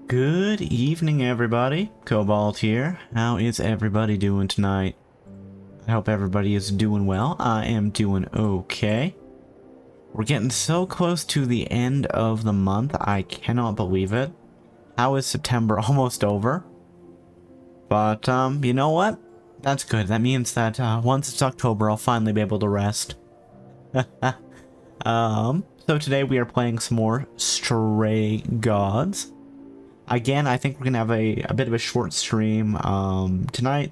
Good evening, everybody. Cobalt here. How is everybody doing tonight? I hope everybody is doing well. I am doing okay. We're getting so close to the end of the month. I cannot believe it. How is September almost over? But, you know what? That's good. That means that once it's October, I'll finally be able to rest. So today we are playing some more Stray Gods. Again, I think we're gonna have a bit of a short stream tonight.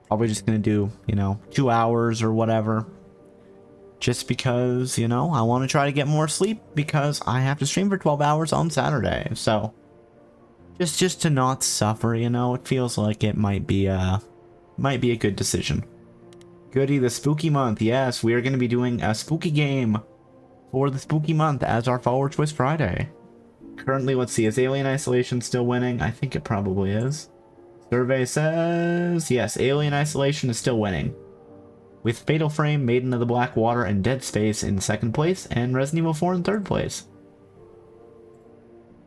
Probably just gonna do, 2 hours or whatever. Just because, I want to try to get more sleep because I have to stream for 12 hours on Saturday. So, just to not suffer, it feels like it might be a good decision. Goody, the spooky month. Yes, we are going to be doing a spooky game for the spooky month as our Forward Twist Friday. Currently, let's see, is Alien Isolation still winning? I think it probably is. Survey says, yes, Alien Isolation is still winning. With Fatal Frame, Maiden of the Black Water, and Dead Space in second place, and Resident Evil 4 in third place.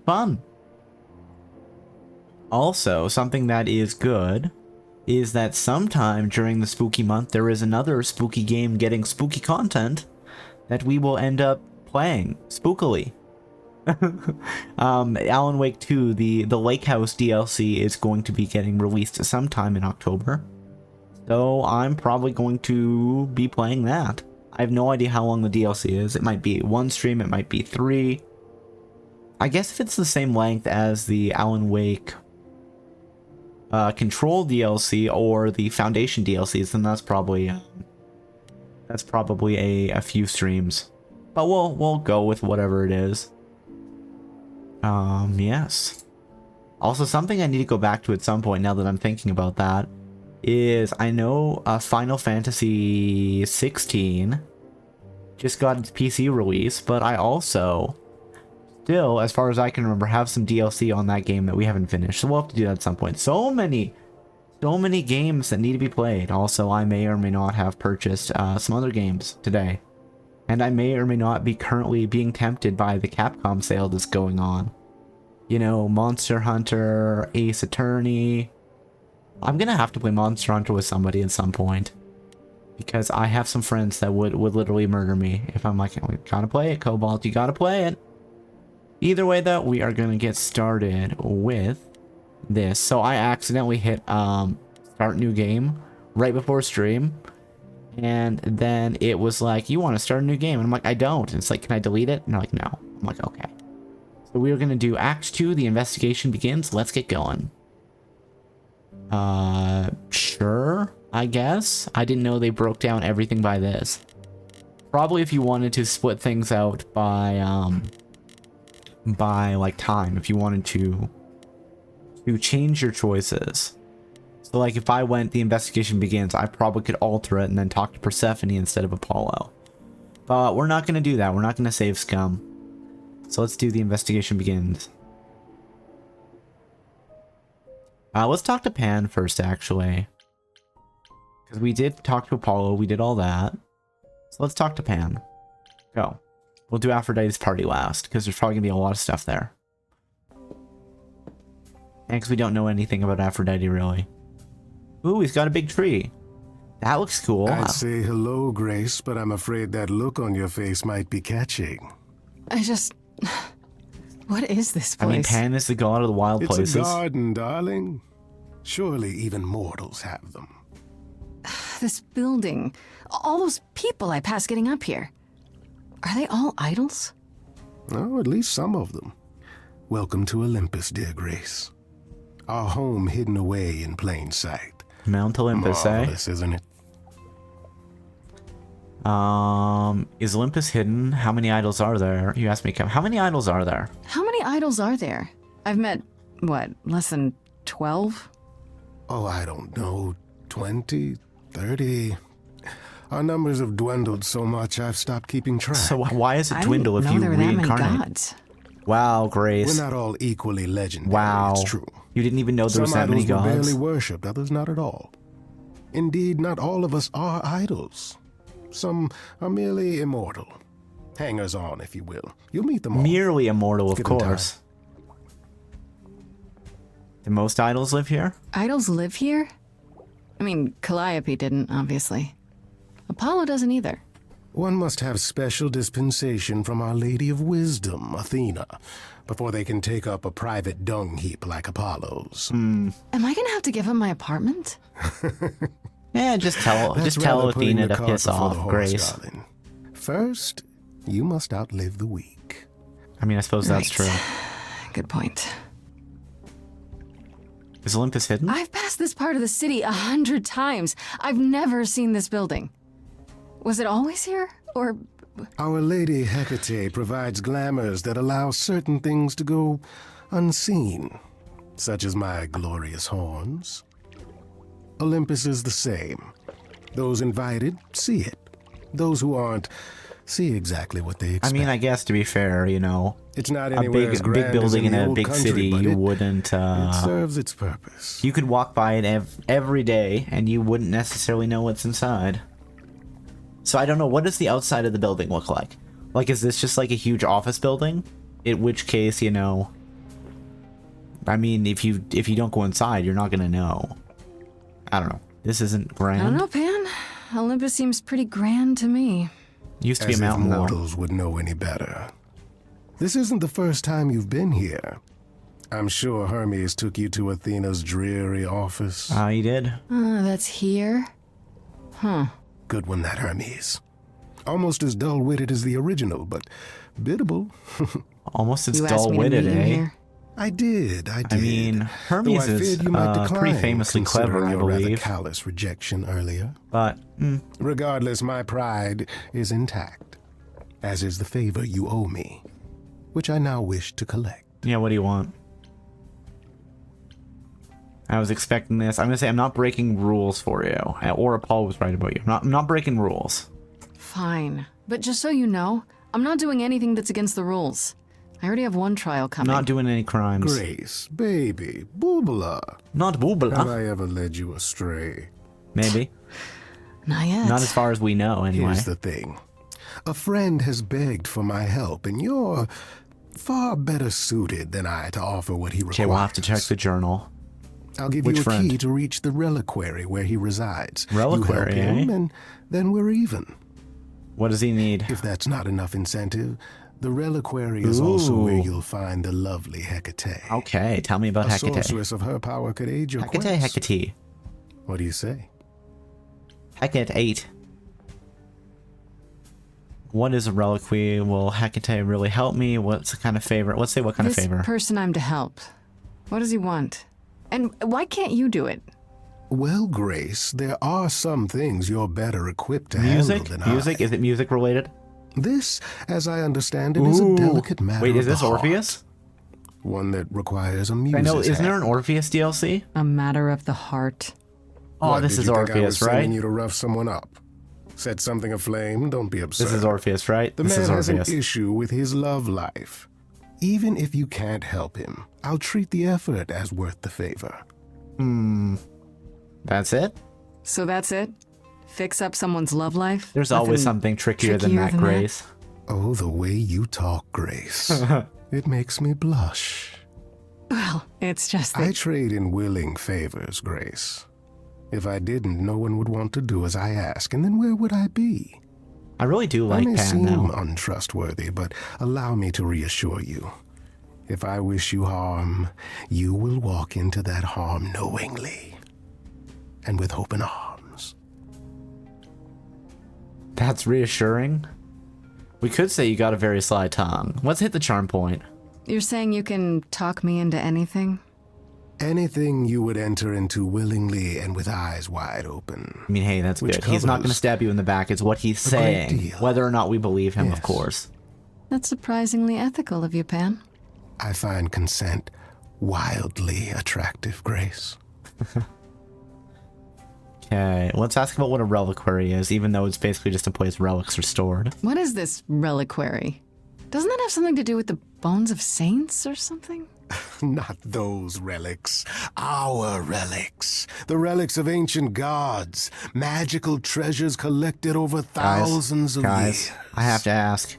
Fun. Also, something that is good is that sometime during the spooky month, there is another spooky game getting spooky content that we will end up playing spookily. Alan Wake 2, the Lake House DLC is going to be getting released sometime in October. So I'm probably going to be playing that. I have no idea how long the DLC is. It might be 1 stream, it might be 3. I guess if it's the same length as the Alan Wake Control DLC or the Foundation DLCs, then that's probably a few streams. But we'll go with whatever it is. Yes. Also, something I need to go back to at some point now that I'm thinking about that is I know Final Fantasy 16 just got its PC release, but I also still, as far as I can remember, have some DLC on that game that we haven't finished. So we'll have to do that at some point. So many games that need to be played. Also, I may or may not have purchased some other games today. And I may or may not be currently being tempted by the Capcom sale that's going on. Monster Hunter, Ace Attorney. I'm gonna have to play Monster Hunter with somebody at some point. Because I have some friends that would literally murder me if I'm like, we gotta play it, Cobalt, you gotta play it. Either way though, we are gonna get started with this. So I accidentally hit start new game right before stream. And then it was like, you want to start a new game? And I'm like, I don't. And it's like, can I delete it? And they're like, no. I'm like, okay. So we are going to do Act 2, the investigation begins. Let's get going. Sure, I guess. I didn't know they broke down everything by this. Probably if you wanted to split things out by like time, if you wanted to change your choices. So, like, if I went, the investigation begins, I probably could alter it and then talk to Persephone instead of Apollo. But we're not going to do that. We're not going to save scum. So let's do the investigation begins. Let's talk to Pan first, actually. Because we did talk to Apollo. We did all that. So let's talk to Pan. Go. We'll do Aphrodite's party last, because there's probably going to be a lot of stuff there. And because we don't know anything about Aphrodite, really. Ooh, he's got a big tree. That looks cool. I'd say hello, Grace, but I'm afraid that look on your face might be catching. What is this place? I mean, Pan is the god of the wild places. It's a garden, darling. Surely even mortals have them. This building. All those people I pass getting up here. Are they all idols? Oh, at least some of them. Welcome to Olympus, dear Grace. Our home hidden away in plain sight. Mount Olympus, Marvelous, isn't it? Is Olympus hidden? How many idols are there? You asked me, how many idols are there? How many idols are there? I've met, less than 12? Oh, I don't know. 20, 30. Our numbers have dwindled so much I've stopped keeping track. So why is it dwindle if you reincarnate? Gods. Wow, Grace. We're not all equally legendary, wow. It's true. You didn't even know there was that many gods? Some idols were barely worshipped, others not at all. Indeed, not all of us are idols. Some are merely immortal. Hangers-on, if you will. You'll meet them all. Merely immortal, of course. Do most idols live here? Idols live here? I mean, Calliope didn't, obviously. Apollo doesn't either. One must have special dispensation from Our Lady of Wisdom, Athena, before they can take up a private dung heap like Apollo's. Am I gonna have to give him my apartment? Yeah, just tell That's Athena rather putting to the cart piss before the off, horse, Grace. darling. First, you must outlive the weak. I mean, I suppose that's Right. true. Good point. Is Olympus hidden? I've passed this part of the city 100 times. I've never seen this building. Was it always here? Or... Our Lady Hecate provides glamours that allow certain things to go unseen, such as my glorious horns. Olympus is the same. Those invited see it. Those who aren't see exactly what they expect. I mean, I guess to be fair, you know, it's not a anywhere as big grand building as in the a old big country, city, but you it wouldn't. It serves its purpose. You could walk by it every day, and you wouldn't necessarily know what's inside. So I don't know, what does the outside of the building look like? Like, is this just like a huge office building? In which case, you know, I mean, if you don't go inside, you're not gonna know. I don't know. This isn't grand. I don't know, Pan. Olympus seems pretty grand to me. Used to be a As if mountain, though. mortals would know any better. This isn't the first time you've been here. I'm sure Hermes took you to Athena's dreary office. You did? That's here? Huh. Good one, that Hermes. Almost as dull-witted as the original, but biddable. Almost as You asked me to dull-witted, meet you eh? here? I did. I mean, Though Hermes I is feared you might decline, pretty famously clever, considering I your rather believe. callous rejection earlier. But, Regardless, my pride is intact, as is the favor you owe me, which I now wish to collect. yeah, what do you want? I was expecting this. I'm gonna say I'm not breaking rules for you. Or Paul was right about you. I'm not breaking rules. Fine. But just so you know, I'm not doing anything that's against the rules. I already have one trial I'm coming. not doing any crimes. Grace, baby, boobala. Not Have boobala. I ever led you astray? Maybe. Not yet. Not as far as we know, anyway. Here's the thing. A friend has begged for my help, and you're far better suited than I to offer what he requires. Okay, we'll have to check the journal. I'll give Which you a friend? key to reach the reliquary where he resides. Reliquary, you help him, eh? and then we're even. What does he need? If that's not enough incentive, the reliquary is also where Ooh. you'll find the lovely Hecate. Okay, tell me about A Hecate. sorceress of her power could aid your Hecate, quest. Hecate. What do you say? Hecate 8. What is a reliquary? Will Hecate really help me? What's the kind of favor? Let's say what kind This of favor. person I'm to help. What does he want? And why can't you do it? Well, Grace, there are some things you're better equipped to Music? handle than Music? I. Is it music related? This, as I understand it, is a Ooh. delicate matter Wait, is of the this heart. Orpheus? One that requires a muse's I know, isn't there an hand. Orpheus DLC? A matter of the heart. Oh, What, this did is you think I was Orpheus, sending right? you to rough someone up? Set something aflame? Don't be absurd. This is Orpheus, right? The This man is has an Orpheus. issue with his love life. Even if you can't help him, I'll treat the effort as worth the favor. That's it? So that's it? Fix up someone's love life? There's always Nothing something trickier than that, Grace. Oh, the way you talk, Grace. It makes me blush. Well, it's just I that... trade in willing favors, Grace. If I didn't, no one would want to do as I ask, and then where would I be? I really do I like may Pan, seem though. untrustworthy, but allow me to reassure you. If I wish you harm, you will walk into that harm knowingly and with open arms. That's reassuring. We could say you got a very sly tongue. Let's hit the charm point. You're saying you can talk me into anything? Anything you would enter into willingly and with eyes wide open. I mean, hey, that's Which good. He's not going to covers stab you in the back. It's what he's a great saying. deal. Whether or not we believe him, of Yes. course. That's surprisingly ethical of you, Pan. I find consent wildly attractive, Grace. Okay, let's ask about what a reliquary is, even though it's basically just a place relics are stored. What is this reliquary? Doesn't that have something to do with the bones of saints or something? Not those relics. Our relics. The relics of ancient gods. Magical treasures collected over thousands of Guys, years. I have to ask.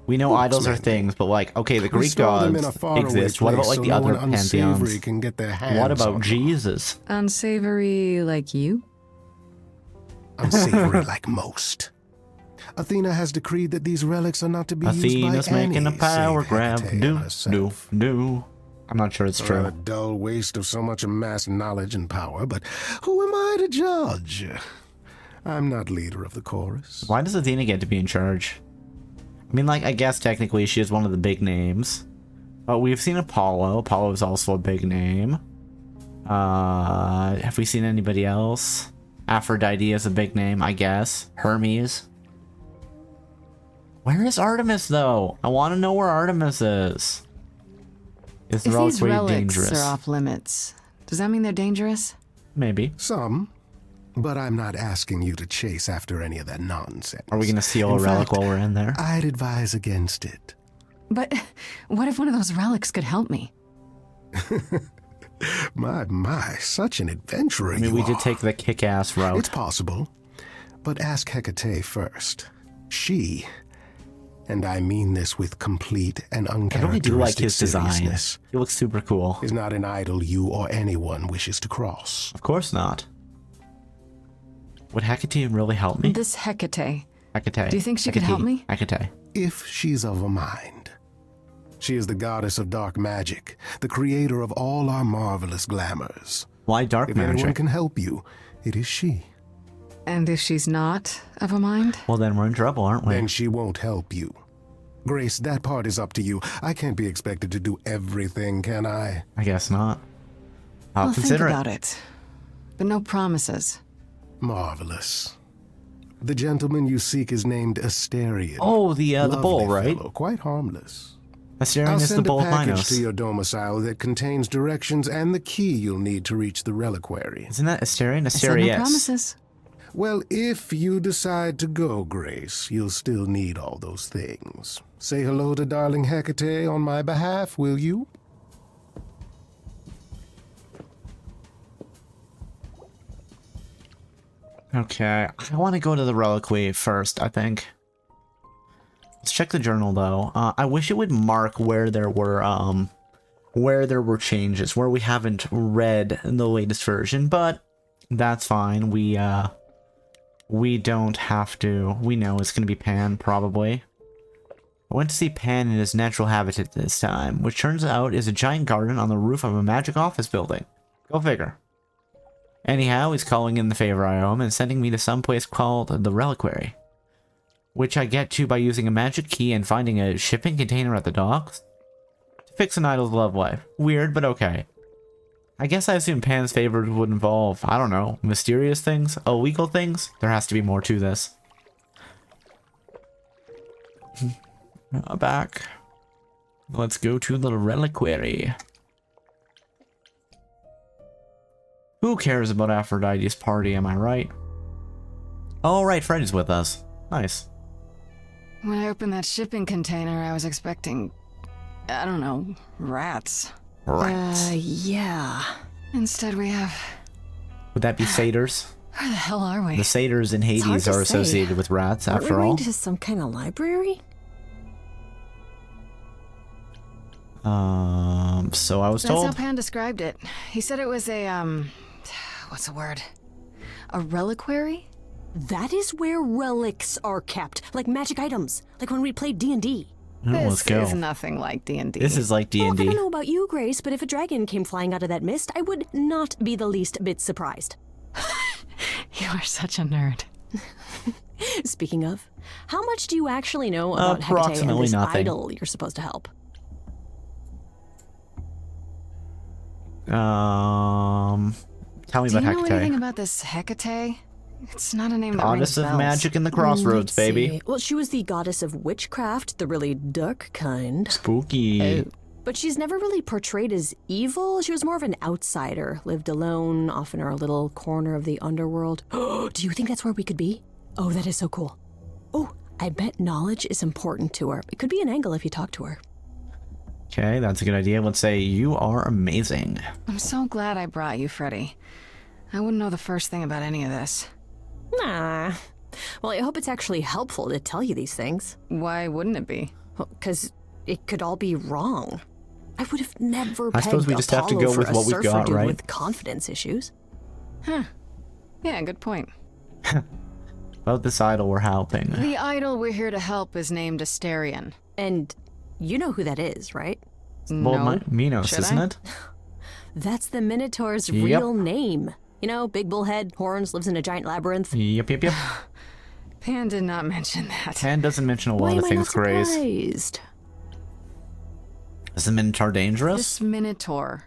We know idols are mainly. things, but like, okay, the We Greek store them in gods a faraway exist. What about place like so the no other one unsavory pantheons? can get their hands What on about them. Jesus? Unsavory like you? Unsavory like most. Athena has decreed that these relics are not to be Athena's used by making a any power save grab. Hecate Do, herself. do. I'm not sure it's A true. dull waste of so much amassed knowledge and power, but who am I to judge? I'm not leader of the chorus. Why does Athena get to be in charge? I mean, like, I guess technically she is one of the big names. But we've seen Apollo. Apollo is also a big name. Have we seen anybody else? Aphrodite is a big name, I guess. Hermes. Where is Artemis, though? I want to know where Artemis is. Is the If these reliquary relics dangerous? are off limits, does that mean they're dangerous? Maybe. Some, but I'm not asking you to chase after any of that nonsense. Are we going to steal In a relic fact, while we're in there? I'd advise against it. But what if one of those relics could help me? My, such an adventurer I mean, you we did are. take the kick-ass route. It's possible, but ask Hecate first. She, and I mean this with complete and I uncharacteristic really do like his design. seriousness, He looks super cool. is not an idol you or anyone wishes to cross. Of course not. Would Hecate really help me? This Hecate. Hecate. Do you think she could help me? Hecate. If she's of a mind. She is the goddess of dark magic, the creator of all our marvelous glamours. Why dark If anyone magic? can help you, it is she. And if she's not of a mind? Well, then we're in trouble, aren't we? Then she won't help you. Grace, that part is up to you. I can't be expected to do everything, can I? I guess not. I'll Think consider it. about it. But no promises. Marvelous. The gentleman you seek is named Asterion. Oh, the Lovely bull, right? fellow, quite harmless. Asterion I'll is the send bull a of package Minos. to your domicile that contains directions and the key you'll need to reach the reliquary. Isn't that Asterion? I said no Asterius. promises. Well, if you decide to go, Grace, you'll still need all those things. Say hello to darling Hecate on my behalf, will you? Okay, I want to go to the reliquary first, I think. Let's check the journal, though. I wish it would mark where there were changes, where we haven't read the latest version, but that's fine. We don't have to. We know it's going to be Pan, probably. I went to see Pan in his natural habitat this time, which turns out is a giant garden on the roof of a magic office building. Go figure. Anyhow, he's calling in the favor I owe him and sending me to some place called the Reliquary, which I get to by using a magic key and finding a shipping container at the docks to fix an idol's love life. Weird, but okay. I guess I assumed Pan's favor would involve, I don't know, mysterious things? Illegal things? There has to be more to this. Back. Let's go to the Reliquary. Who cares about Aphrodite's party, am I right? Oh, right, Freddy's with us. Nice. When I opened that shipping container, I was expecting, I don't know, rats. Rats. Yeah. Instead we have... Would that be satyrs? Where the hell are we? The satyrs in hard Hades to are say. associated with rats, Aren't we after all. going to some kind of library? So I was That's how told. Pan described it. He said it was a, what's the word? A reliquary? That is where relics are kept, like magic items, like when we played D&D. Oh, let's This go. is nothing like D&D. This is like Well, I D&D. don't know about you, Grace, but if a dragon came flying out of that mist, I would not be the least bit surprised. You are such a nerd. Speaking of, how much do you actually know about Hecate and Approximately this nothing. idol you're supposed to help? Tell me Do about you know anything Hecate. about this Hecate? It's not a name that Goddess rings of bells. magic in the crossroads, Let's baby. see. Well, she was the goddess of witchcraft, the really dark kind. Spooky. But she's never really portrayed as evil. She was more of an outsider, lived alone, off in her little corner of the underworld. Do you think that's where we could be? Oh, that is so cool. Oh, I bet knowledge is important to her. It could be an angle if you talk to her. Okay, that's a good idea. Let's say you are amazing. I'm so glad I brought you, Freddy. I wouldn't know the first thing about any of this. Nah. Well, I hope it's actually helpful to tell you these things. Why wouldn't it be? Because it could all be wrong. I would have never I suppose pegged we just have to Apollo go for with a what we've surfer got, dude right? with confidence issues. Huh. Yeah, good point. About this idol we're helping. The idol we're here to help is named Asterion. And you know who that is, right? Well, No. Minos, Should isn't I? it? That's the Minotaur's Yep. real name. You know, big bullhead, horns, lives in a giant labyrinth. Yep. Pan did not mention that. And doesn't mention a Why lot am of I not things, Grace. surprised? Is the Minotaur dangerous? This Minotaur.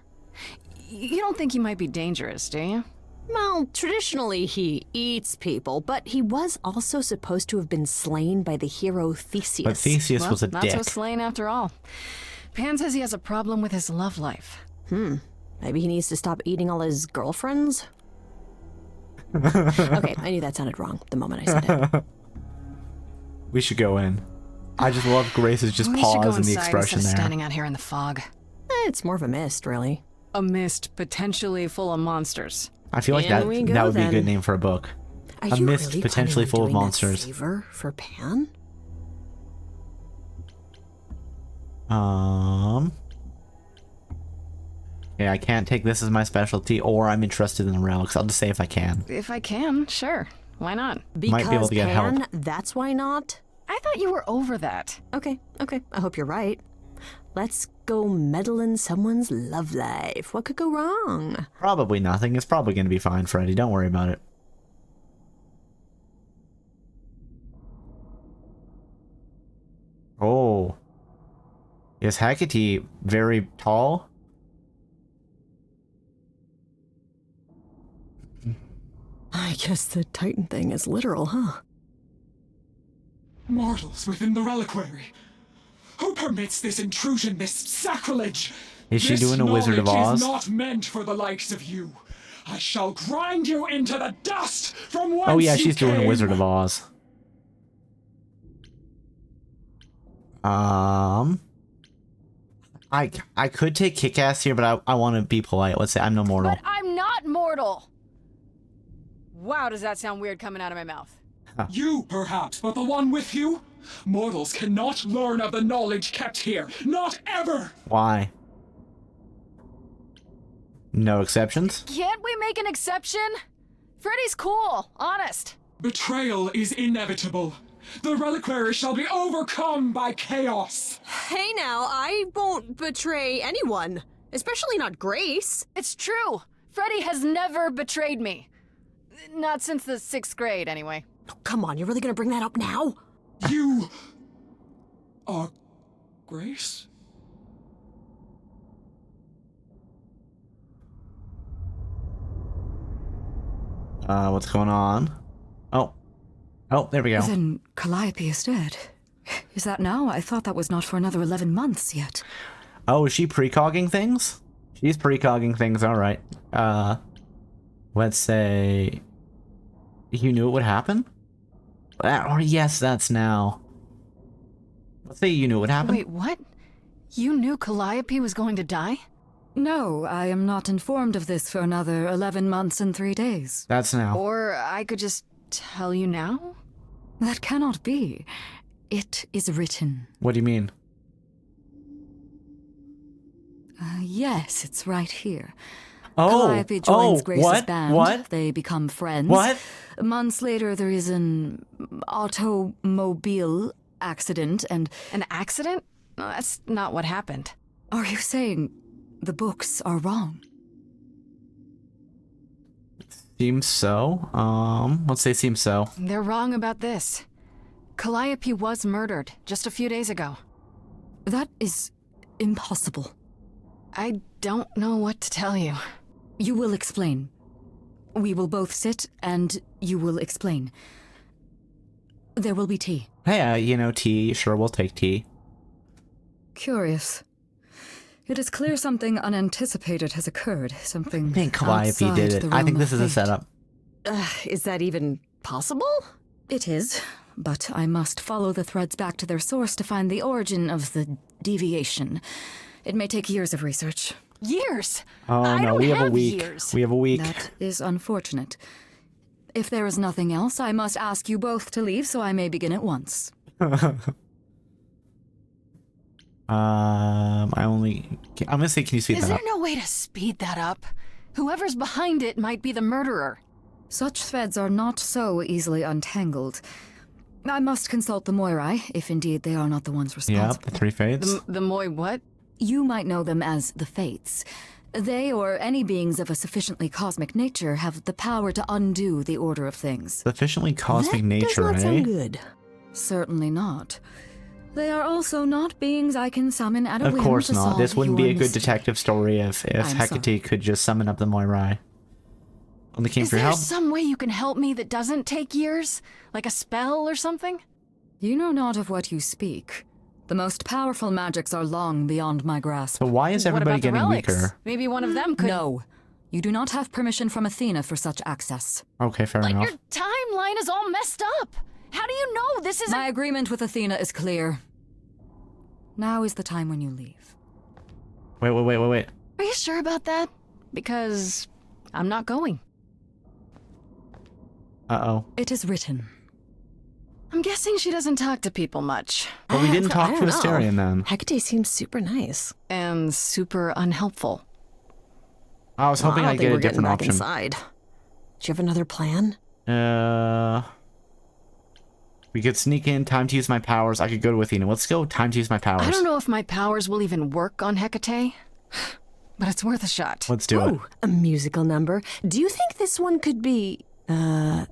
You don't think he might be dangerous, do you? Well, traditionally he eats people, but he was also supposed to have been slain by the hero Theseus. But Theseus Well, was a not dick. so slain after all. Pan says he has a problem with his love life. Maybe he needs to stop eating all his girlfriends? Okay, I knew that sounded wrong the moment I said it. We should go in. I just love Grace's just We should go pause in the inside expression instead of there. standing out here in the fog. It's more of a mist, really. A mist potentially full of monsters. I feel like Here that we go, that would be a then. good name for a book. Are A you mist really potentially planning full on of doing that monsters. favor for Pan? Yeah, I can't take this as my specialty, or I'm interested in the relics. I'll just say if I can. If I can, sure. Why not? Might be able to get Pan, help. that's why not? I thought you were over that. Okay. I hope you're right. Let's go meddle in someone's love life. What could go wrong? Probably nothing. It's probably going to be fine, Freddy. Don't worry about it. Oh. Is Hecate very tall? I guess the Titan thing is literal, huh? Mortals within the reliquary. Who permits this intrusion, this sacrilege? Is she This doing a Wizard of knowledge Oz? is not meant for the likes of you. I shall grind you into the dust from whence Oh yeah, you she's doing a came. Wizard of Oz. I could take Kick-Ass here, but I want to be polite. Let's say I'm no mortal. But I'm not mortal! Wow, does that sound weird coming out of my mouth? You, perhaps, but the one with you? Mortals cannot learn of the knowledge kept here. Not ever! Why? No exceptions? Can't we make an exception? Freddy's cool, honest. Betrayal is inevitable. The reliquary shall be overcome by chaos. Hey now, I won't betray anyone. Especially not Grace. It's true. Freddy has never betrayed me. Not since the 6th grade, anyway. Come on, you're really gonna bring that up now? You are Grace? What's going on? Oh, there we go. Then Calliope is dead. Is that now? I thought that was not for another 11 months yet. Oh, is she precogging things? She's precogging things, alright. Let's say... You knew it would happen? Or yes, that's now. Let's say you knew it would happen. Wait, what? You knew Calliope was going to die? No, I am not informed of this for another 11 months and 3 days. That's now. Or I could just tell you now? That cannot be. It is written. What do you mean? Yes, it's right here. Oh, Calliope joins Grace's what? band. What? They become friends. What? Months later, there is an automobile accident, and An accident? No, that's not what happened. are you saying the books are wrong? Seems so. Let's say seems so. They're wrong about this. Calliope was murdered just a few days ago. That is impossible. I don't know what to tell you. You will explain. We will both sit, and you will explain. There will be tea. Hey, you know, tea. Sure, we'll take tea. Curious. It is clear something unanticipated has occurred. Something I think Calliope outside did the it. I realm think this of is a fate. setup. Is that even possible? It is, but I must follow the threads back to their source to find the origin of the deviation. It may take years of research. Years? Oh I no, don't we have a week. Years. We have a week. That is unfortunate. If there is nothing else, I must ask you both to leave so I may begin at once. I'm gonna say, can you speed Is that up? there no way to speed that up? Whoever's behind it might be the murderer. Such threads are not so easily untangled. I must consult the Moirai, if indeed they are not the ones Yep, responsible. the 3 fates. The Moy what? You might know them as the Fates. They, or any beings of a sufficiently cosmic nature, have the power to undo the order of things. Sufficiently cosmic that nature, does not eh? sound good. Certainly not. They are also not beings I can summon at a Of whim course to not. solve This wouldn't be your a good mystery. detective story if I'm Hecate could just summon up the Moirai. Only came Is for there help. some way you can help me that doesn't take years? Like a spell or something? You know not of what you speak. The most powerful magics are long beyond my grasp. So why is What everybody about the getting relics? weaker? Maybe one of them could. No. You do not have permission from Athena for such access. Okay, fair But enough. your timeline is all messed up. How do you know this isn't? My agreement with Athena is clear. Now is the time when you leave. Wait. Are you sure about that? Because I'm not going. Uh-oh. It is written. I'm guessing she doesn't talk to people much. But we didn't I talk to don't know. Asterion then. Hecate seems super nice. And super unhelpful. I was hoping I I'd don't get think a we're getting different back option. inside. Do you have another plan? We could sneak in, time to use my powers. I could go to Athena. Let's go, time to use my powers. I don't know if my powers will even work on Hecate, but it's worth a shot. Let's do it. Oh, a musical number. Do you think this one could be... do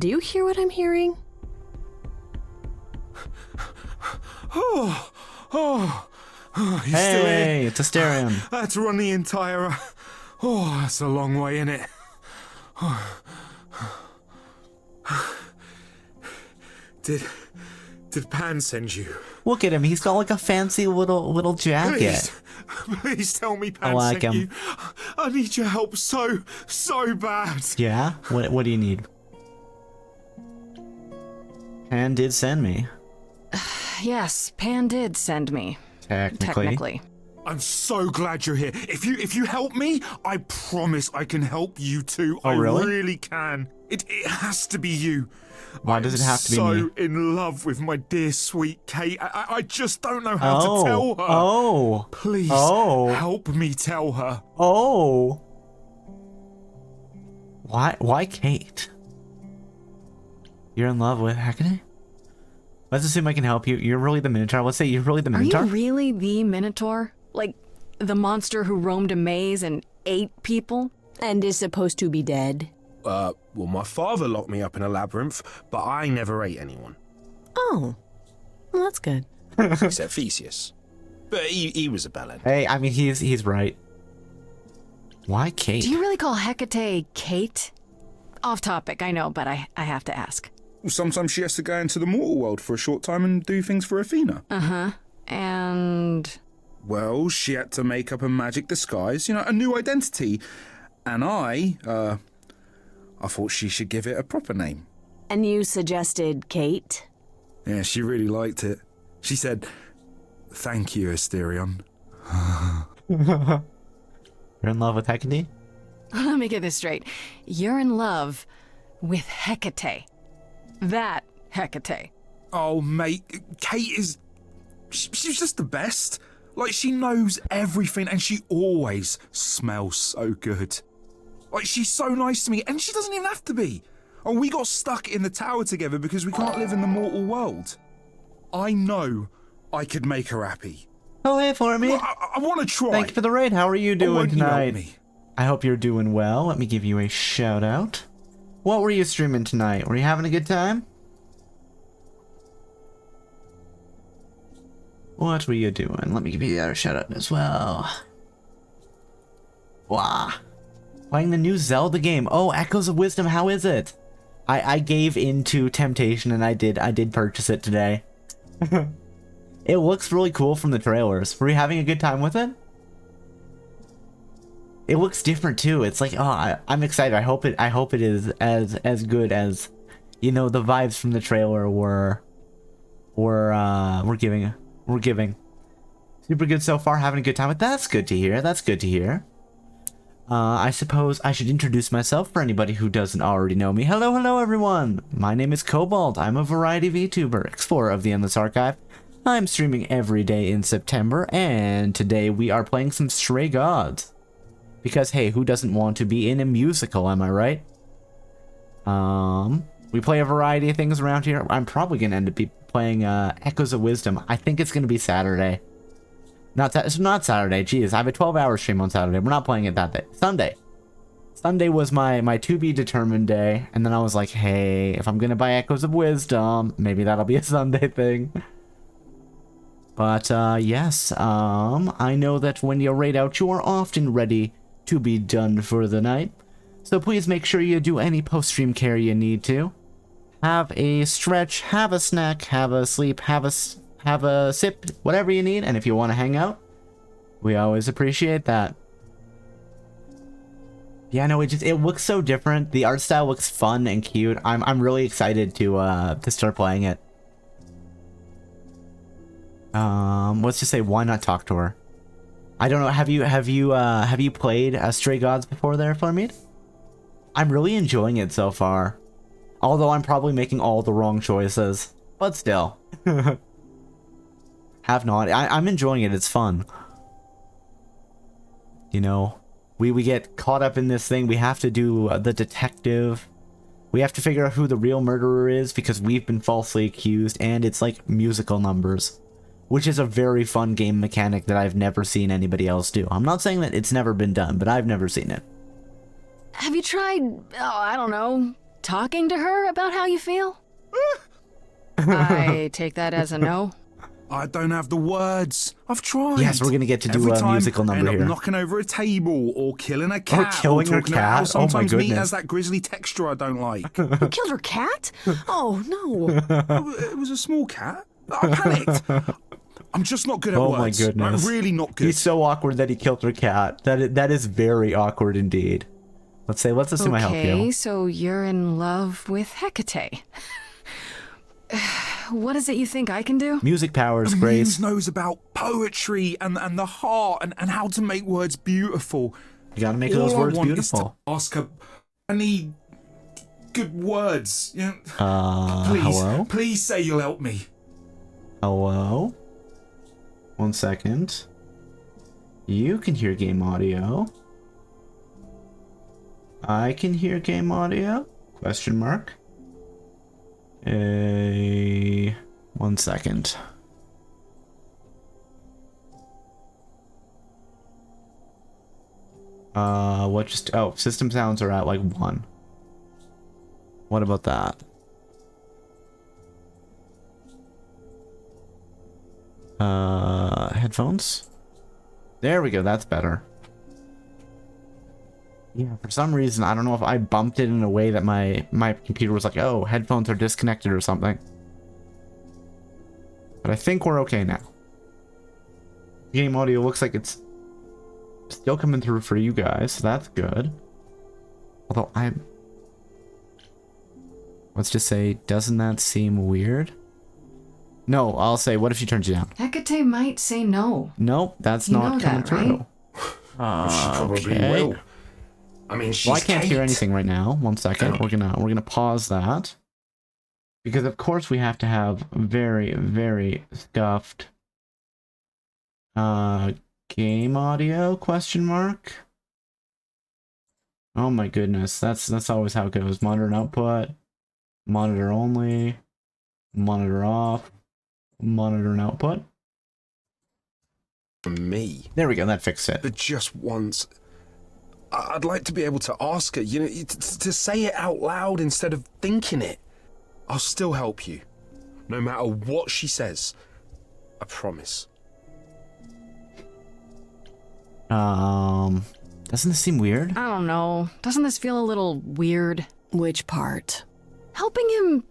you hear what I'm hearing? He's still here. Hey, it's Asterion. I had to run the entire... Oh, that's a long way, innit? Did Pan send you? Look at him. He's got like a fancy little jacket. Please tell me Pan I like sent him. you. I need your help so bad. Yeah? What do you need? Pan did send me. Yes, Pan did send me. Technically. I'm so glad you're here. If you help me, I promise I can help you too. Oh, really? I really can. It has to be you. Why does it have to be so me? in love with my dear sweet Kate. I just don't know how to tell her. Oh. Please help me tell her. Oh. Why Kate? You're in love with Hecate? Let's assume I can help you. You're really the Minotaur. Let's say you're really the Are Minotaur. you really the Minotaur? Like, the monster who roamed a maze and ate people? And is supposed to be dead? Well, my father locked me up in a labyrinth, but I never ate anyone. Oh, well, that's good. Except Theseus. But he was a bellend. Hey, I mean, he's right. Why Kate? Do you really call Hecate Kate? Off topic, I know, but I have to ask. Well, sometimes she has to go into the mortal world for a short time and do things for Athena. Uh-huh. And... Well, she had to make up a magic disguise, a new identity. And I thought she should give it a proper name. And you suggested Kate? Yeah, she really liked it. She said, "Thank you, Asterion." You're in love with Hecate? Let me get this straight. You're in love with Hecate. That Hecate. Oh, mate, Kate is... She's just the best. Like, she knows everything and she always smells so good. Like, she's so nice to me and she doesn't even have to be. Oh, we got stuck in the tower together because we can't live in the mortal world. I know I could make her happy. Oh, hey, for me. Well, I want to try. Thank you for the raid. How are you doing won't you help tonight? me? I hope you're doing well. Let me give you a shout out. What were you streaming tonight? Were you having a good time? What were you doing? Let me give you the other shout out as well. Wow. Playing the new Zelda game. Oh, Echoes of Wisdom. How is it? I gave into temptation and I did purchase it today. It looks really cool from the trailers. Were you having a good time with it? It looks different too. It's like, oh, I'm excited. I hope it is as good as, the vibes from the trailer were giving. Super good so far. Having a good time with that. That's good to hear. That's good to hear. I suppose I should introduce myself for anybody who doesn't already know me. Hello everyone. My name is Cobalt. I'm a variety VTuber, explorer of the Endless Archive, I'm streaming every day in September, and today we are playing some Stray Gods. Because, hey, who doesn't want to be in a musical, am I right? We play a variety of things around here. I'm probably going to end up playing Echoes of Wisdom. I think it's going to be Saturday. It's not Saturday, jeez. I have a 12-hour stream on Saturday. We're not playing it that day. Sunday. Sunday was my to-be-determined day, and then I was like, hey, if I'm going to buy Echoes of Wisdom, maybe that'll be a Sunday thing. But, yes, I know that when you raid out, you are often ready to be done for the night. So please make sure you do any post-stream care you need to. Have a stretch, have a snack, have a sleep, have a sip, whatever you need. And if you want to hang out, we always appreciate that. Yeah, no, it looks so different. The art style looks fun and cute. I'm really excited to start playing it. Let's just say, why not talk to her? I don't know. Have you played Stray Gods before there, Flarmead? I'm really enjoying it so far. Although I'm probably making all the wrong choices. But still. Have not. I'm enjoying it. It's fun. You know, we get caught up in this thing. We have to do the detective. We have to figure out who the real murderer is because we've been falsely accused. And it's like musical numbers. Which is a very fun game mechanic that I've never seen anybody else do. I'm not saying that it's never been done, but I've never seen it. Have you tried, I don't know, talking to her about how you feel? I take that as a no. I don't have the words. I've tried. Yes, we're gonna get to do a musical number I end here. up knocking over a table, or killing a cat, killing her talking about how cat? Oh my sometimes meat goodness. has that grisly texture I don't like. You killed her cat? Oh, no. It was a small cat. I panicked. I'm just not good at Oh words. my goodness. I'm really not good. He's so awkward that he killed her cat. That is very awkward indeed. Let's assume I help you. Okay, so you're in love with Hecate. What is it you think I can do? Music powers, The Grace. muse knows about poetry and the heart and how to make words beautiful. You gotta make All those I words want beautiful. Is to ask her. I need good words. You know, please, hello? please say you'll help me. Hello? 1 second. You can hear game audio. I can hear game audio? Question mark. 1 second. Oh, system sounds are at like 1. What about that? Headphones? There we go, that's better. Yeah, for some reason, I don't know if I bumped it in a way that my computer was like, oh, headphones are disconnected or something. But I think we're okay now. Game audio looks like it's still coming through for you guys, so that's good. Although let's just say, doesn't that seem weird? No, I'll say, what if she turns you down? Hecate might say no. Nope, that's You not know coming that, right? through. She probably Okay. will. I mean, she's Well, I can't hear Kate. anything right now. 1 second. We're gonna pause that. Because of course we have to have very, very scuffed game audio question mark. Oh my goodness. That's always how it goes. Monitor and output. Monitor only. Monitor off. Monitor and output. From me. There we go, that fixed it. But just once, I'd like to be able to ask her, you know, to say it out loud instead of thinking it. I'll still help you, no matter what she says. I promise. Doesn't this seem weird? I don't know. Doesn't this feel a little weird? Which part? Helping him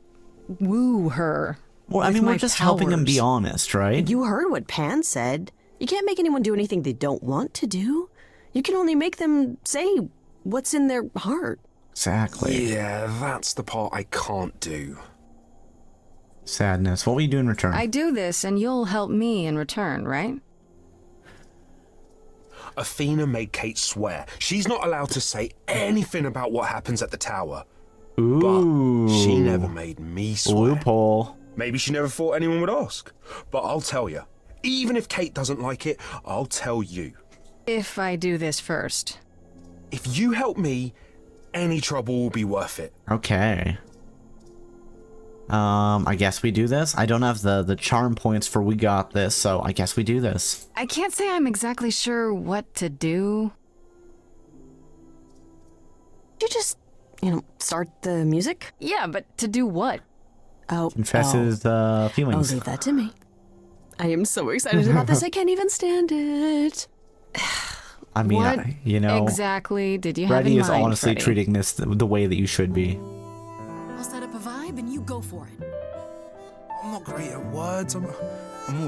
woo her. Well, I with mean, we're my just helping him be powers. honest, right? You heard what Pan said. You can't make anyone do anything they don't want to do. You can only make them say what's in their heart. Exactly. Yeah, that's the part I can't do. Sadness. What will you do in return? I do this and you'll help me in return, right? Athena made Kate swear she's not allowed to say anything about what happens at the tower. Ooh. But she never made me swear. Loophole. Maybe she never thought anyone would ask. But I'll tell you, even if Kate doesn't like it, I'll tell you. If I do this first. If you help me, any trouble will be worth it. Okay. I guess we do this. I don't have the charm points for we got this, so I guess we do this. I can't say I'm exactly sure what to do. You just, start the music? Yeah, but to do what? Oh, Confess his feelings. I'll leave that to me. I am so excited about this, I can't even stand it. I mean, What exactly did you have Freddie in is mind, honestly Freddie? treating this the way that you should be. I'll set up a vibe and you go for it. I'm not great at words. I'm more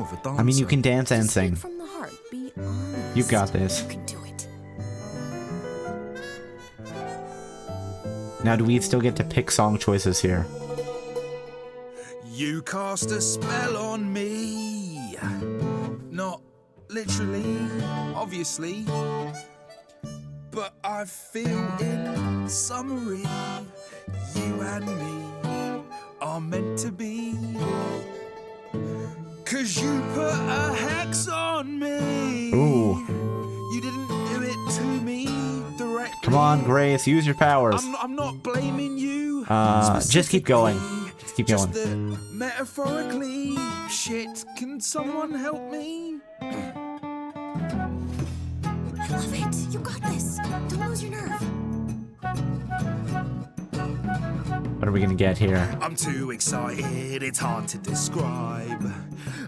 of a dancer. I mean, you can dance and Just speak sing. from the heart. Be honest. You got this. You can do it. Now, do we still get to pick song choices here? You cast a spell on me. Not literally, obviously. But I feel in summary, you and me are meant to be. 'Cause you put a hex on me. Ooh. You didn't do it to me directly. Come on, Grace, use your powers. I'm not blaming you. Just keep going. Just keep going. Just metaphorically, shit, can someone help me? I love it. You got this. Don't lose your nerve. What are we gonna get here? I'm too excited, it's hard to describe.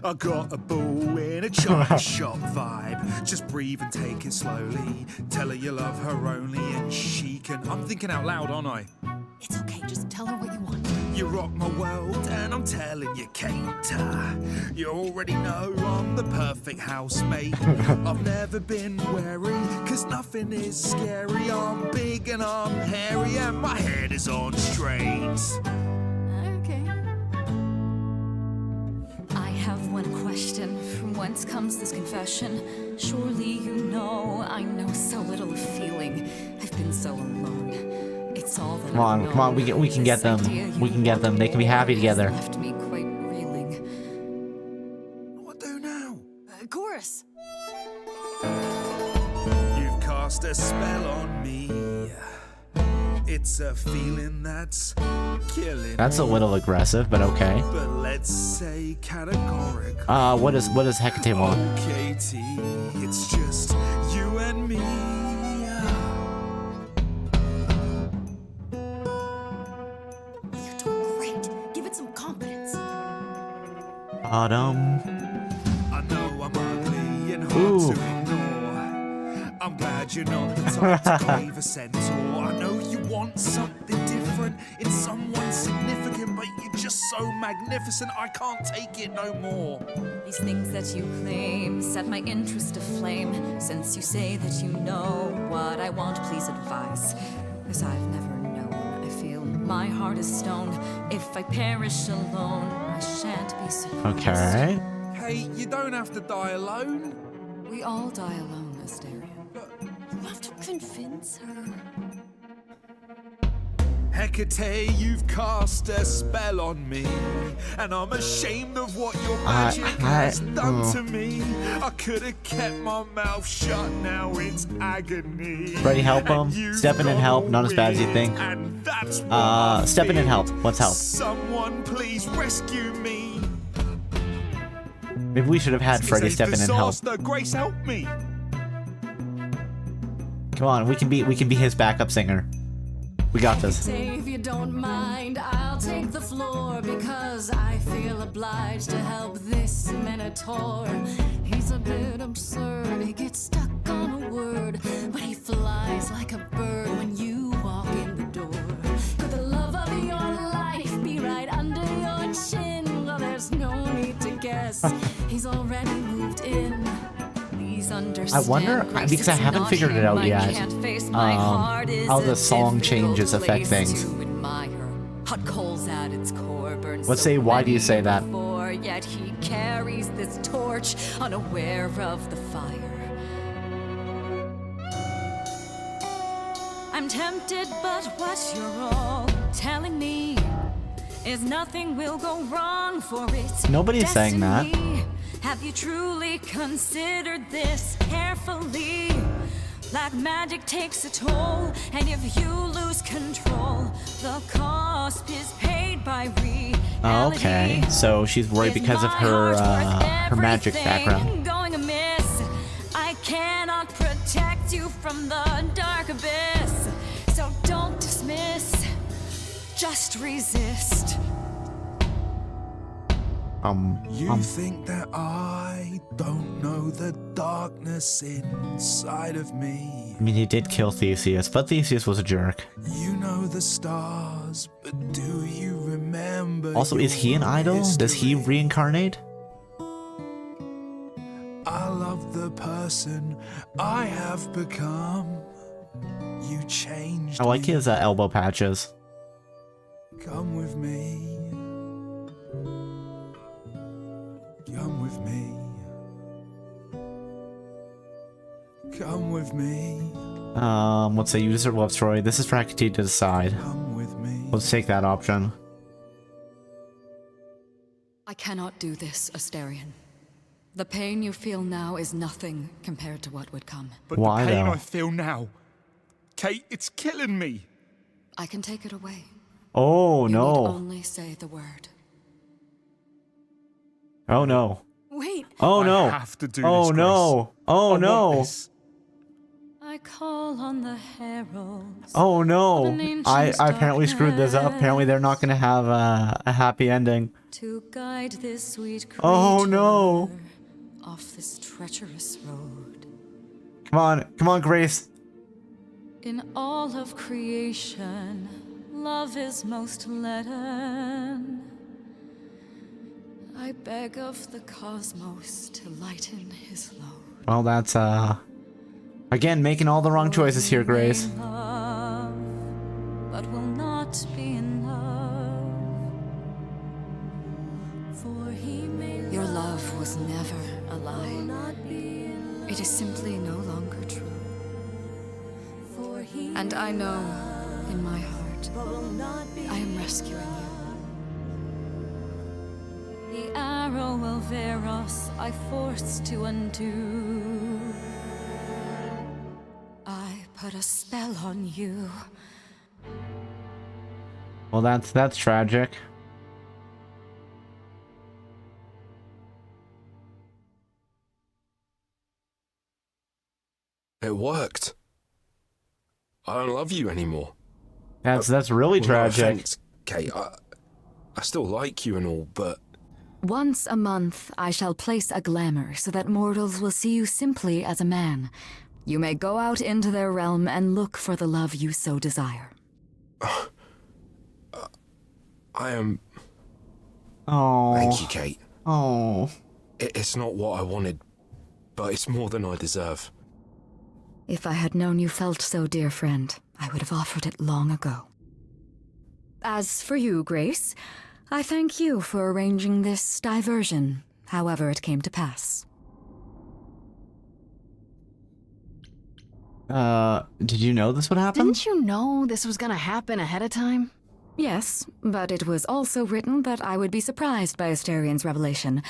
I got a ball in a china shop vibe. Just breathe and take it slowly. Tell her you love her only and she can. I'm thinking out loud, aren't I? It's okay. Just tell her what you want. You rock my world and I'm telling you, Kate. You already know I'm the perfect housemate. I've never been wary, 'cause nothing is scary. I'm big and I'm hairy and my head is on straight. Okay. I have one question. From whence comes this confession? Surely you know I know so little of feeling. I've been so alone. It's all that Come on, come on, we can get them. We can get them. They can be happy together. Left me quite reeling. What do now? Chorus. You've cast a spell on me. It's a feeling that's killing. That's a little aggressive, but okay. But let's say categorical. What does Hecate want? Katie, it's just you and me. You're doing great. Give it some confidence. Autumn. I know I'm ugly and hard Ooh. to ignore. I'm glad you're not the type to crave a centaur. I know you want something different in someone significant, but you're just so magnificent I can't take it no more. These things that you claim set my interest aflame. Since you say that you know what I want, please advise. 'Cause I've never known. I feel my heart is stone. If I perish alone, I shan't be surprised. Okay. Hey, you don't have to die alone. We all die alone, Asterion. You have to convince her. Hecate, you've cast a spell on me, and I'm ashamed of what your magic has done to me. I could have kept my mouth shut, now it's agony. Freddie, help him. And you Step in and got help. Not as bad as you weird, think. And that's what I Step in and feel. help. Let's help. Someone please rescue me. Maybe we should have had Freddie It's a step in and help. disaster. Grace, help me. Come on, we can be his backup singer. We got this. Say if you don't mind, I'll take the floor because I feel obliged to help this minotaur. He's a bit absurd, he gets stuck on a word, but he flies like a bird when you walk in the door. Could the love of your life be right under your chin? Well, there's no need to guess, he's already moved in. I wonder, because I haven't figured it out yet, how the song changes affect things. Hot coals at its core burns. Let's say, why do you say that? Yet he carries this torch, unaware of the fire. I'm tempted, but what you're all telling me is nothing will go wrong for it. Nobody's saying that. Have you truly considered this carefully? Black magic takes a toll, and if you lose control, the cost is paid by reality. Okay, so she's worried because of her her magic background. Going amiss, I cannot protect you from the dark abyss. So don't dismiss, just resist. You think that I don't know the darkness inside of me? I mean, he did kill Theseus, but Theseus was a jerk. You know the stars, but do you remember? Also, is he an idol? Does he reincarnate? I love the person I have become. You changed. I like his elbow patches. Come with me. Come with me. Come with me. Let's say you deserve love, Troy. This is for Hecate to decide. Come with me. Let's take that option. I cannot do this, Asterion. The pain you feel now is nothing compared to what would come. But Why, the pain though? I feel now, Kate, it's killing me. I can take it away. Oh, You no. need only say the word. Oh, no. Wait. Oh, no. I have to do Oh, this, no. Grace. Oh, I want no. this. I call on the heralds. Oh, no. Of an ancient I apparently screwed this up. darkness. Apparently they're not going to have a happy ending. To guide this sweet creature Oh, no. off this treacherous road. Come on, Grace. In all of creation, love is most leaden. I beg of the cosmos to lighten his load. Well, that's, again, making all the wrong choices here, Grace. Love, but will not be in love. Your love was never a lie. It is simply no longer true. And I know, in my heart, I am rescuing you. The arrow of Eros I forced to undo. I put a spell on you. Well, that's tragic. It worked. I don't love you anymore. That's really Well, no tragic. offense, Kate. I still like you and all, but Once a month, I shall place a glamour so that mortals will see you simply as a man. You may go out into their realm and look for the love you so desire. I am. Oh. Thank you, Kate. Oh. It's not what I wanted, but it's more than I deserve. If I had known you felt so, dear friend, I would have offered it long ago. As for you, Grace, I thank you for arranging this diversion, however it came to pass. Did you know this would happen? Didn't you know this was gonna happen ahead of time? Yes, but it was also written that I would be surprised by Asterian's revelation.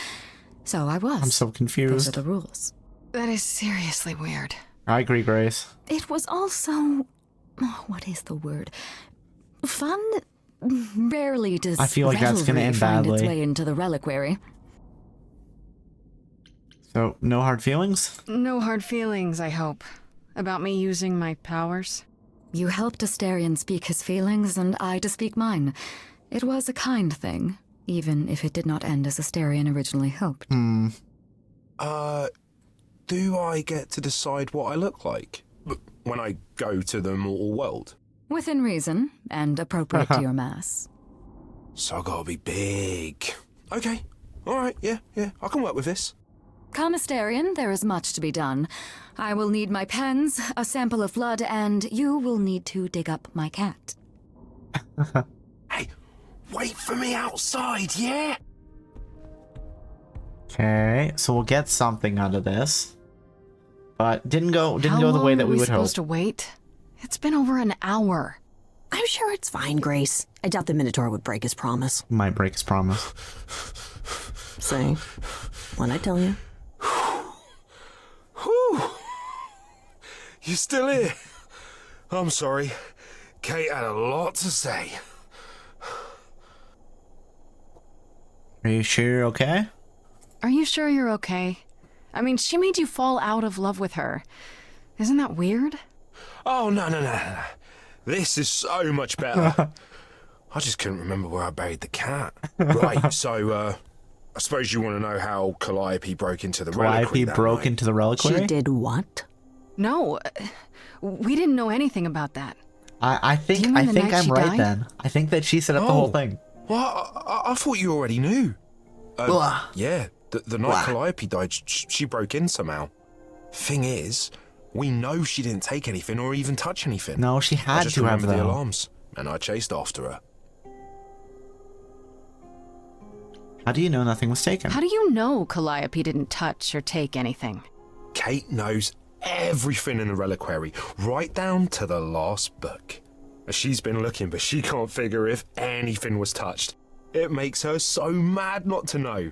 So I was. I'm so Those are confused. the rules. That is seriously weird. I agree, Grace. It was also... oh, what is the word? Fun? Rarely does I feel like that's gonna revelry end find its badly. way into the reliquary. So, no hard feelings? No hard feelings, I hope. About me using my powers? You helped Asterian speak his feelings, and I to speak mine. It was a kind thing, even if it did not end as Asterian originally hoped. Do I get to decide what I look like when I go to the mortal world? Within reason, and appropriate to your mass. So I gotta be big. Okay. Alright, yeah, I can work with this. Come, Asterian, there is much to be done. I will need my pens, a sample of blood, and you will need to dig up my cat. Hey, wait for me outside, yeah? Okay, so we'll get something out of this. But didn't go the way that we would hope. supposed to wait? It's been over an hour. I'm sure it's fine, Grace. I doubt the Minotaur would break his promise. Might break his promise. Say, what'd I tell you? Whew. You still here? I'm sorry. Kate had a lot to say. Are you sure you're okay? Are you sure you're okay? I mean, she made you fall out of love with her. Isn't that weird? Oh, no. This is so much better. I just couldn't remember where I buried the cat. Right, so, I suppose you want to know how Calliope broke into the reliquary. Calliope broke into the reliquary? She did what? No, we didn't know anything about that. I think I'm right then. I think that she set up the whole thing. Well, I thought you already knew. Yeah, the night Calliope died, she broke in somehow. Thing is, we know she didn't take anything or even touch anything. No, she had I just to have remember the them. alarms, and I chased after her. How do you know nothing was taken? How do you know Calliope didn't touch or take anything? Kate knows everything in the reliquary, right down to the last book. She's been looking, but she can't figure if anything was touched. It makes her so mad not to know.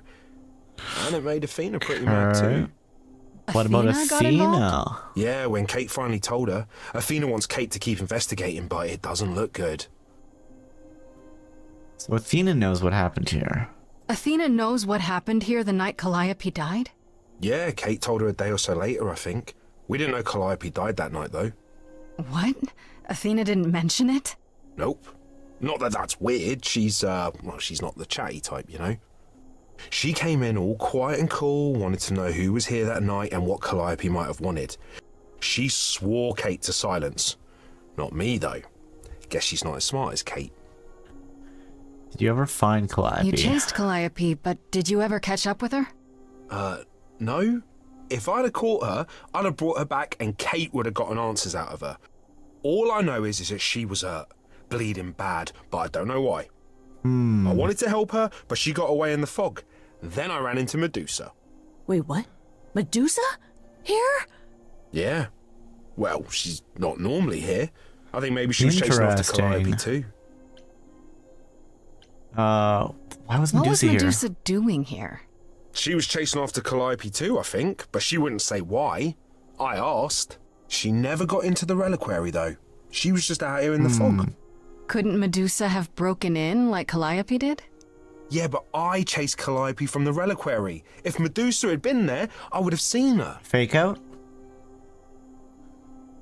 And it made Athena pretty mad too. What about Athena got Athena? involved? Yeah, when Kate finally told her, Athena wants Kate to keep investigating, but it doesn't look good. So Athena knows what happened here. Athena knows what happened here the night Calliope died? Yeah, Kate told her a day or so later, I think. We didn't know Calliope died that night, though. What? Athena didn't mention it? Nope. Not that that's weird. She's not the chatty type, you know. She came in all quiet and cool, wanted to know who was here that night and what Calliope might have wanted. She swore Kate to silence. Not me, though. Guess she's not as smart as Kate. Did you ever find Calliope? You chased Calliope, but did you ever catch up with her? No. If I'd have caught her, I'd have brought her back and Kate would have gotten answers out of her. All I know is that she was hurt, bleeding bad, but I don't know why. I wanted to help her, but she got away in the fog. Then I ran into Medusa. Wait, what? Medusa? Here? Yeah. Well, she's not normally here. I think maybe she was chasing after Calliope too. Why was Medusa What was here? Medusa doing here? She was chasing after Calliope too, I think, but she wouldn't say why. I asked. She never got into the reliquary, though. She was just out here in the fog. Couldn't Medusa have broken in like Calliope did? Yeah, but I chased Calliope from the reliquary. If Medusa had been there, I would have seen her. Fake out?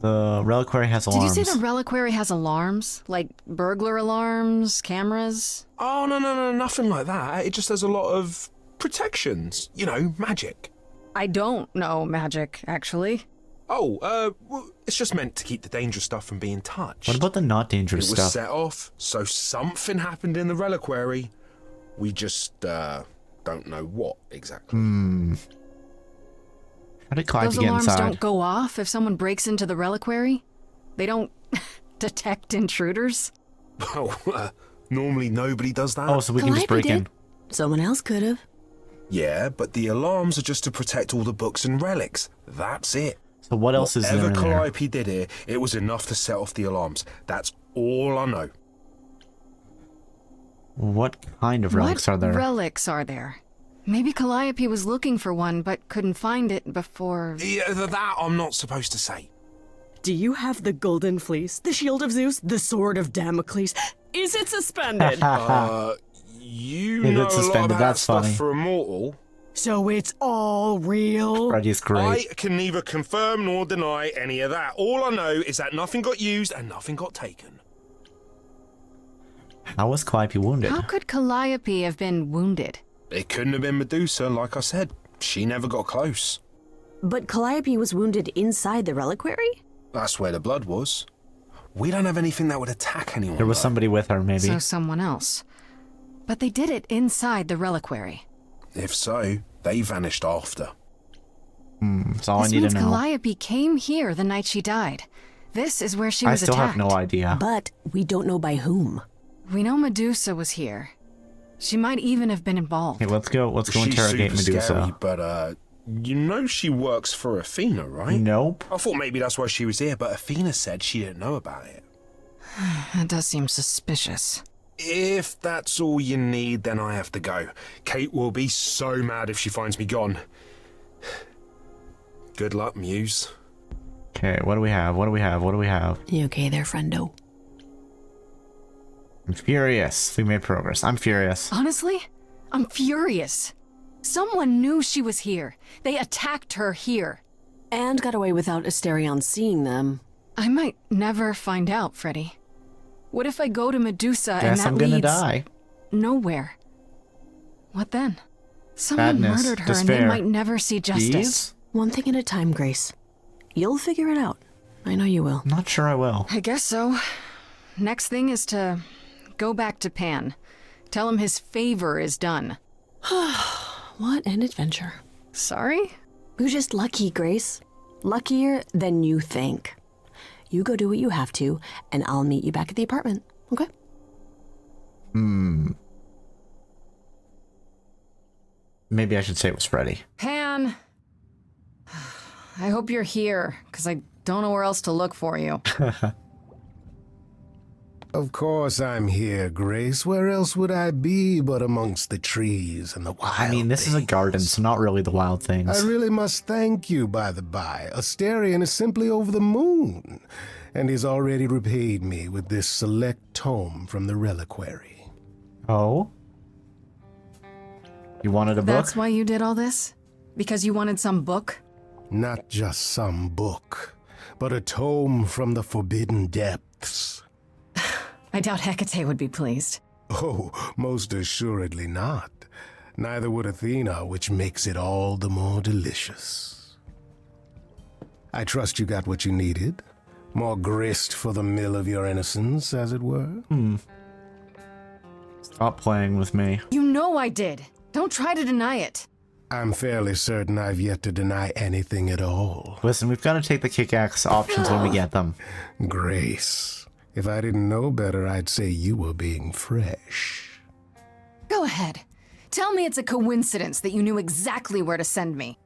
The reliquary has alarms. Did you say the reliquary has alarms? Like burglar alarms, cameras? Oh, no, nothing like that. It just has a lot of protections. You know, magic. I don't know magic, actually. Oh, well, it's just meant to keep the dangerous stuff from being touched. What about the not dangerous It was stuff? set off, so something happened in the reliquary. We just, don't know what exactly. How did Calliope Those get alarms inside? don't go off if someone breaks into the reliquary? They don't detect intruders? Well, normally nobody does that. Oh, so we can just break in. Someone else could have. Yeah, but the alarms are just to protect all the books and relics. That's it. So what else is there in Whatever there? Calliope did here, it was enough to set off the alarms. That's all I know. What kind of relics are there? What relics are there? Maybe Calliope was looking for one, but couldn't find it before... Yeah, that I'm not supposed to say. Do you have the golden fleece, the shield of Zeus, the sword of Damocles? Is it suspended? You If know it's a lot suspended, about that's stuff funny. for a mortal. So it's all real? Freddy's great. I can neither confirm nor deny any of that. All I know is that nothing got used and nothing got taken. How was Calliope wounded? How could Calliope have been wounded? It couldn't have been Medusa, like I said. She never got close. But Calliope was wounded inside the reliquary? That's where the blood was. We don't have anything that would attack anyone. There was though. somebody with her, maybe. So someone else. But they did it inside the reliquary. If so, they vanished after. That's all This I need means to know. Calliope came here the night she died. This is where she I was still attacked. have no idea. But we don't know by whom. We know Medusa was here. She might even have been involved. Okay, let's go She's interrogate super Medusa. scary, but you know she works for Athena, right? Nope. I thought maybe that's why she was here, but Athena said she didn't know about it. That does seem suspicious. If that's all you need, then I have to go. Kate will be so mad if she finds me gone. Good luck, Muse. Okay, what do we have? What do we have? What do we have? You okay there, friendo? I'm furious. We made progress. I'm furious. Honestly, I'm furious. Someone knew she was here. They attacked her here. And got away without Asterion seeing them. I might never find out, Freddy. What if I go to Medusa and Guess that I'm gonna leads die. nowhere? What then? Someone Sadness, murdered her despair. and they might never see justice. These? One thing at a time, Grace. You'll figure it out. I know you will. I'm not sure I will. I guess so. Next thing is to go back to Pan. Tell him his favor is done. What an adventure. Sorry? You're just lucky, Grace. Luckier than you think. You go do what you have to, and I'll meet you back at the apartment, okay? Maybe I should say it was Freddy. Pan! I hope you're here, because I don't know where else to look for you. Of course I'm here, Grace. Where else would I be but amongst the trees and the wild I mean, this is a garden, so not really the wild things. I really must thank you, by the by. Asterion is simply over the moon, and he's already repaid me with this select tome from the reliquary. Oh? You wanted a book? That's why you did all this? Because you wanted some book? Not just some book, but a tome from the forbidden depths. I doubt Hecate would be pleased. Oh, most assuredly not. Neither would Athena, which makes it all the more delicious. I trust you got what you needed. More grist for the mill of your innocence, as it were. Stop playing with me. You know I did. Don't try to deny it. I'm fairly certain I've yet to deny anything at all. Listen, we've got to take the kick-axe options when we get them. Grace, if I didn't know better, I'd say you were being fresh. Go ahead. Tell me it's a coincidence that you knew exactly where to send me.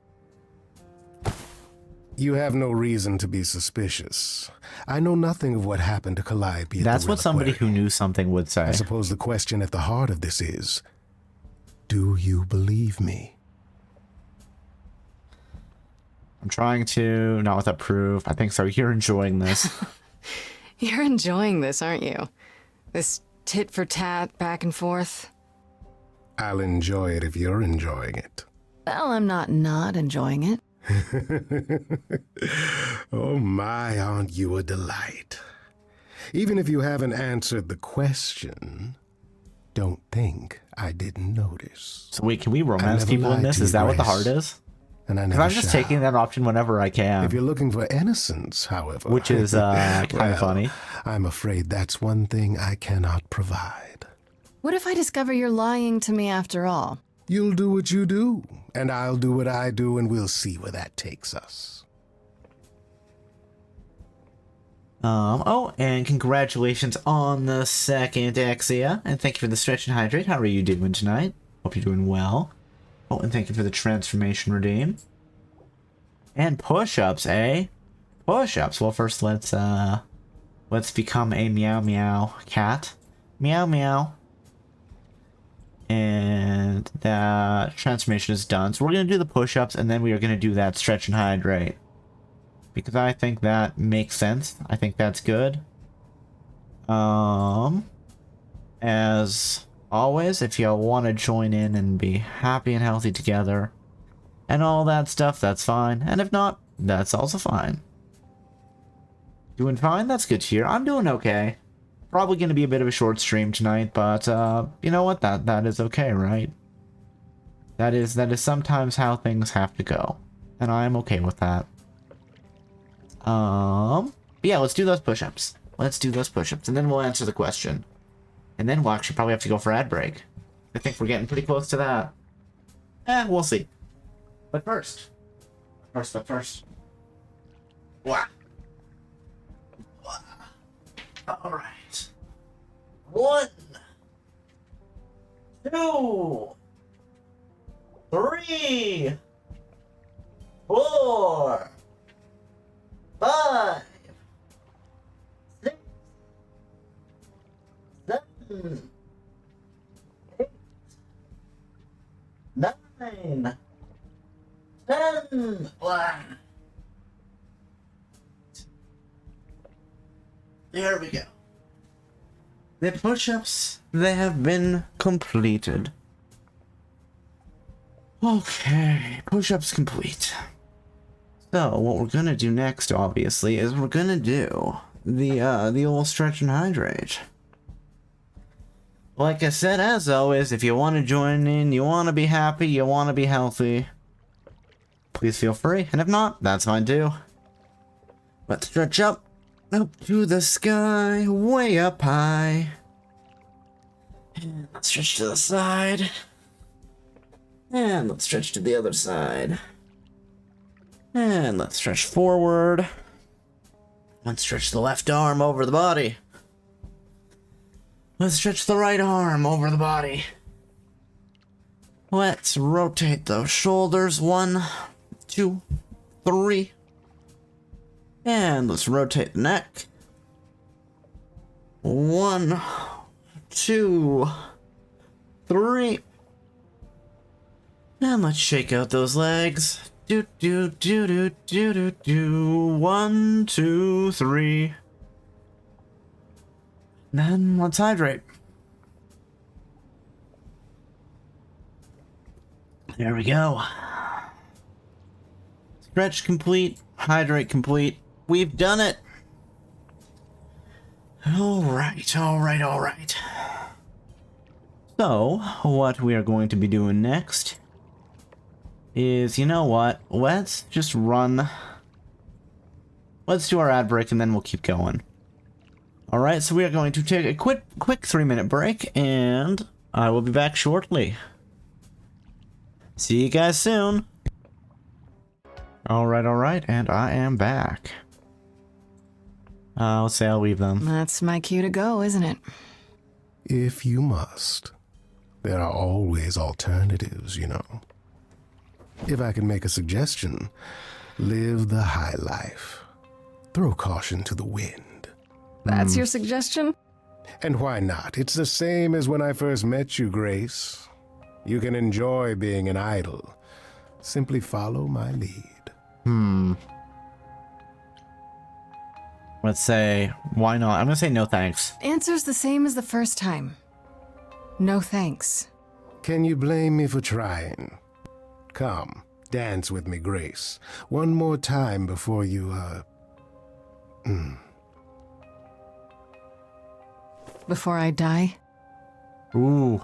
You have no reason to be suspicious. I know nothing of what happened to Calliope at That's the what somebody who reliquary. knew something would say. I suppose the question at the heart of this is, do you believe me? I'm trying to, not without proof. I think so. You're enjoying this. You're enjoying this, aren't you? This tit for tat, back and forth. I'll enjoy it if you're enjoying it. Well, I'm not enjoying it. Oh my, aren't you a delight? Even if you haven't answered the question, don't think I didn't notice. So wait, can we romance never people in lied this? to Is you, that what the Grace. heart is? And I Because never I'm just shall. taking that option whenever I can. If you're looking for innocence, however... Which is kind well, of funny. I'm afraid that's one thing I cannot provide. What if I discover you're lying to me after all? You'll do what you do, and I'll do what I do, and we'll see where that takes us. Oh, and congratulations on the second Exia, and thank you for the stretch and hydrate. How are you doing tonight? Hope you're doing well. Oh, and thank you for the transformation redeem. And push-ups, eh? Push-ups. Well, first let's become a meow meow cat. Meow meow. And that transformation is done. So we're gonna do the push-ups, and then we are gonna do that stretch and hydrate. Because I think that makes sense. I think that's good. As always, if you want to join in and be happy and healthy together and all that stuff, that's fine. And if not, that's also fine. Doing fine? That's good to hear. I'm doing okay. Probably going to be a bit of a short stream tonight, but you know what? That is okay, right? That is sometimes how things have to go. And I'm okay with that. But yeah, let's do those push-ups. Let's do those push-ups, and then we'll answer the question. And then we'll actually probably have to go for ad break. I think we're getting pretty close to that. We'll see. But first. Wow. Alright. 1, 2, 3, 4, 5, 6, 9, 10. Blah. There we go. The push-ups, they have been completed. Okay, push-ups complete. So, what we're gonna do next, obviously, is we're gonna do the old stretch and hydrate. Like I said, as always, if you want to join in, you want to be happy, you want to be healthy, please feel free. And if not, that's fine too. Let's stretch up to the sky, way up high. And let's stretch to the side. And let's stretch to the other side. And let's stretch forward. Let's stretch the left arm over the body. Let's stretch the right arm over the body. Let's rotate those shoulders. 1, 2, 3. And let's rotate the neck. 1, 2, 3. And let's shake out those legs. Do do do do do do do. 1, 2, 3. Then let's hydrate. There we go. Stretch complete. Hydrate complete. We've done it. Alright, alright. So, what we are going to be doing next is, you know what? Let's just run. Let's do our ad break and then we'll keep going. Alright, so we are going to take a quick 3-minute break, and I will be back shortly. See you guys soon. Alright, and I am back. Let's say I'll leave them. That's my cue to go, isn't it? If you must, there are always alternatives, you know. If I can make a suggestion, live the high life. Throw caution to the wind. That's your suggestion? And why not? It's the same as when I first met you, Grace. You can enjoy being an idol. Simply follow my lead. Let's say, why not? I'm gonna say no thanks. Answer's the same as the first time. No thanks. Can you blame me for trying? Come, dance with me, Grace. One more time before you, Before I die? Ooh.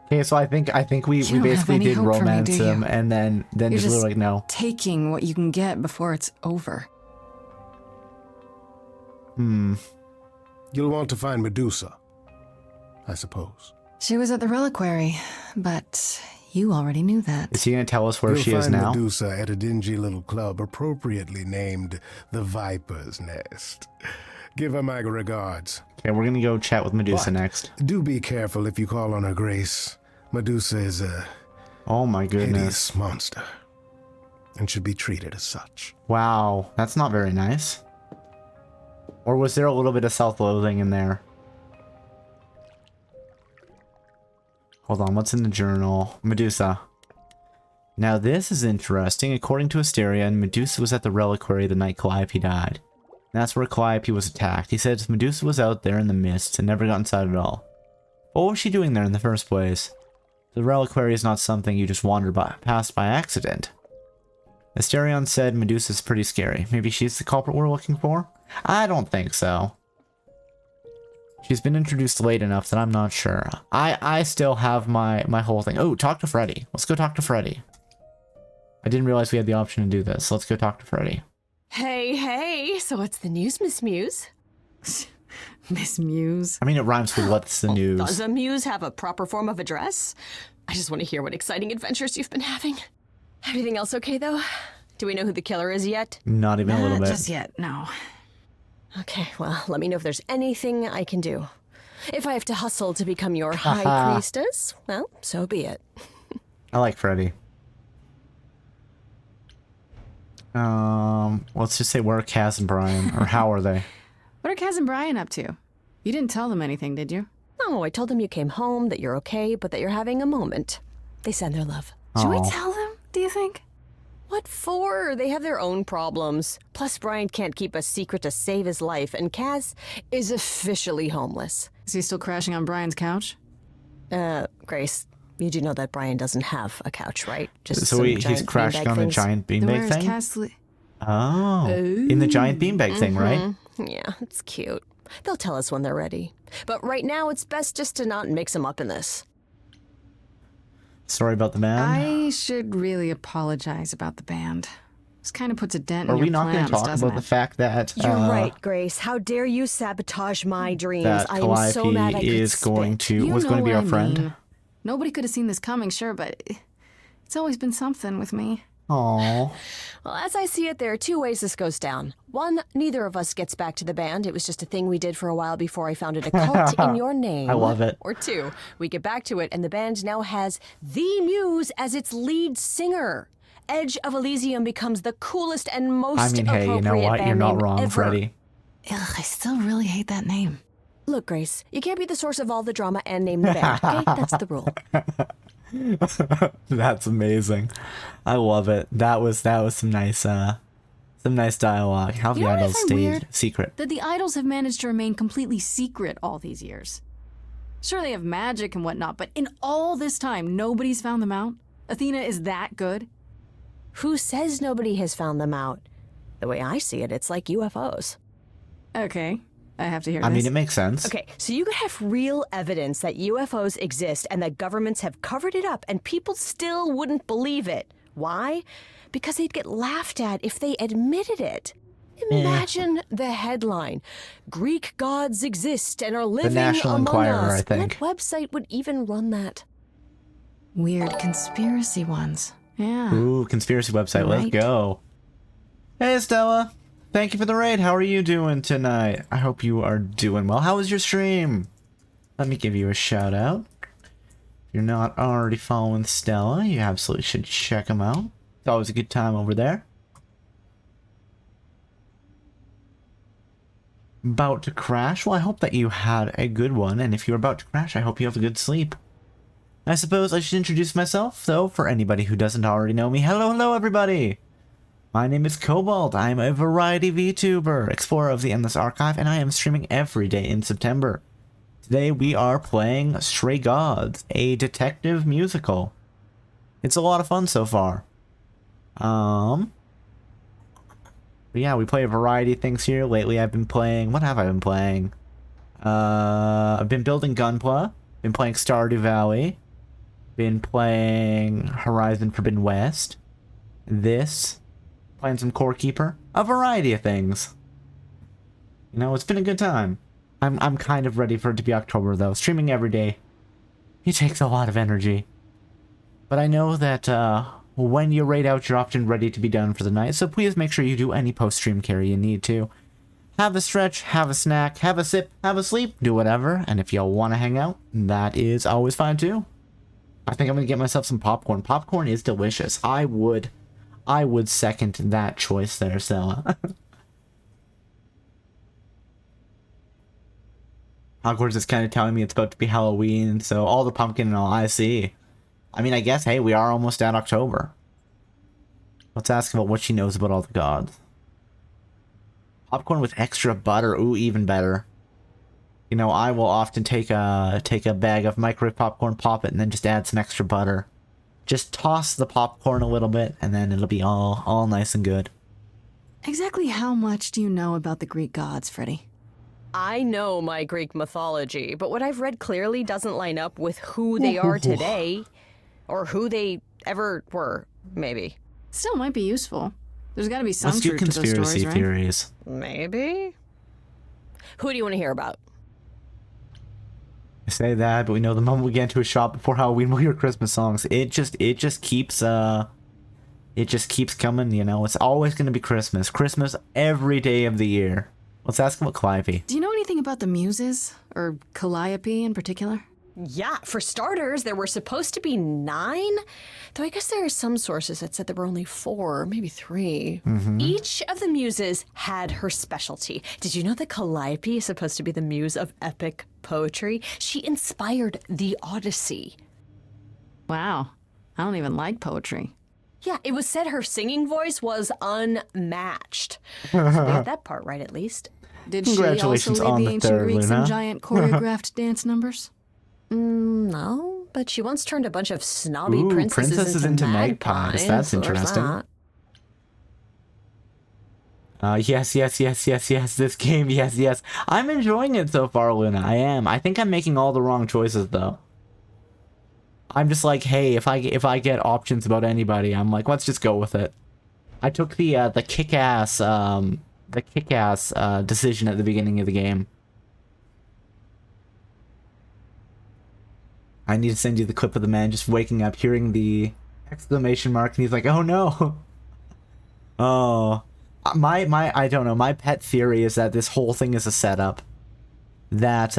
Okay, so I think we You don't have basically any did hope for me, romance do you? him, and then You're just just like no. taking what you can get before it's over. You'll want to find Medusa, I suppose. She was at the reliquary, but you already knew that. Is he gonna tell us where You'll she is find now? Medusa at a dingy little club appropriately named the Viper's Nest. Give her my regards. Okay, we're gonna go chat with Medusa But next. do be careful if you call on her, Grace. Medusa is a Oh my goodness. hideous monster and should be treated as such. Wow, that's not very nice. Or was there a little bit of self-loathing in there? Hold on, what's in the journal? Medusa. Now this is interesting. According to Asterion, Medusa was at the reliquary the night Calliope died. That's where Calliope was attacked. He said Medusa was out there in the mists and never got inside at all. What was she doing there in the first place? The reliquary is not something you just wander past by accident. Asterion said Medusa's pretty scary. Maybe she's the culprit we're looking for? I don't think so. She's been introduced late enough that I'm not sure. I still have my whole thing. Oh, talk to Freddy. Let's go talk to Freddy. I didn't realize we had the option to do this. Let's go talk to Freddy. Hey, so what's the news, Miss Muse? Miss Muse. I mean, it rhymes with what's the news. Does a muse have a proper form of address? I just want to hear what exciting adventures you've been having. Everything else okay, though? Do we know who the killer is yet? Not even a little Not bit. just yet, no. Okay, well, let me know if there's anything I can do. If I have to hustle to become your high priestess, well, so be it. I like Freddy. Let's just say where are Kaz and Brian, or how are they? What are Kaz and Brian up to? You didn't tell them anything, did you? No, I told them you came home, that you're okay, but that you're having a moment. They send their love. Should we Aw. tell them, do you think? What for? They have their own problems. Plus, Brian can't keep a secret to save his life, and Kaz is officially homeless. Is he still crashing on Brian's couch? Grace, you do know that Brian doesn't have a couch, right? So some he's giant crashing beanbag on the things. giant Then where beanbag is thing? Cass Oh, in the giant beanbag thing, right? Yeah, it's cute. They'll tell us when they're ready. But right now, it's best just to not mix them up in this. Sorry about the band. I should really apologize about the band. This kind of puts a dent Are in we your not going plans, to talk doesn't about it? the fact that You're right, Grace. How dare you sabotage my dreams? that I am so mad I Calliope could is going spit. to You was know going to be what our I friend? mean. Nobody could have seen this coming, sure, but it's always been something with me. Aww. Well, as I see it, there are two ways this goes down. One, neither of us gets back to the band. It was just a thing we did for a while before I founded a cult in your name. I love it. Or two, we get back to it and the band now has the Muse as its lead singer. Edge of Elysium becomes the coolest and most I mean, hey, you know appropriate what? band You're not name wrong, ever. Freddie. Ugh, I still really hate that name. Look, Grace, you can't be the source of all the drama and name the band, okay? That's the rule. That's amazing. I love it. That was some nice dialogue. How the You know what I idols find stayed weird? secret. That the idols have managed to remain completely secret all these years. Sure, they have magic and whatnot, but in all this time, nobody's found them out? Athena is that good? Who says nobody has found them out? The way I see it, it's like UFOs. Okay, I have to hear I this. mean, it makes sense. Okay, so you could have real evidence that UFOs exist and that governments have covered it up and people still wouldn't believe it. Why? Because they'd get laughed at if they admitted it. Imagine the headline. Greek gods exist and are living National among Enquirer, us. I think. What website would even run that? Weird conspiracy ones. Yeah. Ooh, conspiracy website. Let's Right. go. Hey, Stella. Thank you for the raid. How are you doing tonight? I hope you are doing well. How was your stream? Let me give you a shout out. If you're not already following Stella, you absolutely should check him out. It's always a good time over there. About to crash? Well, I hope that you had a good one, and if you're about to crash, I hope you have a good sleep. I suppose I should introduce myself, though, for anybody who doesn't already know me. Hello, everybody! My name is Cobalt. I'm a variety VTuber, explorer of the Endless Archive, and I am streaming every day in September. Today we are playing Stray Gods, a detective musical. It's a lot of fun so far. But yeah, we play a variety of things here. Lately I've been playing... What have I been playing? I've been building Gunpla, been playing Stardew Valley, been playing Horizon Forbidden West, playing some Core Keeper, a variety of things. You know, it's been a good time. I'm kind of ready for it to be October though. Streaming every day, it takes a lot of energy. But I know that when you raid out, you're often ready to be done for the night, so please make sure you do any post-stream carry you need to. Have a stretch, have a snack, have a sip, have a sleep, do whatever, and if y'all want to hang out, that is always fine too. I think I'm gonna get myself some popcorn. Popcorn is delicious. I would second that choice there, Stella. Hogwarts is kind of telling me it's about to be Halloween, so all the pumpkin and all, I see. I mean, I guess, hey, we are almost at October. Let's ask about what she knows about all the gods. Popcorn with extra butter, ooh, even better. You know, I will often take a bag of microwave popcorn, pop it, and then just add some extra butter. Just toss the popcorn a little bit, and then it'll be all nice and good. Exactly how much do you know about the Greek gods, Freddie? I know my Greek mythology, but what I've read clearly doesn't line up with who they are today. Or who they ever were, maybe. Still might be useful. There's got to be some Let's do truth to those conspiracy stories, right? theories. Maybe? Who do you want to hear about? I say that, but we know the moment we get into a shop before Halloween, we'll hear Christmas songs. It just keeps coming, you know. It's always going to be Christmas. Christmas every day of the year. Let's ask about Calliope. Do you know anything about the Muses? Or Calliope in particular? Yeah, for starters, there were supposed to be 9, though I guess there are some sources that said there were only 4, maybe 3. Each of the muses had her specialty. Did you know that Calliope is supposed to be the muse of epic poetry? She inspired the Odyssey. Wow. I don't even like poetry. Yeah, it was said her singing voice was unmatched. So we had that part right, at least. Did she Congratulations also on lead the the ancient third, Greeks Luna. in giant choreographed dance numbers? No, but she once turned a bunch of snobby Ooh, princesses into magpies. That's so there's interesting. that. Yes, this game, yes. I'm enjoying it so far, Luna. I am. I think I'm making all the wrong choices, though. I'm just like, hey, if I get options about anybody, I'm like, let's just go with it. I took the kick-ass decision at the beginning of the game. I need to send you the clip of the man just waking up, hearing the exclamation mark, and he's like, oh no. Oh. I don't know, my pet theory is that this whole thing is a setup. That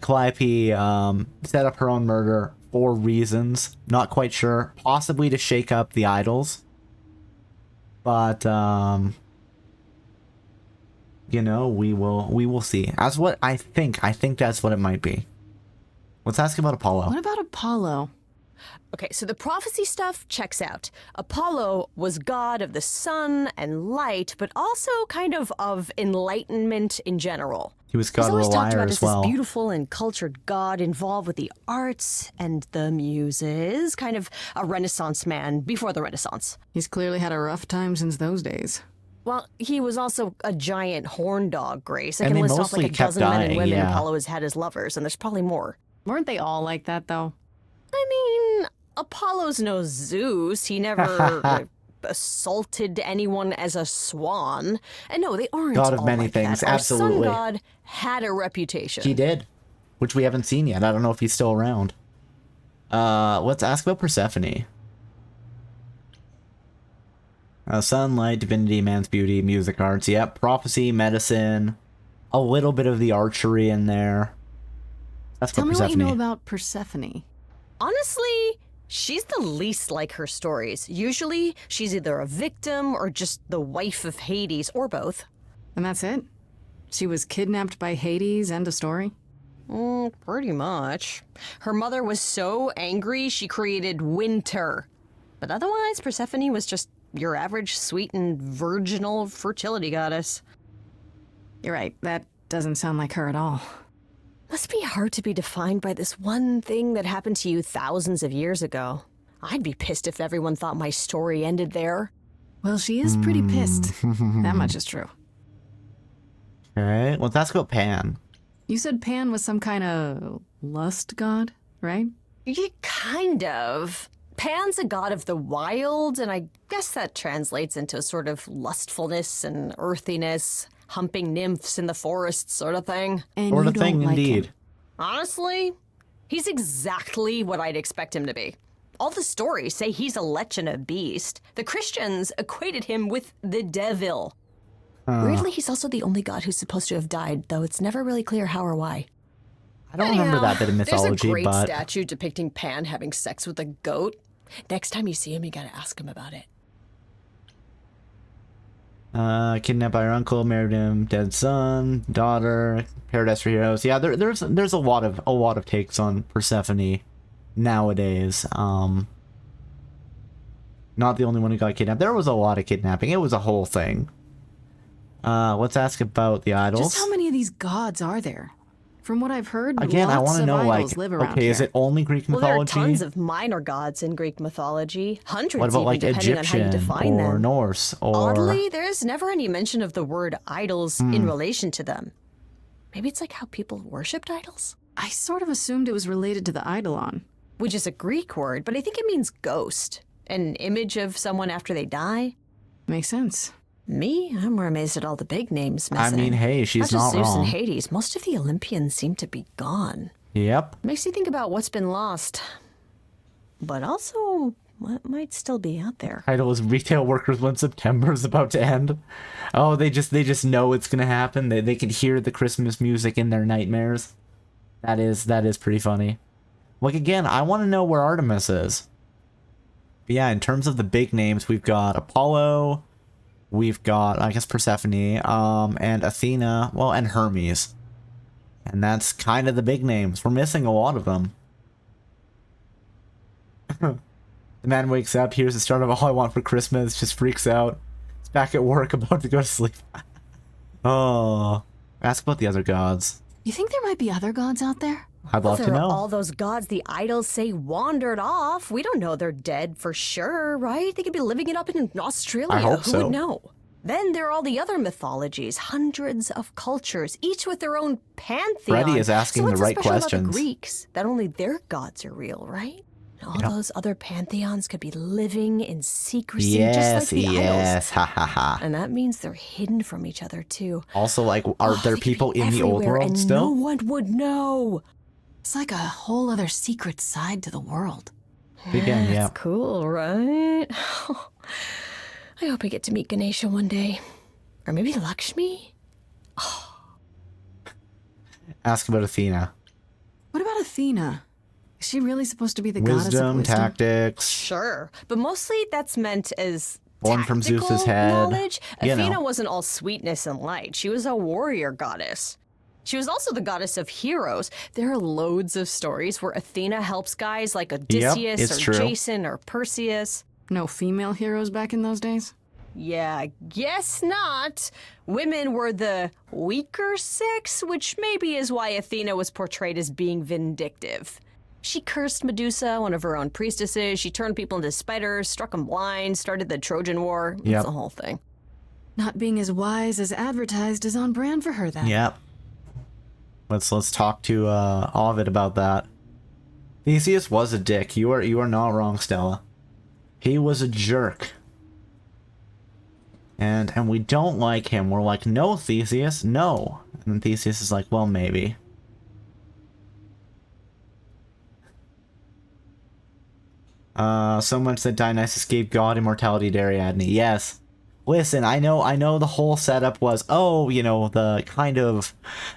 Calliope set up her own murder for reasons, not quite sure, possibly to shake up the idols. But you know, we will see. As what I think that's what it might be. Let's ask about Apollo. What about Apollo? Okay, so the prophecy stuff checks out. Apollo was god of the sun and light, but also kind of enlightenment in general. He was god He's of always the talked lyre about as as well. this beautiful and cultured god involved with the arts and the muses, kind of a Renaissance man before the Renaissance. He's clearly had a rough time since those days. Well, he was also a giant horn dog, Grace. I And can they list off mostly like a kept dozen men dying, and women yeah. Apollo has had as lovers, and there's probably more. Weren't they all like that, though? I mean, Apollo's no Zeus. He never assaulted anyone as a swan. And no, they aren't God of all many like things, that. Our absolutely. sun god had a reputation. He did, which we haven't seen yet. I don't know if he's still around. Let's ask about Persephone. Sunlight, divinity, man's beauty, music, arts. Yep, prophecy, medicine, a little bit of the archery in there. That's Tell what me Persephone. what you know about Persephone. Honestly, she's the least like her stories. Usually, she's either a victim or just the wife of Hades, or both. And that's it? She was kidnapped by Hades, end of story? Pretty much. Her mother was so angry, she created winter. But otherwise, Persephone was just your average sweet and virginal fertility goddess. You're right, that doesn't sound like her at all. Must be hard to be defined by this one thing that happened to you thousands of years ago. I'd be pissed if everyone thought my story ended there. Well, she is pretty pissed. That much is true. Alright, let's ask about Pan. You said Pan was some kind of lust god, right? Yeah, kind of. Pan's a god of the wild, and I guess that translates into a sort of lustfulness and earthiness, humping nymphs in the forest sort of thing. And Sort you of don't thing, like indeed. him. Honestly, he's exactly what I'd expect him to be. All the stories say he's a lech and a beast. The Christians equated him with the devil. Weirdly, he's also the only god who's supposed to have died, though it's never really clear how or why. I don't remember that bit of mythology, There's a great but statue depicting Pan having sex with a goat. Next time you see him, you gotta ask him about it. kidnapped by her uncle, married him, dead son, daughter, paradise for heroes. Yeah, there's a lot of takes on Persephone nowadays. Not the only one who got kidnapped. There was a lot of kidnapping. It was a whole thing. Let's ask about the idols. Just how many of these gods are there? From what I've heard, Again, I lots want to of know, idols like, live around okay, here. is it only Greek Well, there are mythology? tons of minor gods in Greek mythology. Hundreds What about, even, like, depending on how you Egyptian define or them. Norse or... Oddly, there's never any mention of the word idols in relation to them. Maybe it's like how people worshipped idols? I sort of assumed it was related to the eidolon. Which is a Greek word, but I think it means ghost. An image of someone after they die. Makes sense. Me? I'm more amazed at all the big names I missing. mean, hey, she's not not just Zeus wrong. and Hades. Most of the Olympians seem to be gone. Yep. Makes you think about what's been lost. But also, what might still be out there. Title is Retail Workers when September is about to end. Oh, they just know it's gonna happen. They can hear the Christmas music in their nightmares. That is pretty funny. Like, again, I want to know where Artemis is. But yeah, in terms of the big names, we've got Apollo, we've got, I guess, Persephone, and Athena, well, and Hermes. And that's kind of the big names. We're missing a lot of them. The man wakes up, hears the start of All I Want for Christmas, just freaks out. He's back at work, about to go to sleep. Oh, ask about the other gods. You think there might be other gods out there? I'd love to There are know. all those gods the idols say wandered off. We don't know they're dead for sure, right? They could be living it up in Australia. I hope Who so. would know? Then there are all the other mythologies, hundreds of cultures, each with their own pantheon. Freddie is asking so the what's right so special questions. About the Greeks, that only their gods are real, right? All those other pantheons could be living in secrecy, just like the idols. Ha ha ha. And that means they're hidden from each other too. Also, like, are there they could people be in the old everywhere world and still? no one would know. It's like a whole other secret side to the world. Again, yeah. That's cool, right? I hope I get to meet Ganesha one day. Or maybe Lakshmi? Ask about Athena. What about Athena? Is she really supposed to be the goddess of Wisdom, wisdom? tactics. Sure. But mostly that's meant as Born from tactical Zeus's head. knowledge. You Athena know. wasn't all sweetness and light. She was a warrior goddess. She was also the goddess of heroes. There are loads of stories where Athena helps guys like Odysseus it's or true. Jason or Perseus. No female heroes back in those days? Yeah, I guess not. Women were the weaker sex, which maybe is why Athena was portrayed as being vindictive. She cursed Medusa, one of her own priestesses. She turned people into spiders, struck them blind, started the Trojan War. Yep. It's the whole thing. Not being as wise as advertised is on brand for her then. Yep. Let's talk to Ovid about that. Theseus was a dick. You are not wrong, Stella. He was a jerk. And we don't like him. We're like, no, Theseus, no. And then Theseus is like, well, maybe. Someone said Dionysus gave God immortality to Ariadne. Yes. Listen, I know the whole setup was, oh, you know, the kind of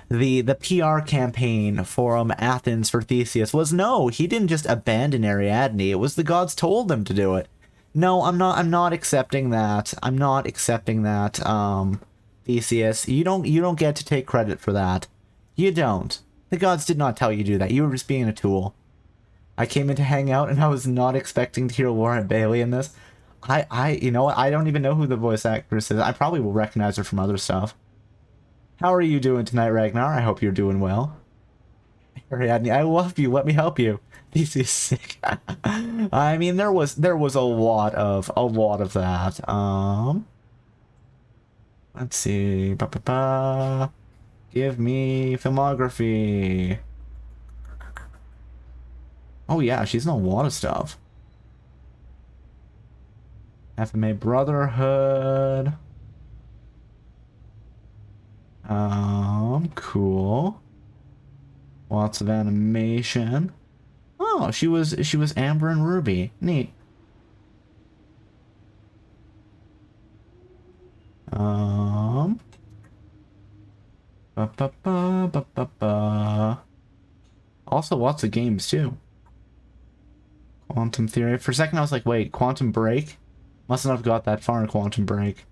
the PR campaign for Athens for Theseus was, no, he didn't just abandon Ariadne. It was the gods told him to do it. No, I'm not accepting that. I'm not accepting that, Theseus. You don't get to take credit for that. You don't. The gods did not tell you to do that. You were just being a tool. I came in to hang out and I was not expecting to hear Laura Bailey in this. You know what? I don't even know who the voice actress is. I probably will recognize her from other stuff. How are you doing tonight, Ragnar? I hope you're doing well. Ariadne, I love you. Let me help you. This is sick. I mean, there was a lot of that. Let's see. Give me filmography. Oh yeah, she's in a lot of stuff. FMA Brotherhood. Cool. Lots of animation. Oh, she was Amber and Ruby. Neat. Also lots of games too. Quantum Theory. For a second I was like, wait, Quantum Break? Must not have got that far in Quantum Break.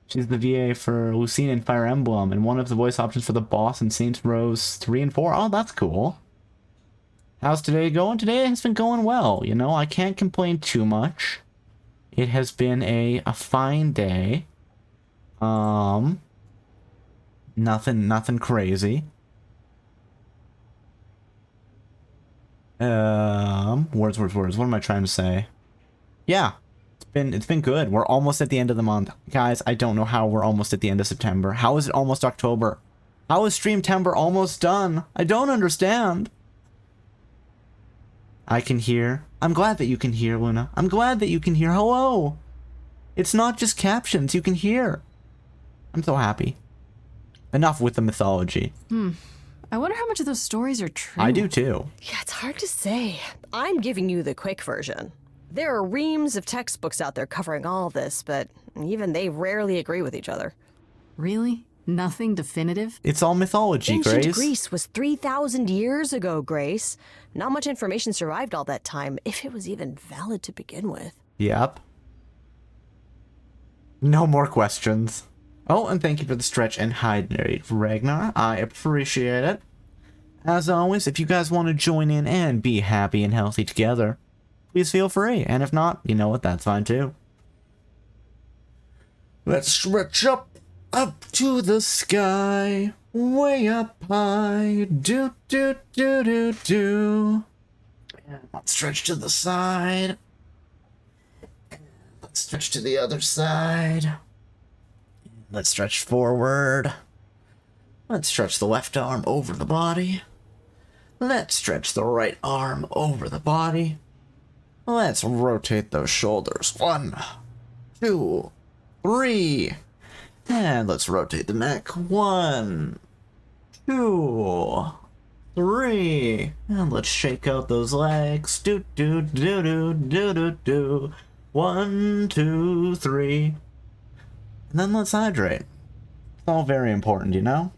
She's the VA for Lucina in Fire Emblem, and one of the voice options for the boss in Saints Row 3 and 4. Oh, that's cool. How's today going? Today has been going well. You know, I can't complain too much. It has been a fine day. Nothing crazy. Words. What am I trying to say? Yeah. It's been good. We're almost at the end of the month. Guys, I don't know how we're almost at the end of September. How is it almost October? How is Streamtember almost done? I don't understand. I can hear. I'm glad that you can hear, Luna. I'm glad that you can hear. Hello. It's not just captions. You can hear. I'm so happy. Enough with the mythology. I wonder how much of those stories are true. I do too. Yeah, it's hard to say. I'm giving you the quick version. There are reams of textbooks out there covering all this, but even they rarely agree with each other. Really? Nothing definitive? It's all mythology, Ancient Grace. Greece was 3,000 years ago, Grace. Not much information survived all that time, if it was even valid to begin with. Yep. No more questions. Oh, and thank you for the stretch and hydrate, Ragnar. I appreciate it. As always, if you guys want to join in and be happy and healthy together, please feel free. And if not, you know what, that's fine too. Let's stretch up to the sky, way up high, do. And let's stretch to the side. Let's stretch to the other side. Let's stretch forward. Let's stretch the left arm over the body. Let's stretch the right arm over the body. Let's rotate those shoulders. 1, 2, 3. And let's rotate the neck. 1, 2, 3. And let's shake out those legs. Do. 1, 2, 3. And then let's hydrate. It's all very important, you know?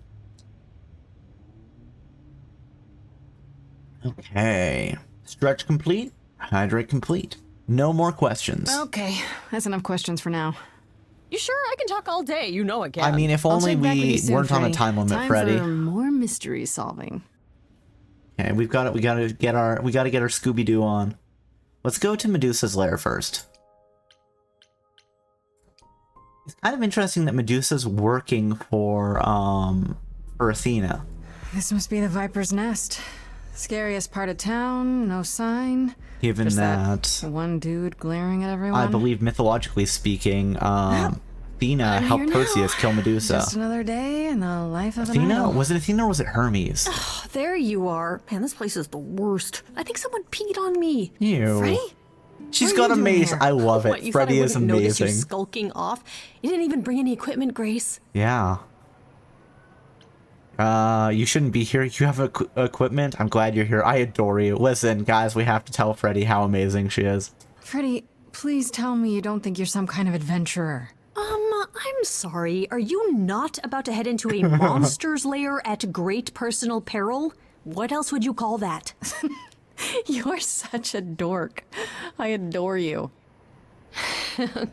Okay. Stretch complete. Hydrate complete. No more questions. Okay, that's enough questions for now. You sure? I can talk all day. You know I can. I mean, if I'll only check back with you we soon, weren't on a Freddy. time limit, Time Freddy. for more mystery solving. Okay, we gotta get our Scooby-Doo on. Let's go to Medusa's lair first. It's kind of interesting that Medusa's working for Athena. This must be the Viper's Nest. Scariest part of town, no sign. Given Just that one dude glaring at everyone. I believe mythologically speaking, Athena I'm helped here Perseus now. kill Medusa. Just another day in the life of an Athena? idol. Was it Athena or was it Hermes? There you are. Man, this place is the worst. I think someone peed on me. Ew. Freddy? She's What are got you a doing mace. here? I love it. What, you Freddy thought I is wouldn't notice amazing. you skulking off? You didn't even bring any equipment, Grace. Yeah. You shouldn't be here. You have equipment. I'm glad you're here. I adore you. Listen, guys, we have to tell Freddy how amazing she is. Freddy, please tell me you don't think you're some kind of adventurer. I'm sorry. Are you not about to head into a monster's lair at great personal peril? What else would you call that? You're such a dork. I adore you.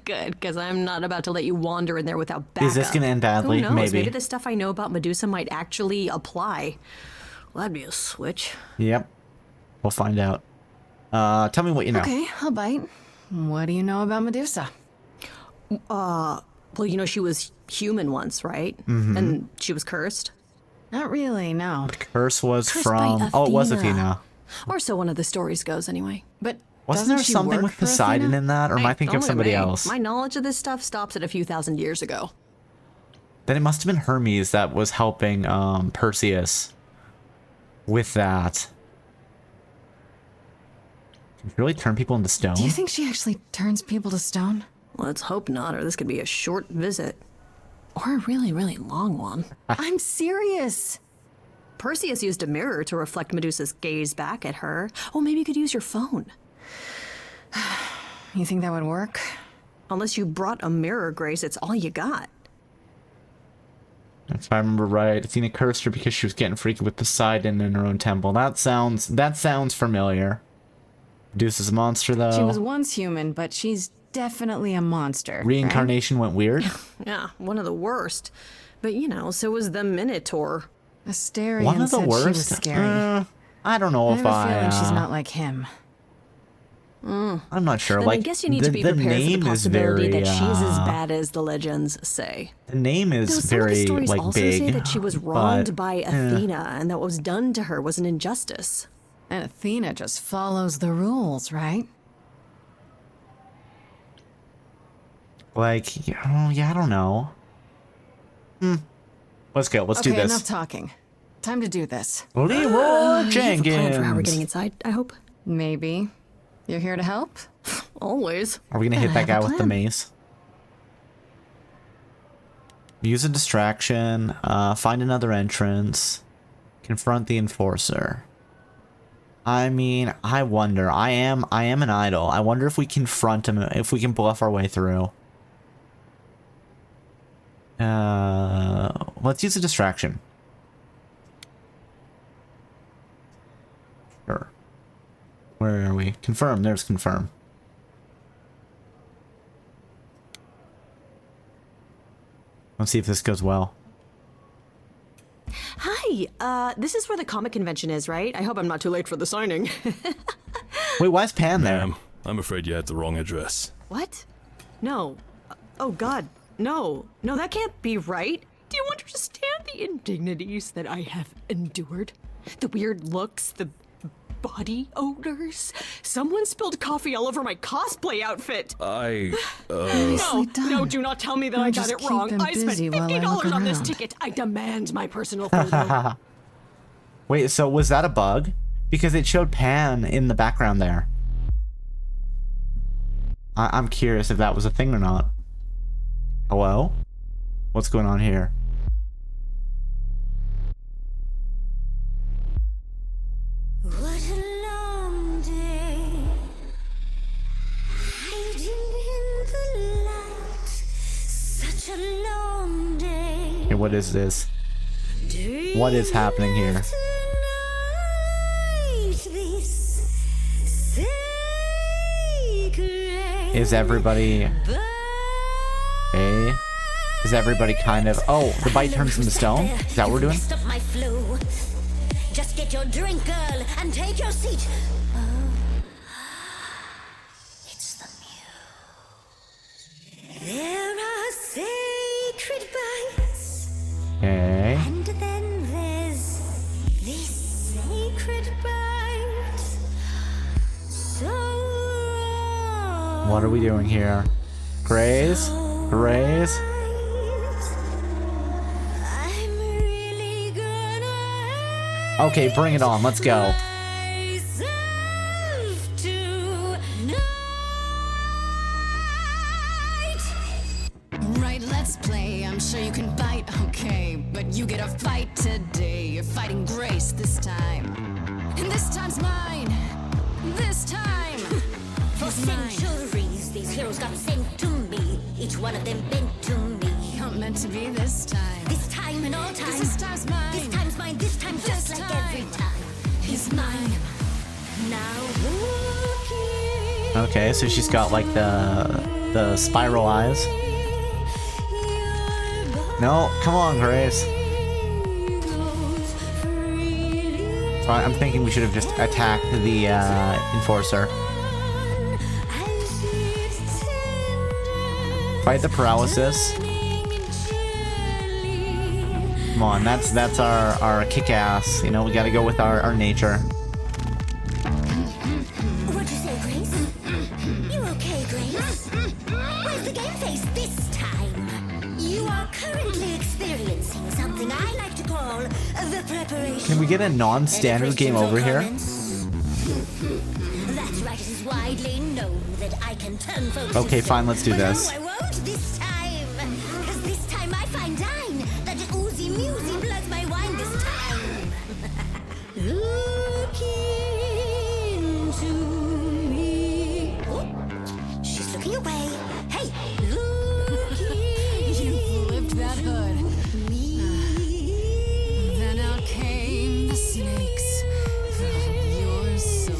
Good, because I'm not about to let you wander in there without backup. Is this gonna end badly? Who knows? Maybe. Maybe the stuff I know about Medusa might actually apply. Well, that'd be a switch. Yep. We'll find out. Tell me what you know. Okay, I'll bite. What do you know about Medusa? Well, you know she was human once, right? Mm-hmm. And she was cursed. Not really, no. Curse was Cursed from... by Oh, it was Athena. Athena. Or so one of the stories goes, anyway. But Wasn't doesn't there she something work with for Poseidon Athena? in that? Or am I thinking of Don't somebody look at me. else? My knowledge of this stuff stops at a few thousand years ago. Then it must have been Hermes that was helping Perseus with that. Can you really turn people into stone? Do you think she actually turns people to stone? Let's hope not, or this could be a short visit. Or a really, really long one. I'm serious. Perseus used a mirror to reflect Medusa's gaze back at her. Oh, maybe you could use your phone. You think that would work? Unless you brought a mirror, Grace, it's all you got. If I remember right, Athena cursed her because she was getting freaky with Poseidon in her own temple. That sounds familiar. Medusa's a monster, though. She was once human, but she's definitely a monster. Reincarnation went weird. Yeah, one of the worst. But, you know, so was the Minotaur. Right? Asterion One of the said worst. she was scary. I don't know I if have a feeling she's I. not like him. I'm not sure. Then Like I guess you need to be the prepared for the name is possibility very. that she's as bad as the legends say. The name is Though some of the very stories like also big. say that she was wronged but, by Athena and that what was done to her was an injustice. And Athena just follows the rules, right? Like, yeah, I don't know. Let's go. Let's do Okay, this. enough talking. Time to do this. Leroy You have a plan for how we're Jenkins. getting inside, I hope. Maybe. You're here to help? Always. Are we gonna hit I that have a guy with the plan. mace? Use a distraction. Find another entrance. Confront the enforcer. I mean, I wonder. I am an idol. I wonder if we confront him. If we can bluff our way through. Let's use a distraction. Sure. Where are we? Confirm. There's confirm. Let's see if this goes well. Hi, this is where the comic convention is, right? I hope I'm not too late for the signing. Wait, why is Pan there? Ma'am, I'm afraid you had the wrong address. What? No. Oh God, no. No, that can't be right. Do you understand the indignities that I have endured? The weird looks, the body odors. Someone spilled coffee all over my cosplay outfit. No, do not tell me that I got it wrong. I spent $50 on this ticket. I demand my personal photo. Wait, so was that a bug? Because it showed Pan in the background there. I'm curious if that was a thing or not. Hello? What's going on here? What a long day, hiding in the light. Such a long day. Okay, what is this? What is happening here? Is everybody... Okay. Is everybody kind of... Oh, the bite turns into stone? Is that what we're doing? Just get your drink, girl, and take your seat. Oh, it's the muse. There are sacred bites. Okay. And then there's this sacred bite. So What are we doing here? Graze? Graze? Okay, bring it on. Let's go. Right, let's play. I'm sure you can bite, okay. But you get a fight today. You're fighting Grace this time. And this time's mine. This time. For centuries, these heroes got sent to me. Each one of them bent to me. Not meant to be this time. This time and all time. This time's mine. This time's mine. This time just like every time. He's mine. Now Okay, so she's got like the spiral eyes. No, come on, Grace. So I'm thinking we should have just attacked the enforcer. Fight the paralysis. Come on, that's our kick-ass. You know, we gotta go with our nature. What'd you say, Grace? You okay, Grace? Where's the game face this time? You are currently experiencing something I like to call the preparation. Can we get a non-standard game over here? That's right, it is widely known that I can turn folks. Okay, fine, let's do this. No, I won't this time. Cause this time I find dine that oozy musy bloods my wine this time. Look into me. Oh, she's looking away. Hey, look You flipped that hood. Then out came the snakes. You're so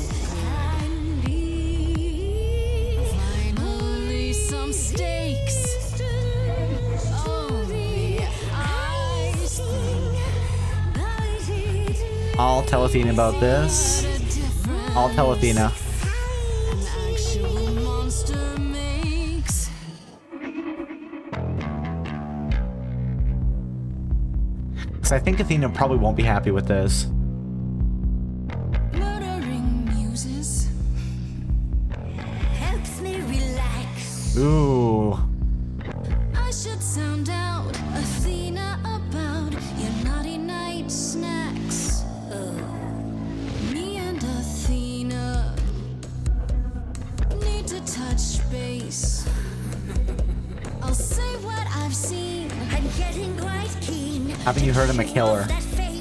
good. Finally, some stakes. Oh, the ice thing. I'll tell Athena about this. I'll tell Athena. An actual monster makes. Because I think Athena probably won't be happy with this. Murdering muses. helps me relax. Ooh. I should sound out Athena about your naughty night snacks. Oh, Me and Athena need to touch base. I'll say what I've seen. I'm getting quite keen. Haven't you heard I'm a killer?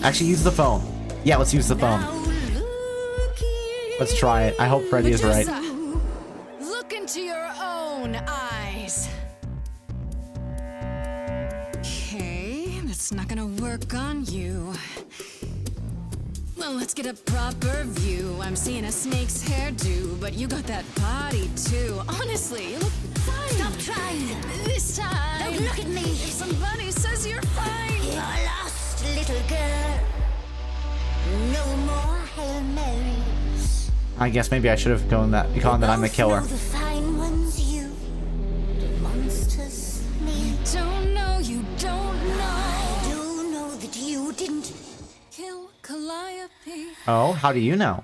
Actually, use the phone. Yeah, let's use the phone. Let's try it. I hope Freddy is right. Medusa, look into your own eyes. not gonna work on you. Well, let's get a proper view. I'm seeing a snake's hairdo, but you got that body too. Honestly, you look fine. Stop trying. This time. Don't look at me. If somebody says you're fine. You're lost, little girl. No more Hail Marys. I guess maybe I should have gone that I'm the killer. Know the fine ones you, the monsters me. Don't know, you don't know. I do know that you didn't Kill Calliope. Oh, how do you know?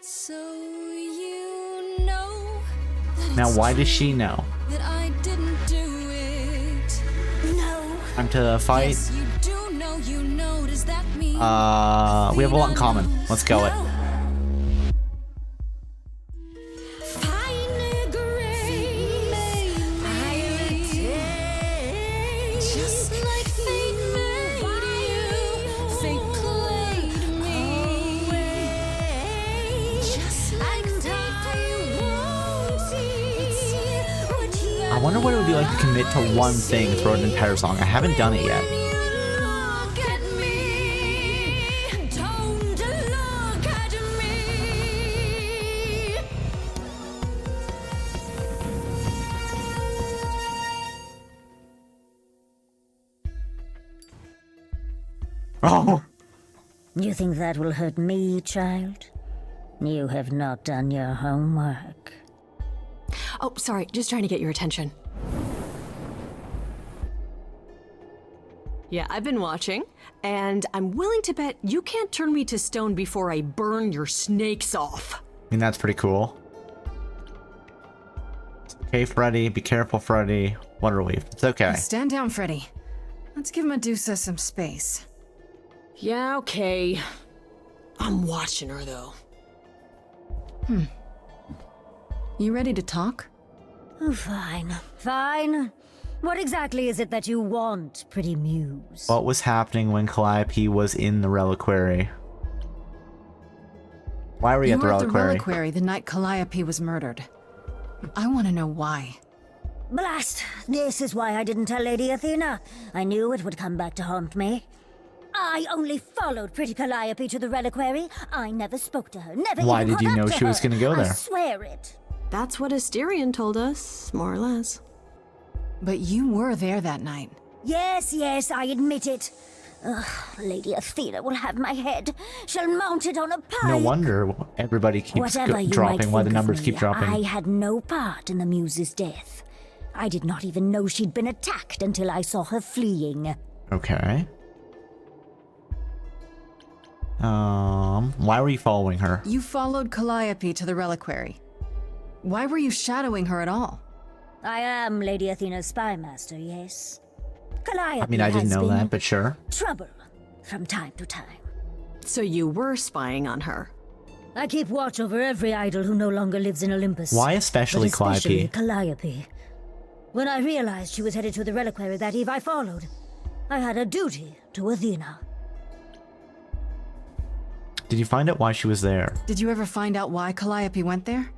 So you know that Now, it's why does true she know? that I didn't do it? know. Time to fight. Yes, you do know, you know. Does that mean? We have a lot in common. Let's go it. Fine grace, just like fate made you, fate played me. Just like I wonder what it would be like to commit to one thing throughout an entire song. I haven't done it yet. Look at me, don't look at me. Oh, You think that will hurt me, child? You have not done your homework. Oh, sorry, just trying to get your attention. Yeah, I've been watching, and I'm willing to bet you can't turn me to stone before I burn your snakes off. I mean, that's pretty cool. It's okay, Freddy. Be careful, Freddy. What are we? It's okay. Stand down, Freddy. Let's give Medusa some space. Yeah, okay. I'm watching her, though. You ready to talk? Oh, fine. Fine. What exactly is it that you want, pretty muse? What was happening when Calliope was in the reliquary? Why were you You at the were at the reliquary? reliquary the night Calliope was murdered. I want to know why. Blast! This is why I didn't tell Lady Athena. I knew it would come back to haunt me. I only followed pretty Calliope to the reliquary. I never spoke to her, never Why even did you caught up know to she was her. gonna go there? I swear it. That's what Asterion told us, more or less. But you were there that night. Yes, yes, I admit it. Ugh, Lady Athena will have my head. She'll mount it on a pike. No wonder everybody keeps Whatever you dropping. might Why the think of numbers me, keep dropping. I had no part in the muse's death. I did not even know she'd been attacked until I saw her fleeing. Okay. Why were you following her? You followed Calliope to the reliquary. Why were you shadowing her at all? I am Lady Athena's spy master, yes. Calliope I mean, I didn't has know been that, but sure. trouble from time to time. So you were spying on her. I keep watch over every idol who no longer lives in Olympus. Why especially but especially Calliope? Calliope. When I realized she was headed to the reliquary that eve, I followed. I had a duty to Athena. Did you find out why she was there? Did you ever find out why Calliope went there?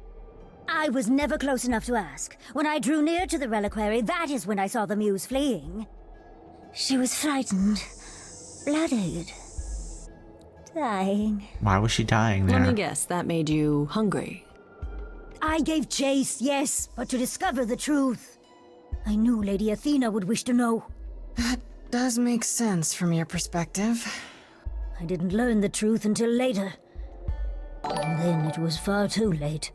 I was never close enough to ask. When I drew near to the reliquary, that is when I saw the muse fleeing. She was frightened, blooded, dying. Why was she dying there? Let me guess, that made you hungry. I gave chase, yes, but to discover the truth. I knew Lady Athena would wish to know. That does make sense from your perspective. I didn't learn the truth until later. And then it was far too late.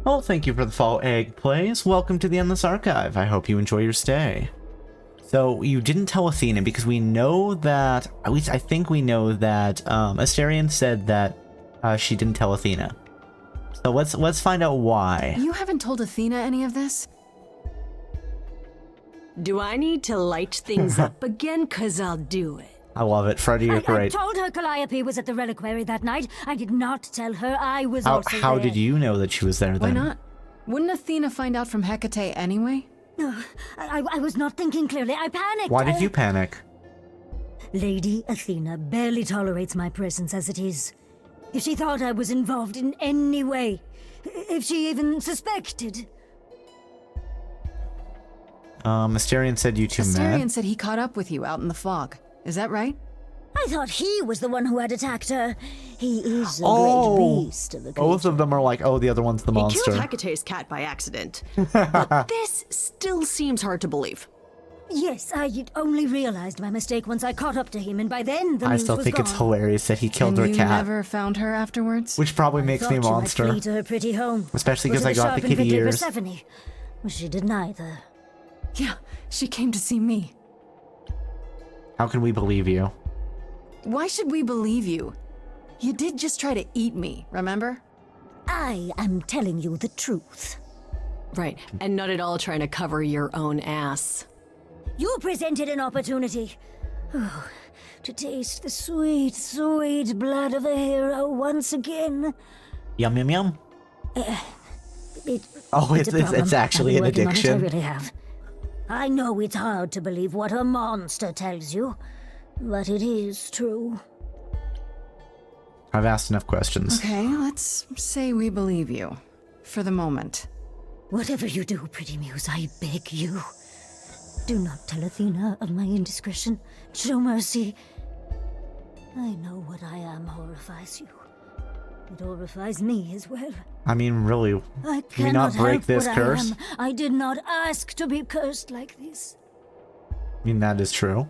Well, thank you for the fall egg plays. Welcome to the Endless Archive. I hope you enjoy your stay. So, you didn't tell Athena because we know that, at least I think we know that Asterion said that she didn't tell Athena. So let's find out why. You haven't told Athena any of this? Do I need to light things up again? 'Cause I'll do it. I love it. Freddy, you're I great. told her Calliope was at the reliquary that night. I did not tell her I was also there. How did you know that she was there Why then? not? Wouldn't Athena find out from Hecate anyway? I was not thinking clearly. I panicked. Why did you panic? Lady Athena barely tolerates my presence as it is. If she thought I was involved in any way, if she even suspected. Asterion said you two met. Asterion said he caught up with you out in the fog. Is that right? I thought he was the one who had attacked her. He is a great beast of the creature. Both of them are like, oh, the other one's the monster. He killed Hecate's cat by accident. But this still seems hard to believe. Yes, I only realized my mistake once I caught up to him, and by then the news was I still think it's gone. hilarious that he killed And her you cat. never found her afterwards? Which probably makes me a Thought you might monster. flee to her pretty home. Especially Or because to I got the sharp and kitty prickly ears. Persephone. Well, she did neither. Yeah, she came to see me. How can we believe you? Why should we believe you? You did just try to eat me, remember? I am telling you the truth. Right, and not at all trying to cover your own ass. You presented an opportunity. Oh, to taste the sweet, sweet blood of a hero once again. Yum, yum, yum. It's It's a problem. actually I'm an working on it, addiction. I really have. I know it's hard to believe what a monster tells you, but it is true. I've asked enough questions. Okay, let's say we believe you. For the moment. Whatever you do, pretty muse, I beg you. Do not tell Athena of my indiscretion. Show mercy. I know what I am horrifies you. It horrifies me as well. I mean, really, I can we not cannot break help this what curse? I am. I did not ask to be cursed like this. I mean, that is true.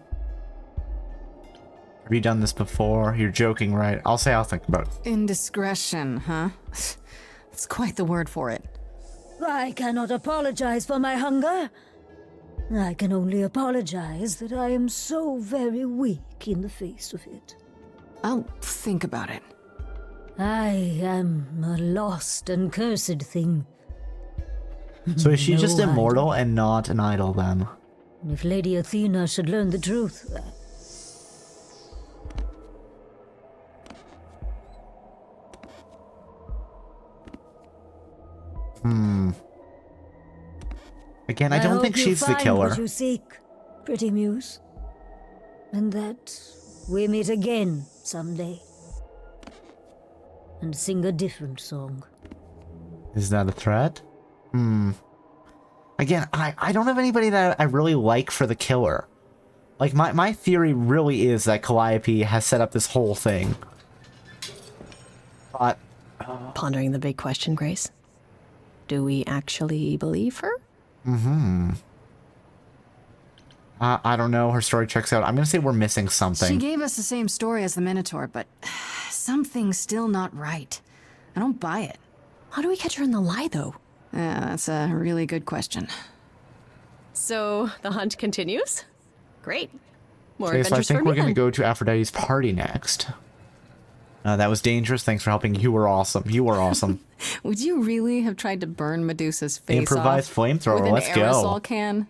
Have you done this before? You're joking, right? I'll think about it. Indiscretion, huh? That's quite the word for it. I cannot apologize for my hunger. I can only apologize that I am so very weak in the face of it. I'll think about it. I am a lost and cursed thing. So is she No just idol. immortal and not an idol then? If Lady Athena should learn the truth, Again, I don't think hope you she's the find killer. what you seek, pretty muse, and that we meet again someday, and sing a different song. Is that a threat? Again, I don't have anybody that I really like for the killer. Like, my theory really is that Calliope has set up this whole thing. But... Pondering the big question, Grace. Do we actually believe her? I don't know. Her story checks out. I'm gonna say we're missing something. She gave us the same story as the Minotaur, but something's still not right. I don't buy it. How do we catch her in the lie, though? Yeah, that's a really good question. So, the hunt continues? Great. More Okay, so I adventures think for we're me gonna then. go to Aphrodite's party next. That was dangerous. Thanks for helping. You were awesome. You were awesome. Would you really have tried to burn Medusa's face Improvised off flamethrower, with an let's go. aerosol can?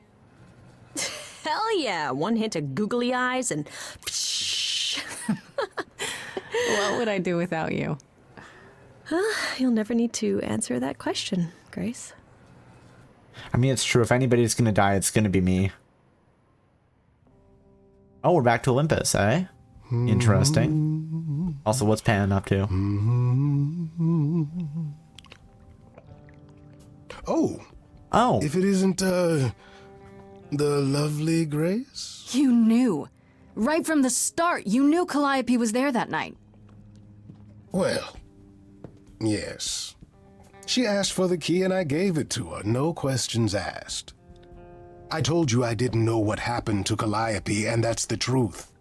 Hell yeah! One hint of googly eyes and... What would I do without you? You'll never need to answer that question, Grace. I mean, it's true. If anybody's gonna die, it's gonna be me. Oh, we're back to Olympus, eh? Interesting. Also, what's Pan up to? Oh, if it isn't, the lovely Grace? You knew. Right from the start, you knew Calliope was there that night. Well, yes. She asked for the key and I gave it to her, no questions asked. I told you I didn't know what happened to Calliope, and that's the truth.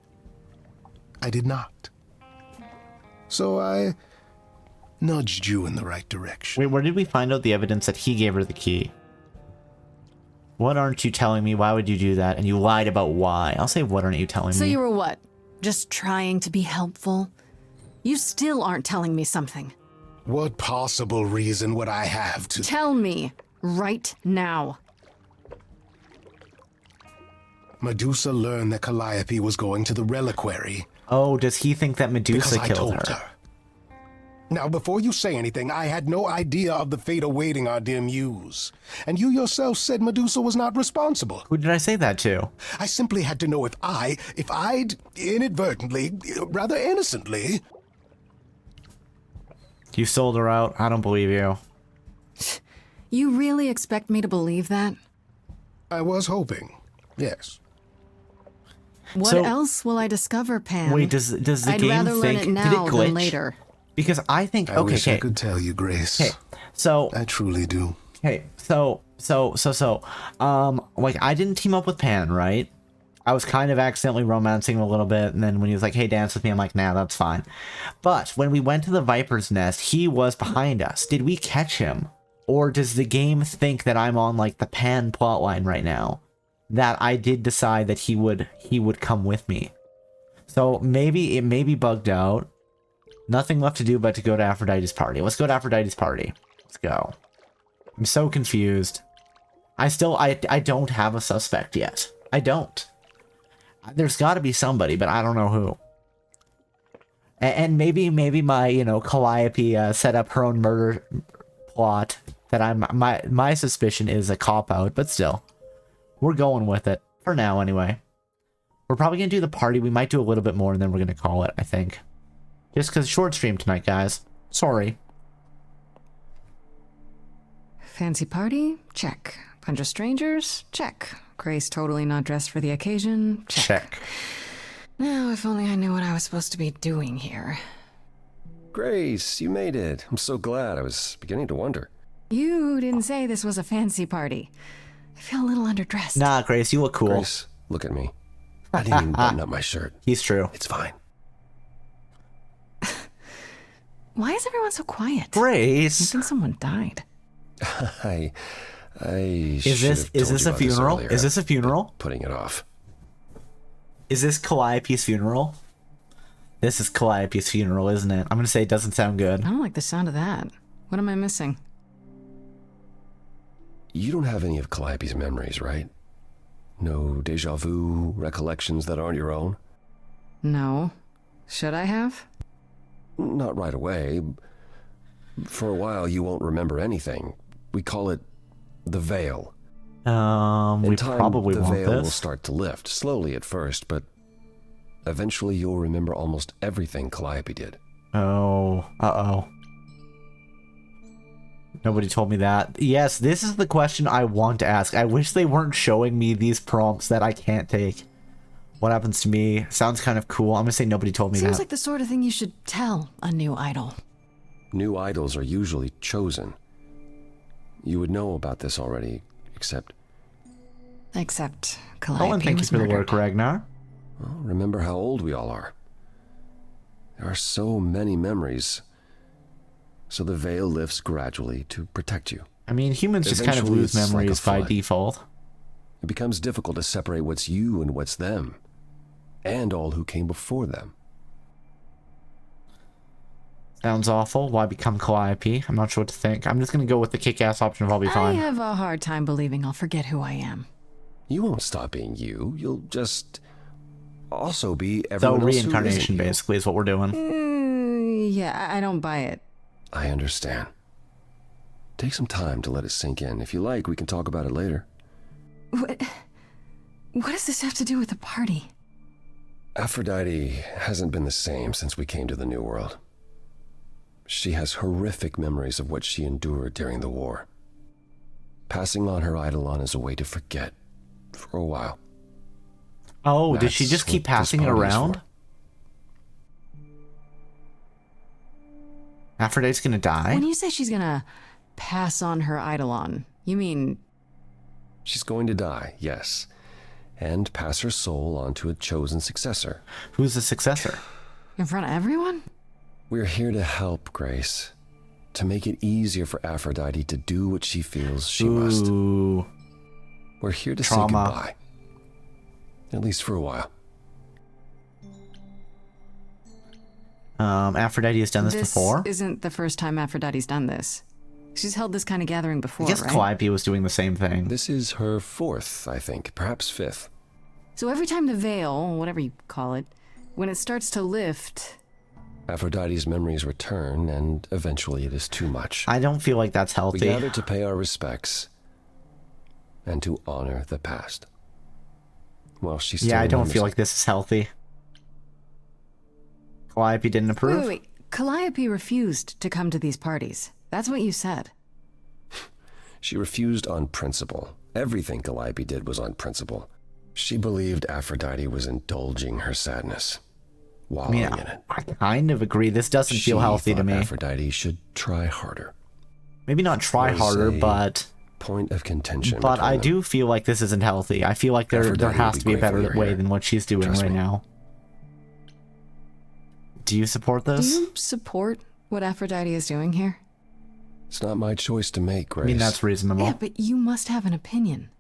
I did not. So I nudged you in the right direction. Wait, where did we find out the evidence that he gave her the key? What aren't you telling me? Why would you do that? And you lied about why. I'll say, what aren't you telling So me? you were what? Just trying to be helpful? You still aren't telling me something. What possible reason would I have to... Tell me, right now. Medusa learned that Calliope was going to the reliquary. Oh, does he think that Medusa because I killed told her? her. Now, before you say anything, I had no idea of the fate awaiting our dear muse. And you yourself said Medusa was not responsible. Who did I say that to? I simply had to know if I'd inadvertently, rather innocently... You sold her out? I don't believe you. You really expect me to believe that? I was hoping, yes. What else will I discover, Pan? Wait, does the I'd game rather learn think it did it now glitch? than later. Because I think I wish I could tell you, Grace. Okay, so I truly do. Okay, so, like, I didn't team up with Pan, right? I was kind of accidentally romancing him a little bit, and then when he was like, hey, dance with me, I'm like, nah, that's fine. But when we went to the Viper's Nest, he was behind us. Did we catch him? Or does the game think that I'm on, like, the Pan plotline right now? That I did decide that he would come with me. So maybe it may be bugged out. Nothing left to do but to go to Aphrodite's party. Let's go to Aphrodite's party. Let's go. I'm so confused. I don't have a suspect yet. I don't. There's got to be somebody, but I don't know who. And maybe my, Calliope set up her own murder plot that my suspicion is a cop-out, but still. We're going with it. For now, anyway. We're probably going to do the party. We might do a little bit more, and then we're going to call it, I think. Just because short stream tonight, guys. Sorry. Fancy party? Check. Bunch of strangers? Check. Grace totally not dressed for the occasion? Check. Now, if only I knew what I was supposed to be doing here. Grace, you made it. I'm so glad. I was beginning to wonder. You didn't say this was a fancy party. I feel a little underdressed. Nah, Grace, you look cool. Grace, look at me. I didn't even button up my shirt. He's true. It's fine. Why is everyone so quiet? Grace! I think someone died. Is this a funeral? Is this a funeral? Putting it off. Is this Calliope's funeral? This is Calliope's funeral, isn't it? I'm gonna say it doesn't sound good. I don't like the sound of that. What am I missing? You don't have any of Calliope's memories, right? No deja vu recollections that aren't your own? No. Should I have? Not right away. For a while, you won't remember anything. We call it the veil. We probably the want veil will this. start to lift, slowly at first, but eventually you'll remember almost everything Calliope did. Oh, uh-oh. Nobody told me that. Yes, this is the question I want to ask. I wish they weren't showing me these prompts that I can't take. What happens to me? Sounds kind of cool. I'm gonna say nobody told me that. Seems like the sort of thing you should tell a new idol. New idols are usually chosen. You would know about this already, except Calliope and thank you was for the murdered. work, Ragnar. Well, remember how old we all are. There are so many memories. So the veil lifts gradually to protect you. I mean, humans just kind of Eventually, lose it's like a memories by flood. default. It becomes difficult to separate what's you and what's them, and all who came before them. Sounds awful. Why become Calliope? I'm not sure what to think. I'm just gonna go with the kick-ass option of I'll be I fine. have a hard time believing I'll forget who I am. You won't stop being you. You'll just also be So everyone else who isn't reincarnation, you. basically, is what we're doing. Yeah, I don't buy it. I understand. Take some time to let it sink in. If you like, we can talk about it later. What does this have to do with the party? Aphrodite hasn't been the same since we came to the New World. She has horrific memories of what she endured during the war. Passing on her eidolon is a way to forget, for a while. Oh, did she just That's keep what this passing it party is around? for. Aphrodite's gonna die? When you say she's gonna pass on her eidolon, you mean... She's going to die, yes, and pass her soul on to a chosen successor. Who's the successor? in front of everyone? We're here to help, Grace. To make it easier for Aphrodite to do what she feels she must. We're here to say goodbye. At least for a while. Aphrodite has done this before? This isn't the first time Aphrodite's done this. She's held this kind of gathering before, I guess right? Calliope was doing the same thing. This is her fourth, I think. Perhaps fifth. So every time the veil, whatever you call it, when it starts to lift... Aphrodite's memories return, and eventually it is too much. I don't feel like that's healthy. We gather to pay our respects and to honor the past. Well, she still Yeah, I don't remembers feel like this is healthy. Calliope didn't approve? Wait. Calliope refused to come to these parties. That's what you said. She refused on principle. Everything Calliope did was on principle. She believed Aphrodite was indulging her sadness, wallowing in it. I kind of agree. This doesn't feel healthy to me. Aphrodite should try harder. Maybe not try harder, but point of contention. But I do feel like this isn't healthy. I feel like there has to be a better way than what she's doing right now. Do you support this? Do you support what Aphrodite is doing here? It's not my choice to make, Grace. I mean, that's reasonable. Yeah, but you must have an opinion.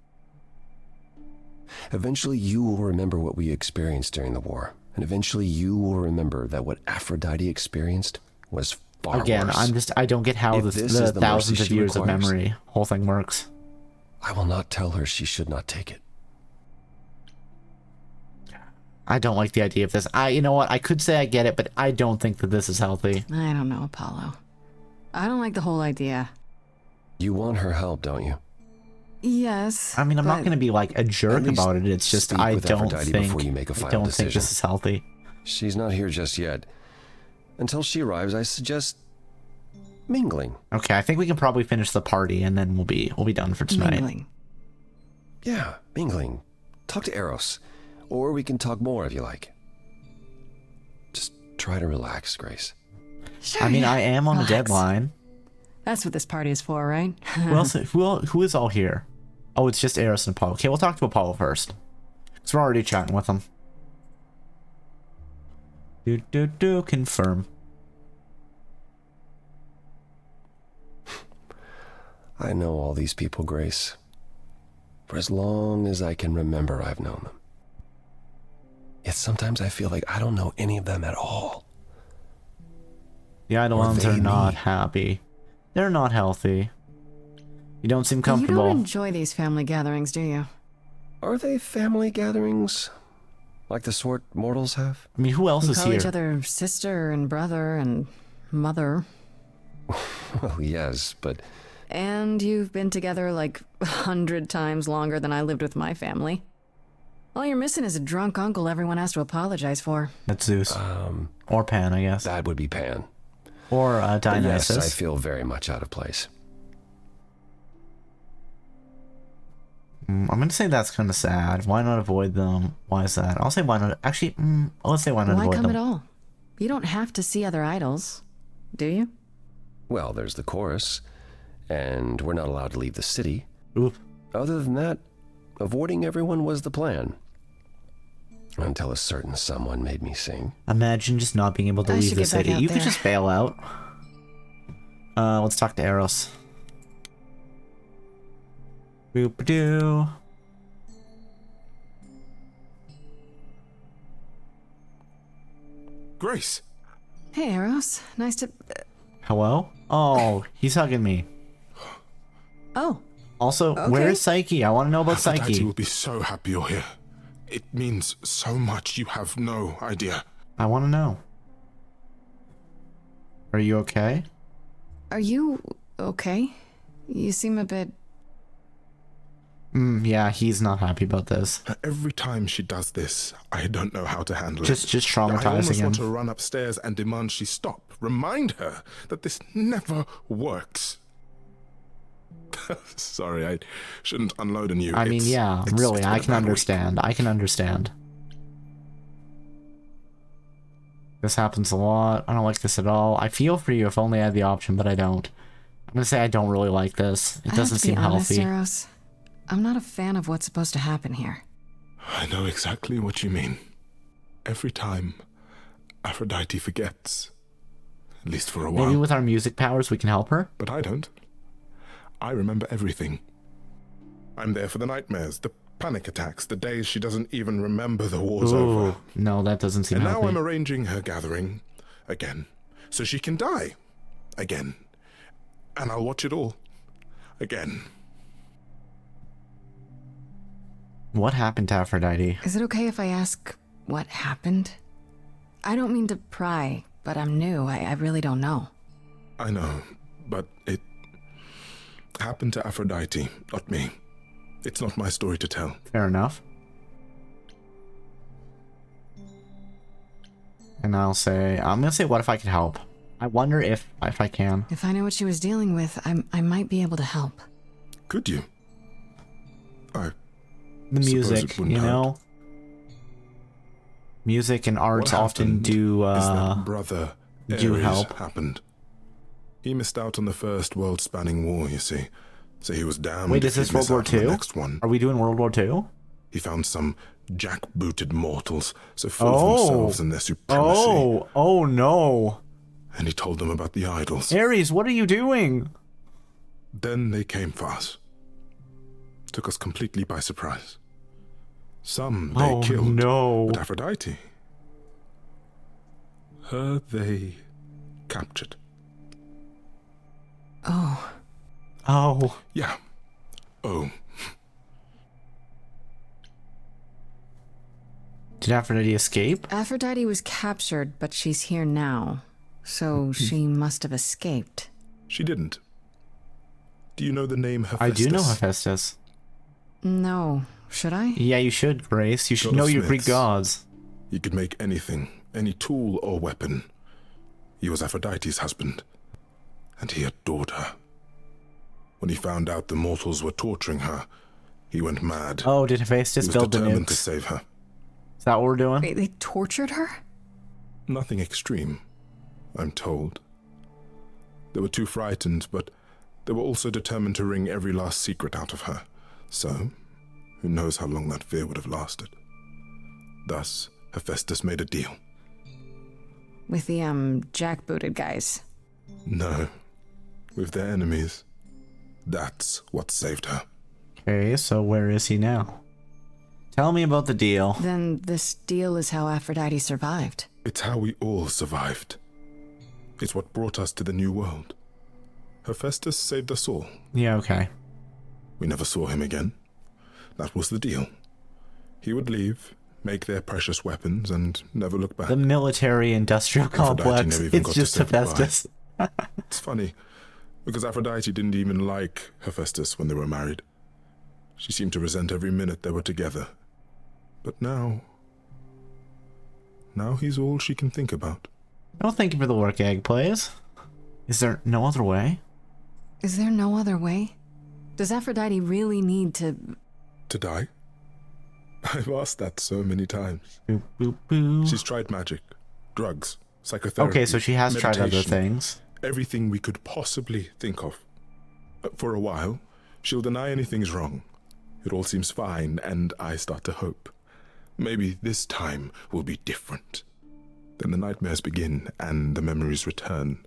Eventually, you will remember what we experienced during the war. And eventually, you will remember that what Aphrodite experienced was far worse. I don't get how the thousands of years of memory whole thing works. I will not tell her she should not take it. I don't like the idea of this. You know what? I could say I get it, but I don't think that this is healthy. I don't know, Apollo. I don't like the whole idea. You want her help, don't you? Yes. I mean, I'm not going to be like a jerk about it. It's just I don't think this is healthy. She's not here just yet. Until she arrives, I suggest mingling. Okay, I think we can probably finish the party and then we'll be done for tonight. Mingling. Yeah, mingling. Talk to Eros. Or we can talk more if you like. Just try to relax, Grace. Sure, I mean, I am on a deadline. That's what this party is for, right? Who is all here? Oh, it's just Eros and Apollo. Okay, we'll talk to Apollo first. Because we're already chatting with him. Confirm. I know all these people, Grace. For as long as I can remember, I've known them. Yet sometimes I feel like I don't know any of them at all. The Eidolons are not happy. They're not healthy. You don't seem comfortable. You don't enjoy these family gatherings, do you? Are they family gatherings? Like the sort mortals have? I mean, who else is call here? Each other sister and brother and mother. Well, yes, but... And you've been together like 100 times longer than I lived with my family. All you're missing is a drunk uncle everyone has to apologize for. That's Zeus. Or Pan, I guess. That would be Pan. Or Dionysus. Yes, I feel very much out of place. I'm going to say that's kind of sad. Why not avoid them? Why is that? I'll say why not. Actually, let's say why not avoid them. Why come at all? You don't have to see other idols, do you? Well, there's the chorus. And we're not allowed to leave the city. Oof. Other than that, avoiding everyone was the plan. Until a certain someone made me sing. Imagine just not being able to leave the city. You could just bail out. Let's talk to Eros. Boop-a-doo. Grace. Hey, Eros. Nice to... Hello? Oh, he's hugging me. Oh. Also, where is Psyche? I want to know about Psyche. Aphrodite will be so happy you're here. It means so much, you have no idea. I want to know. Are you okay? Are you okay? You seem a bit... Yeah, he's not happy about this. Every time she does this, I don't know how to handle it. Just traumatizing I almost him. want to run upstairs and demand she stop. Remind her that this never works. Sorry, I shouldn't unload on you. I mean, yeah, really, I can understand. I can understand. This happens a lot. I don't like this at all. I feel for you if only I had the option, but I don't. I'm gonna say I don't really like this. It doesn't seem healthy. Eros. I'm not a fan of what's supposed to happen here. I know exactly what you mean. Every time, Aphrodite forgets. At least for a while. Maybe with our music powers we can help her? But I don't. I remember everything. I'm there for the nightmares, the panic attacks, the days she doesn't even remember the war's over. No, that doesn't seem healthy. And now I'm arranging her gathering again, so she can die again. And I'll watch it all again. What happened to Aphrodite? Is it okay if I ask what happened? I don't mean to pry, but I'm new. I really don't know. I know, but it happened to Aphrodite, not me. It's not my story to tell. Fair enough. And I'm gonna say what if I could help? I wonder if I can. If I know what she was dealing with, I might be able to help. Could you? the Suppose music, it wouldn't you know? Music and arts What often happened do, is that brother do Ares help. happened. He missed out on the first world-spanning war, you see. So he was damned. Wait, if is this he'd World miss War out on the II? next one. Are we doing World War II? He found some jack-booted mortals, so full of themselves and their supremacy. Oh no. And he told them about the idols. Ares, what are you doing? Then they came for us. Took us completely by surprise. Some they killed. No. But Aphrodite, her they captured. Oh. Oh. Yeah. Oh. Did Aphrodite escape? Aphrodite was captured, but she's here now. So she must have escaped. She didn't. Do you know the name Hephaestus? I do know Hephaestus. No. Should I? Yeah, you should, Grace. You should God know of your Greek Smiths. gods. He could make anything, any tool or weapon. He was Aphrodite's husband, and he adored her. When he found out the mortals were torturing her, he went mad. Oh, did Hephaestus He was build the determined nukes? to save her. Is that what we're doing? Wait, they tortured her? Nothing extreme, I'm told. They were too frightened, but they were also determined to wring every last secret out of her. So, who knows how long that fear would have lasted. Thus, Hephaestus made a deal. With the, jackbooted guys. No, with their enemies. That's what saved her. Okay, so where is he now? Tell me about the deal. Then this deal is how Aphrodite survived. It's how we all survived. It's what brought us to the new world. Hephaestus saved us all. Yeah, okay. We never saw him again. That was the deal. He would leave, make their precious weapons, and never look back. The military-industrial complex. never even It's got to just say goodbye. Hephaestus. It's funny, because Aphrodite didn't even like Hephaestus when they were married. She seemed to resent every minute they were together. But now he's all she can think about. Oh, thank you for the work, Egg Plays. Is there no other way? Is there no other way? Does Aphrodite really need to... To die? I've asked that so many times. Boop, boop, boop. She's tried magic, drugs, psychotherapy. Okay, so she has tried other meditation, things. Everything we could possibly think of. For a while, she'll deny anything's wrong. It all seems fine, and I start to hope. Maybe this time will be different. Then the nightmares begin, and the memories return.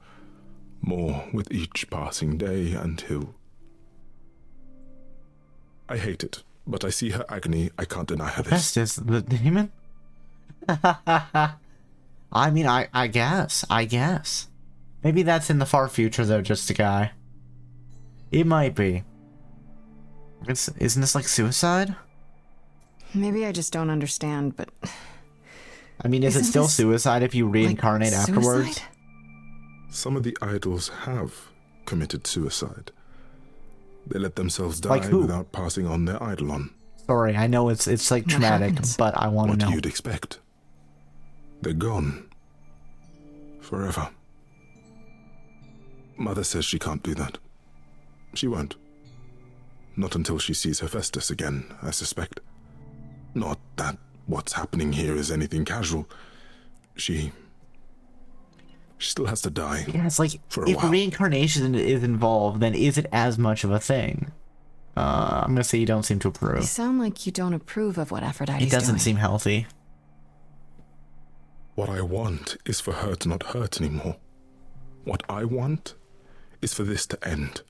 More with each passing day until... I hate it, but I see her agony. I can't deny her this. Hephaestus, the demon? I mean, I guess. Maybe that's in the far future, though, just a guy. It might be. Isn't this like suicide? Maybe I just don't understand, but... I mean, is it Isn't still this, suicide if you reincarnate like, afterwards? suicide? Some of the idols have committed suicide. They let themselves die Like who? without passing on their eidolon. Sorry, I know it's like What traumatic, happens? but I want to What know. you'd expect. They're gone. Forever. Mother says she can't do that. She won't. Not until she sees Hephaestus again, I suspect. Not that what's happening here is anything casual. She still has to die. Yeah, it's like, for a if while. reincarnation is involved, then is it as much of a thing? I'm gonna say you don't seem to You approve. sound like you don't approve of what Aphrodite's It doesn't doing. seem healthy. What I want is for her to not hurt anymore. What I want is for this to end.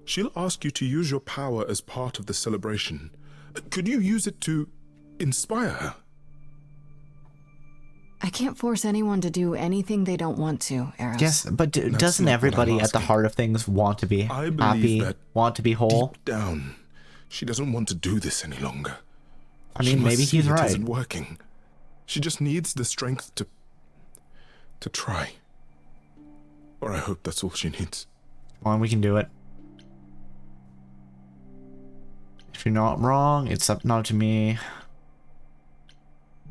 She'll ask you to use your power as part of the celebration. Could you use it to inspire her? I can't force anyone to do anything they don't want to, Eros. Yes, but That's doesn't not what everybody I'm at the asking. heart of things want to be I believe happy, that want to be whole? Deep down, she doesn't want to do this any longer. I She mean, must maybe see he's it right. isn't working. She just needs the strength to try. Or I hope that's all she needs. Come on, we can do it. If you're not wrong, it's not up to me.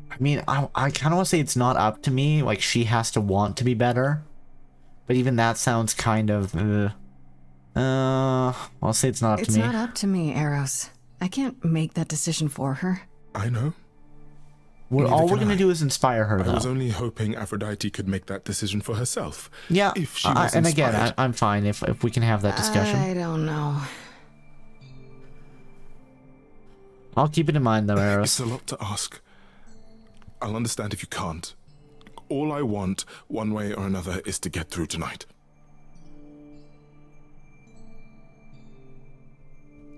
I mean, I kind of want to say it's not up to me. Like, she has to want to be better. But even that sounds kind of... I'll say it's not up to It's me. not up to me, Eros. I can't make that decision for her. I know. All we're gonna do is inspire her, I though. was only hoping Aphrodite could make that decision for herself. Yeah, if she was and inspired. again, I'm fine if we can have that discussion. I don't know. I'll keep it in mind, though, Eros. It's a lot to ask. I'll understand if you can't. All I want, one way or another, is to get through tonight.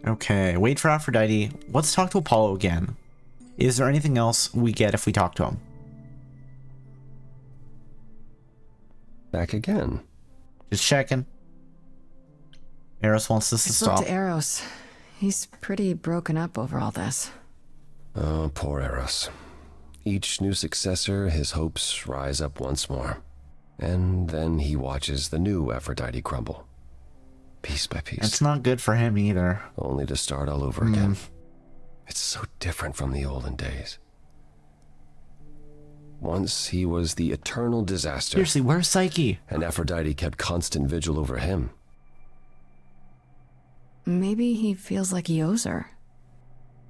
Okay, wait for Aphrodite. Let's talk to Apollo again. Is there anything else we get if we talk to him? Back again. Just checking. Eros wants us to I spoke stop. to Eros. He's pretty broken up over all this. Oh, poor Eros. Each new successor, his hopes rise up once more. And then he watches the new Aphrodite crumble. Piece by piece. It's not good for him either. Only to start all over again. It's so different from the olden days. Once he was the eternal disaster. Seriously, where's Psyche? And Aphrodite kept constant vigil over him. Maybe he feels like he owes her.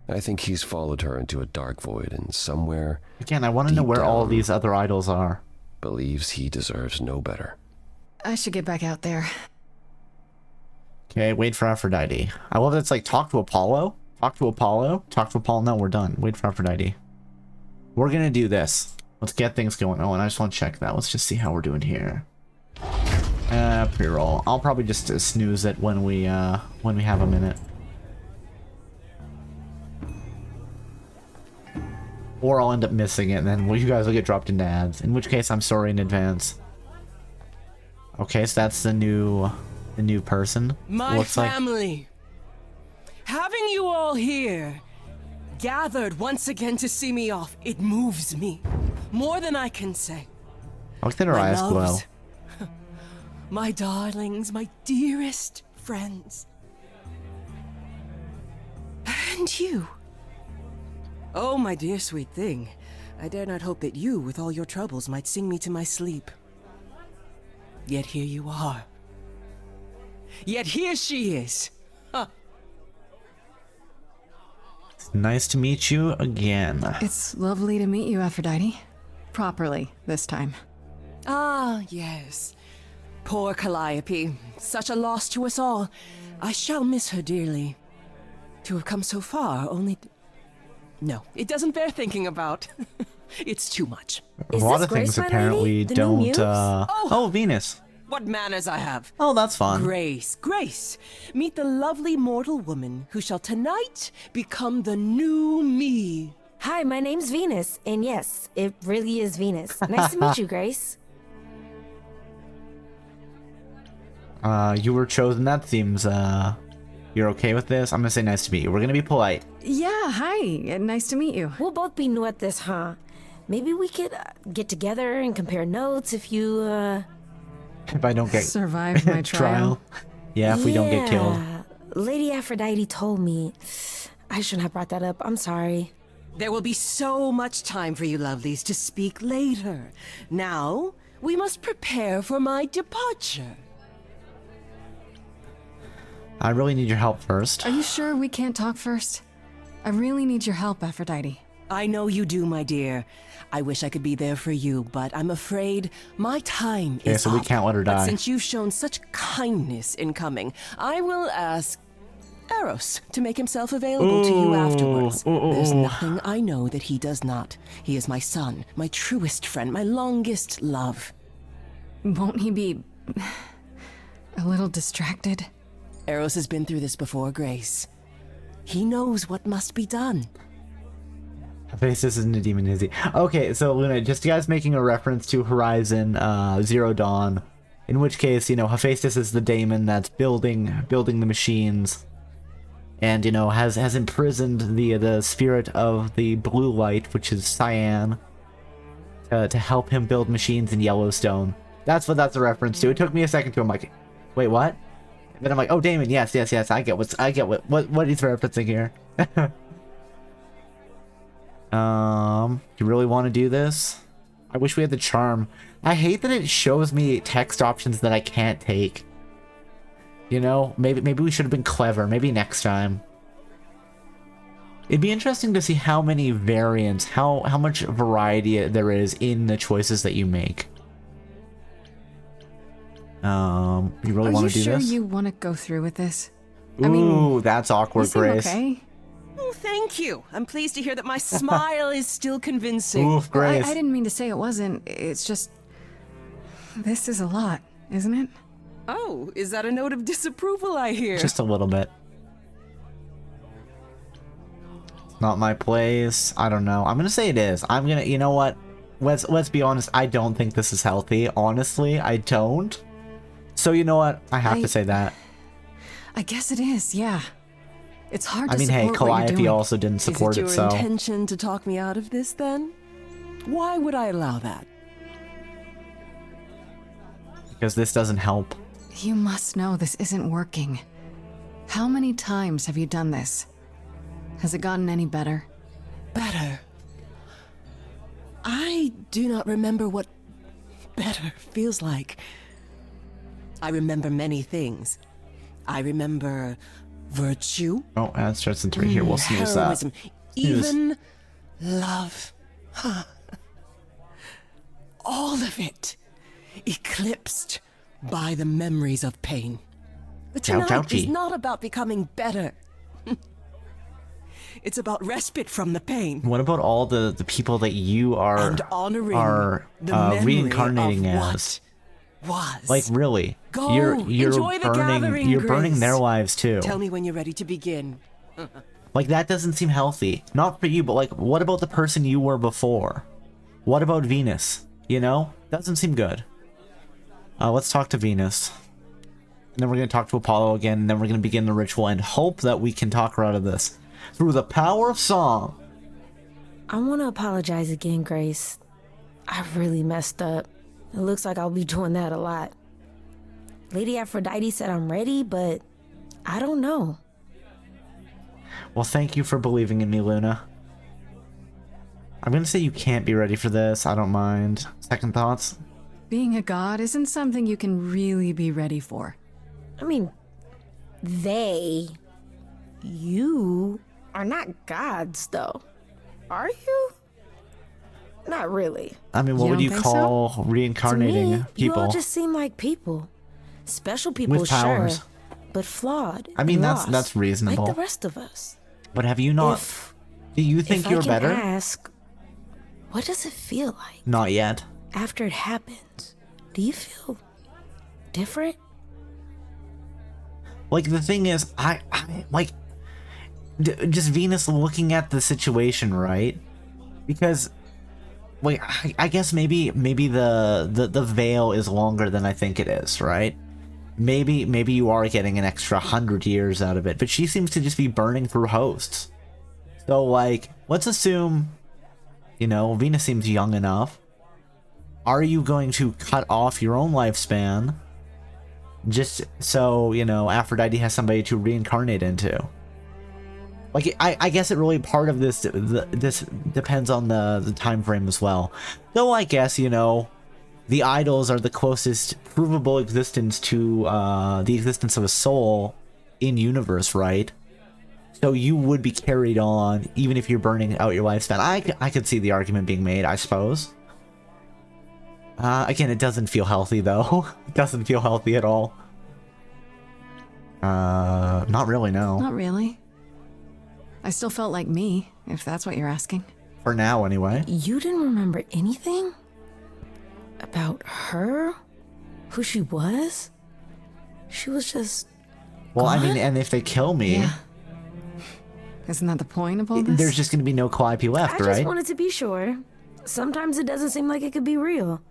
I think he's followed her into a dark void, and somewhere... Again, I want to know where all of these other idols are. Believes he deserves no better. I should get back out there. Okay, wait for Aphrodite. I love that it's like, talk to Apollo? Talk to Apollo? Talk to Apollo? No, we're done. Wait for Aphrodite. We're gonna do this. Let's get things going. Oh, and I just want to check that. Let's just see how we're doing here. Pre-roll. I'll probably just snooze it when we have a minute. Or I'll end up missing it, and then you guys will get dropped into ads. In which case, I'm sorry in advance. Okay, so that's the new person. My Looks like. family. Having you all here, gathered once again to see me off, it moves me. More than I can say. I like that her My eyes glow. loves, my darlings, my dearest friends. And you. Oh, my dear sweet thing. I dare not hope that you, with all your troubles, might sing me to my sleep. Yet here you are. Yet here she is. Huh. It's nice to meet you again. It's lovely to meet you, Aphrodite. Properly, this time. Ah, yes. Poor Calliope. Such a loss to us all. I shall miss her dearly. To have come so far, only... No, it doesn't bear thinking about. It's too much. A lot of things apparently don't, Oh, Venus. What manners I have. Oh, that's fun. Grace, Grace. Meet the lovely mortal woman who shall tonight become the new me. Hi, my name's Venus, and yes, it really is Venus. Nice to meet you, Grace. You were chosen. That seems, you're okay with this? I'm gonna say nice to meet you. We're gonna be polite. Yeah, hi. Nice to meet you. We'll both be new at this, huh? Maybe we could get together and compare notes if you, If I don't get survive my trial. Yeah, if we don't get killed. Lady Aphrodite told me. I shouldn't have brought that up. I'm sorry. There will be so much time for you lovelies to speak later. Now, we must prepare for my departure. I really need your help first. Are you sure we can't talk first? I really need your help, Aphrodite. I know you do, my dear. I wish I could be there for you, but I'm afraid my time is so we up. can't let her But die. since you've shown such kindness in coming, I will ask Eros to make himself available to you afterwards. There's nothing I know that he does not. He is my son, my truest friend, my longest love. Won't he be a little distracted? Eros has been through this before, Grace. He knows what must be done. Hephaestus isn't a demon, is he? Okay, so Luna, just you guys making a reference to Horizon Zero Dawn, in which case, you know, Hephaestus is the daemon that's building the machines, and you know has imprisoned the spirit of the blue light, which is Cyan, to help him build machines in Yellowstone. That's what that's a reference to. It took me a second to. I'm like, wait, what? And then I'm like, oh, Damon, yes. I get what he's referencing here. You really want to do this? I wish we had the charm. I hate that it shows me text options that I can't take. You know, maybe we should have been clever. Maybe next time. It'd be interesting to see how many variants, how much variety there is in the choices that you make. You really want to do this? Are you sure you want to go through with this? Ooh, that's awkward, you seem Grace. Okay. Oh, thank you. I'm pleased to hear that my smile is still convincing. Oof, Grace. I didn't mean to say it wasn't. It's just... This is a lot, isn't it? Oh, is that a note of disapproval I hear? Just a little bit. Not my place. I don't know. I'm gonna say it is. I'm gonna... You know what? Let's be honest. I don't think this is healthy. Honestly, I don't. So you know what? I have to say that. I guess it is, yeah. It's hard to support hey, Calliope also didn't support it, so... Is it your intention to talk me out of this, then? Why would I allow that? Because this doesn't help. You must know this isn't working. How many times have you done this? Has it gotten any better? Better? I do not remember what better feels like. I remember many things. I remember virtue. Oh, that starts into right here. We'll snooze heroism, that. Even love. All of it eclipsed by the memories of pain. But tonight is not about becoming better. It's about respite from the pain. What about all the people that you are reincarnating as? Was. Like really? Go, you're burning their lives too. Tell me when you're ready to begin. Like that doesn't seem healthy. Not for you, but like what about the person you were before? What about Venus? You know? Doesn't seem good. Let's talk to Venus. And then we're gonna talk to Apollo again, and then we're gonna begin the ritual and hope that we can talk her out of this. Through the power of song. I want to apologize again, Grace. I really messed up. It looks like I'll be doing that a lot. Lady Aphrodite said I'm ready, but I don't know. Well, thank you for believing in me, Luna. I'm gonna say you can't be ready for this. I don't mind. Second thoughts? Being a god isn't something you can really be ready for. I mean, you are not gods, though. Are you? Not really. I mean, what would you call reincarnating to me, people? You all just seem like people. Special people, with powers. Sure, but flawed. I mean, and that's reasonable. Like the rest of us. But have you not... do you think you're better? Ask, what does it feel like? Not yet. After it happens, do you feel different? Like, the thing is, just Venus looking at the situation, right? Because, like, I guess maybe the veil is longer than I think it is, right? Maybe you are getting an extra 100 years out of it, but she seems to just be burning through hosts. So, like, let's assume, you know, Venus seems young enough. Are you going to cut off your own lifespan just so, you know, Aphrodite has somebody to reincarnate into? Like, I guess it really part of this depends on the time frame as well. Though I guess, you know, the idols are the closest provable existence to the existence of a soul in universe, right? So you would be carried on even if you're burning out your lifespan. I could see the argument being made, I suppose. Again, it doesn't feel healthy though. It doesn't feel healthy at all. Not really, no. Not really. I still felt like me, if that's what you're asking. For now, anyway. You didn't remember anything? About her? Who she was? She was just... Well, gone? I mean, and if they kill me... Yeah. Isn't that the point of all this? There's just going to be no Calliope left, right? I just wanted to be sure. Sometimes it doesn't seem like it could be real.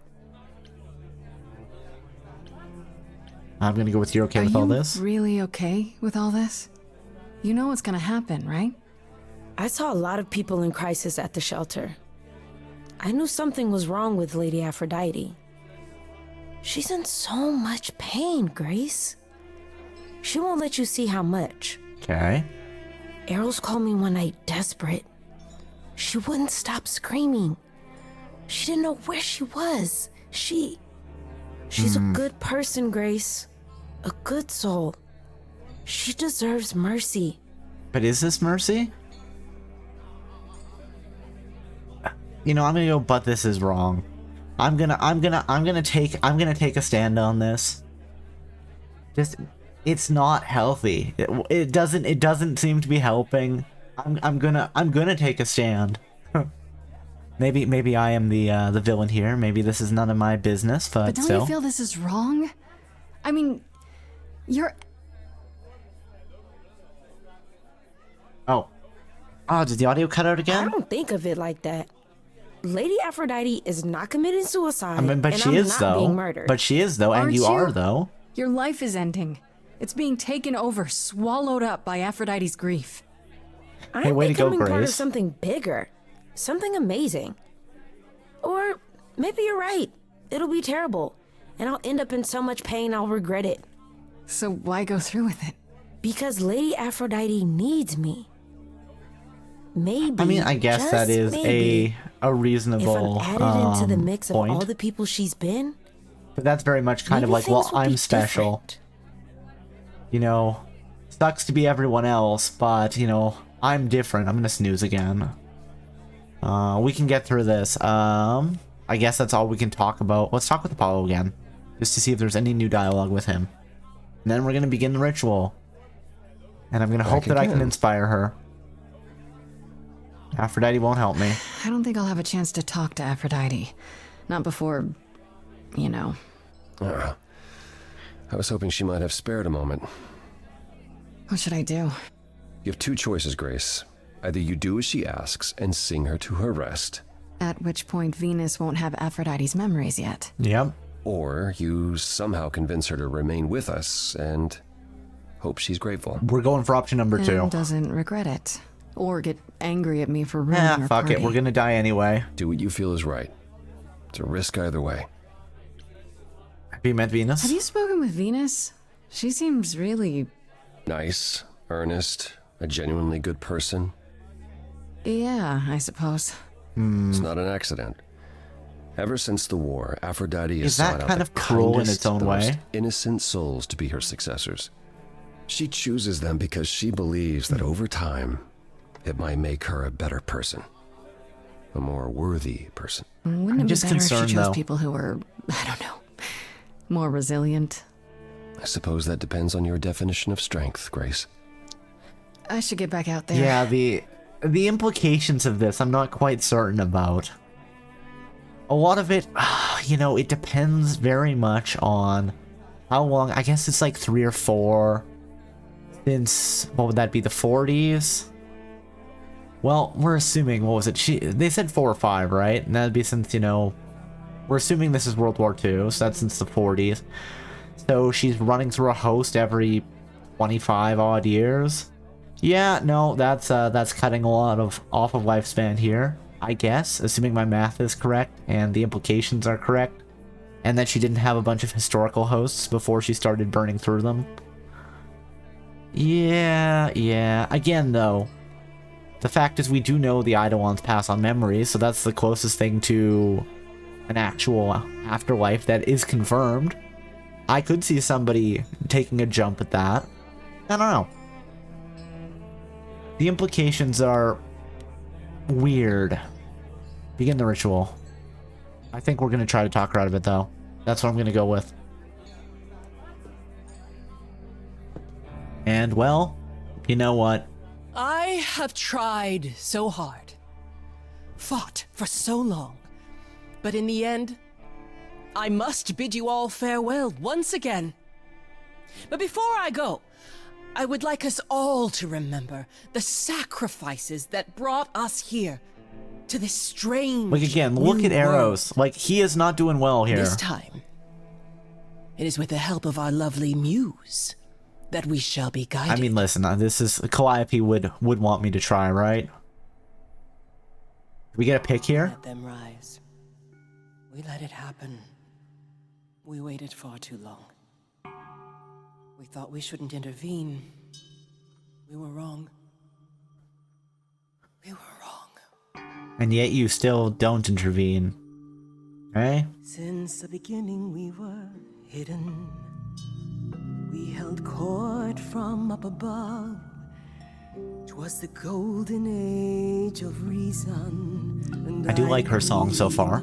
I'm going to go with you're okay with all this? Are you really okay with all this? You know what's going to happen, right? I saw a lot of people in crisis at the shelter. I knew something was wrong with Lady Aphrodite. She's in so much pain, Grace. She won't let you see how much. Okay. Eros called me one night desperate. She wouldn't stop screaming. She didn't know where she was. She's a good person, Grace. A good soul. She deserves mercy. But is this mercy? You know, I'm gonna go, but this is wrong. I'm gonna take a stand on this. Just, it's not healthy. It doesn't seem to be helping. I'm gonna take a stand. Maybe I am the villain here. Maybe this is none of my business, but don't still. you feel this is wrong? I mean, you're... Oh, did the audio cut out again? I don't think of it like that. Lady Aphrodite is not committing suicide, I mean, but and she I'm is not though. being murdered. But she is though, and Aren't you you? are though. Your life is ending. It's being taken over, swallowed up by Aphrodite's grief. Hey, I'm way to go, becoming part of Grace. something bigger, something amazing. Or maybe you're right. It'll be terrible, and I'll end up in so much pain I'll regret it. So why go through with it? Because Lady Aphrodite needs me. Maybe. I mean, I guess just that is maybe, a reasonable if I'm added into the mix point. of all the people she's been. But that's very much kind of maybe like, well, things will I'm be special. different. You know, sucks to be everyone else, but you know, I'm different. I'm gonna snooze again. We can get through this. I guess that's all we can talk about. Let's talk with Apollo again, just to see if there's any new dialogue with him. And then we're gonna begin the ritual. And I'm gonna hope that I can inspire her. Aphrodite won't help me. I don't think I'll have a chance to talk to Aphrodite. Not before, you know. I was hoping she might have spared a moment. What should I do? You have two choices, Grace. Either you do as she asks and sing her to her rest. At which point Venus won't have Aphrodite's memories yet. Yep. Or you somehow convince her to remain with us and hope she's grateful. We're going for option number 2. And doesn't regret it. Or get angry at me for ruining her Fuck party. it. We're gonna die anyway. Do what you feel is right. It's a risk either way. Have you met Venus? Have you spoken with Venus? She seems really... Nice, earnest, a genuinely good person. Yeah, I suppose. It's not an accident. Ever since the war, Aphrodite has Is that sought out kind the of cruel in kindest, its own the most way? innocent souls to be her successors. She chooses them because she believes that over time, it might make her a better person. A more worthy person. Wouldn't I'm it just be better if she concerned, chose though. people who were, I don't know, more resilient? I suppose that depends on your definition of strength, Grace. I should get back out there. Yeah, the implications of this I'm not quite certain about. A lot of it, you know, it depends very much on how long. I guess it's like 3 or 4 since, what would that be, the 40s? Well, we're assuming, what was it? They said 4 or 5, right? And that'd be since, you know, we're assuming this is World War II, so that's since the 40s. So she's running through a host every 25 odd years. Yeah, no, that's cutting a lot off of lifespan here, I guess, assuming my math is correct and the implications are correct, and that she didn't have a bunch of historical hosts before she started burning through them. Yeah. Again, though, the fact is we do know the Eidolons pass on memories, so that's the closest thing to an actual afterlife that is confirmed. I could see somebody taking a jump at that. I don't know. The implications are weird. Begin the ritual. I think we're going to try to talk her out of it, though. That's what I'm going to go with. And, well, you know what? I have tried so hard, fought for so long, but in the end, I must bid you all farewell once again. But before I go, I would like us all to remember the sacrifices that brought us here to this strange. Like, again, look new at Eros. Like, he is not doing well here. This time, it is with the help of our lovely muse that we shall be guided. I mean, listen, this is Calliope would want me to try, right? We get a pick here? Let them rise. We let it happen. We waited far too long. We thought we shouldn't intervene. We were wrong. We were wrong. And yet you still don't intervene. Eh? Since the beginning we were hidden. We held court from up above. 'Twas the golden age of reason. And I do like her song so far.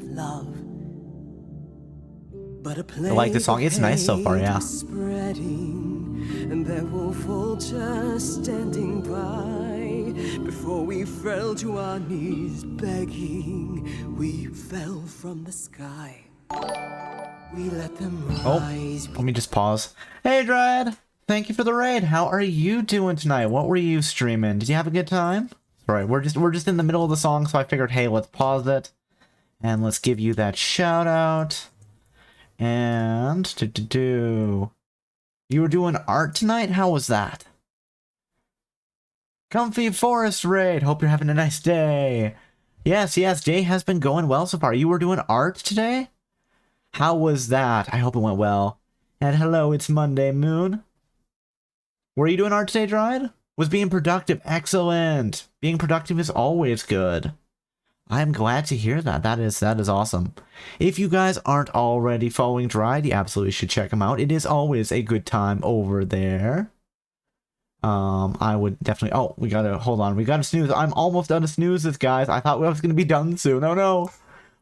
But I like the song. It's nice so far, yeah. Spreading, and there were vultures standing by. Before we fell to our knees begging, we fell from the sky. We let them rise. Let me just pause. Hey, Dryad! Thank you for the raid. How are you doing tonight? What were you streaming? Did you have a good time? Alright, we're just in the middle of the song, so I figured, hey, let's pause it. And let's give you that shout out. And you were doing art tonight? How was that? Comfy Forest Raid. Hope you're having a nice day. Yes, day has been going well so far. You were doing art today? How was that? I hope it went well. And hello, it's Monday Moon. Were you doing art today, Dryad? Was being productive. Excellent. Being productive is always good. I'm glad to hear that. That is awesome. If you guys aren't already following Dryad, you absolutely should check him out. It is always a good time over there. I would definitely... Oh, we gotta... Hold on. We gotta snooze. I'm almost done to snoozes, guys. I thought I was gonna be done soon. Oh, no.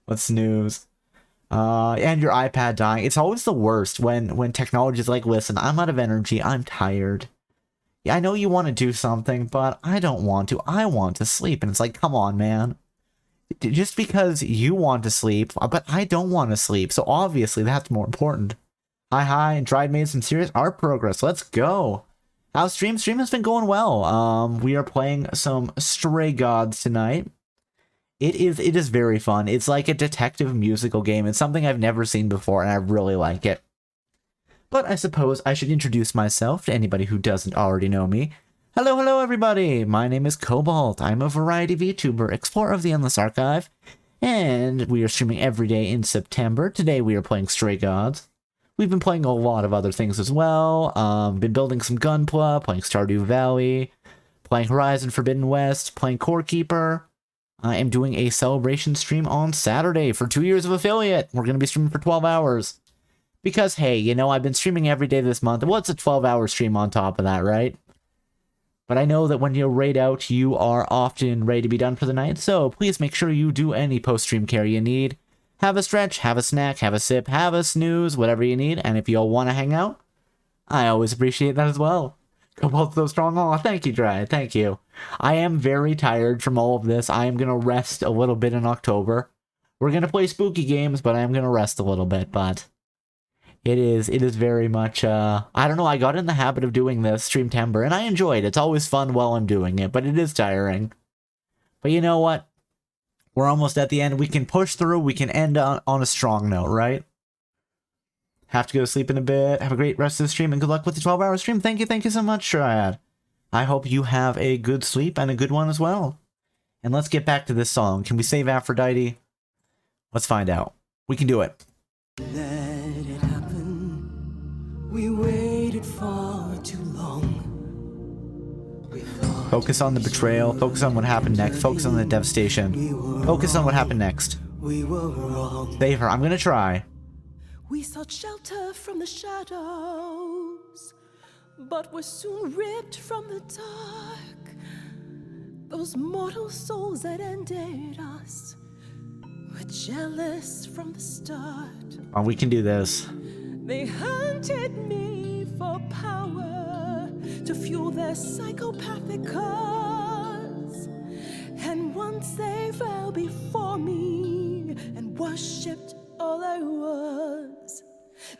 Let's snooze. And your iPad dying. It's always the worst when technology is like, listen, I'm out of energy. I'm tired. Yeah, I know you want to do something, but I don't want to. I want to sleep. And it's like, come on, man. Just because you want to sleep, but I don't want to sleep. So obviously that's more important. Hi, and Dryad made some serious art progress. Let's go. How's stream? Stream has been going well. We are playing some Stray Gods tonight. It is very fun. It's like a detective musical game. It's something I've never seen before, and I really like it. But I suppose I should introduce myself to anybody who doesn't already know me. Hello everybody! My name is Cobalt. I'm a variety VTuber, explorer of the Endless Archive, and we are streaming every day in September. Today we are playing Stray Gods. We've been playing a lot of other things as well. Been building some Gunpla, playing Stardew Valley, playing Horizon Forbidden West, playing Core Keeper. I am doing a celebration stream on Saturday for 2 years of affiliate. We're going to be streaming for 12 hours. Because, hey, you know, I've been streaming every day this month. What's a 12-hour stream on top of that, right? But I know that when you raid out, you are often ready to be done for the night, so please make sure you do any post-stream care you need. Have a stretch, have a snack, have a sip, have a snooze, whatever you need, and if you all want to hang out, I always appreciate that as well. Cobalt's so strong. Aw, thank you, Dryad, thank you. I am very tired from all of this. I am going to rest a little bit in October. We're going to play spooky games, but I am going to rest a little bit, but... It is very much, I don't know, I got in the habit of doing this Streamtember, and I enjoy it. It's always fun while I'm doing it, but it is tiring. But you know what? We're almost at the end. We can push through. We can end on a strong note, right? Have to go to sleep in a bit. Have a great rest of the stream, and good luck with the 12-hour stream. Thank you so much, Dryad. I hope you have a good sleep and a good one as well. And let's get back to this song. Can we save Aphrodite? Let's find out. We can do it. Let it happen. We waited far too long. Focus on the betrayal. Focus on what happened next. Focus on the devastation. Focus on what happened next. We were wrong. Save her. I'm gonna try. We sought shelter from the shadows, but were soon ripped from the dark. Those mortal souls that ended us were jealous from the start. Oh, we can do this. They hunted me for power to fuel their psychopathic cause. And once they fell before me and worshipped all I was,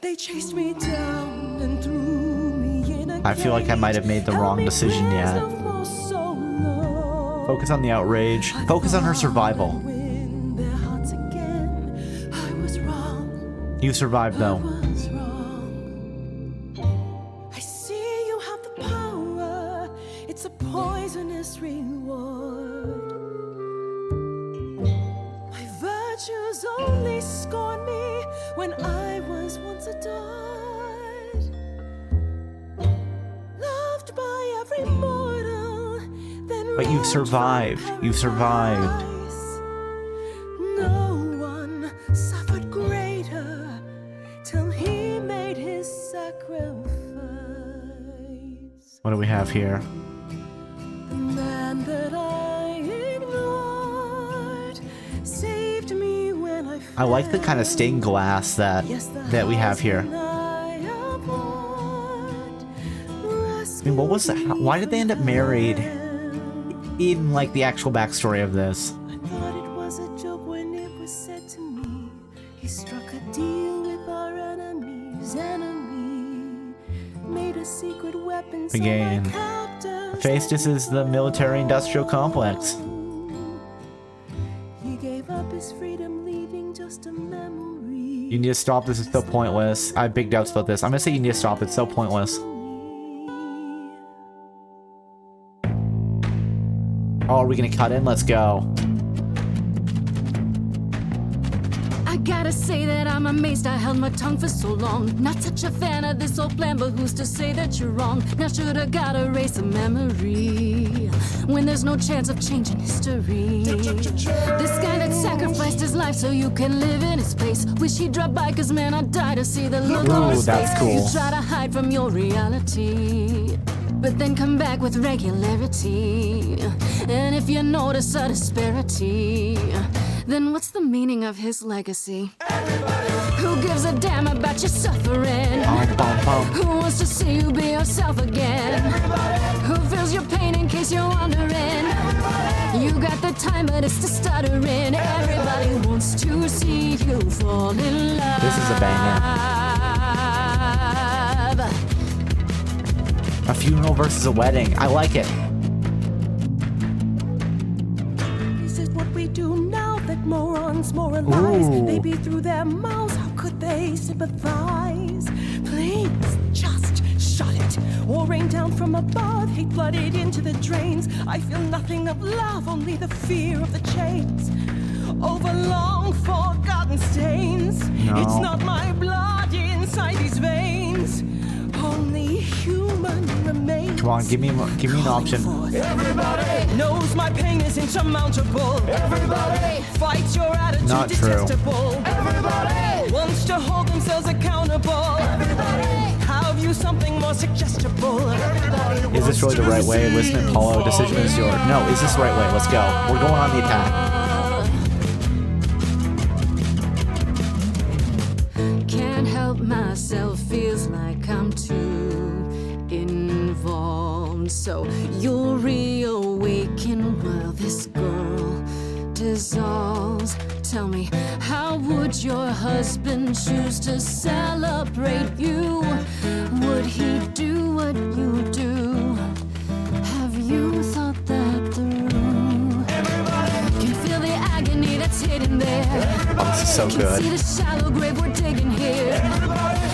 they chased me down and threw me in a I feel like I might have made the wrong decision yet. Focus on the outrage. Focus on her survival. You survived, though. I see you have the power. It's a poisonous reward. My virtues only scorn me when I was once adored. Loved by every mortal, then But you survived. You survived. no one suffered greater till he made his sacrifice. here? The man that I ignored saved me when I I like the kind of stained glass that we have here. I mean, what was that? Why did they end up married in like the actual backstory of this? I thought it was a joke when it was said to me. He struck a deal with our enemy's enemy. Made a secret weapon so Again, Hephaestus is the military-industrial complex. he gave up his freedom, leaving just a memory. You need to stop. This is so pointless. I have big doubts about this. I'm gonna say you need to stop. It's so pointless. Oh, are we gonna cut in? Let's go. I gotta say that I'm amazed I held my tongue for so long. Not such a fan of this old plan, but who's to say that you're wrong? Now should I gotta erase a memory when there's no chance of changing history? This guy that sacrificed his life so you can live in his place. Wish he'd drop by, cause man, I'd die to see the look on his face. That's cool. You try to hide from your reality, but then come back with regularity. And if you notice a disparity, then what's the meaning of his legacy? Who gives a damn about your suffering? Who wants to see you be yourself again? Who feels your pain in case you're wondering? You got the time, but it's the stuttering. Everybody wants to see you fall in love. This is a banger. A funeral versus a wedding. I like it. Is it what we do now that morons moralize? They beat through their mouths, how could they sympathize? Please, just shut it, or rain down from above. Hate flooded into the drains. I feel nothing of love, only the fear of the chains. Over long forgotten stains. No. It's not my blood inside these veins. Only human remains. Come on, give me an option. Everybody knows my pain is insurmountable. Everybody fights your attitude Not true. detestable. Everybody wants to hold themselves accountable. Everybody have you something more suggestible. Everybody Is this really the right way? Listen, Apollo, decision is yours. No, is this the right way? Let's go. We're going on the attack. Can't help myself, feels like I'm too involved. So you'll reawaken while this girl dissolves. Tell me, how would your husband choose to celebrate you? Would he do what you do? Have you thought that through? Can feel the agony that's hidden there. Oh, this is so good. See the shallow grave we're digging here.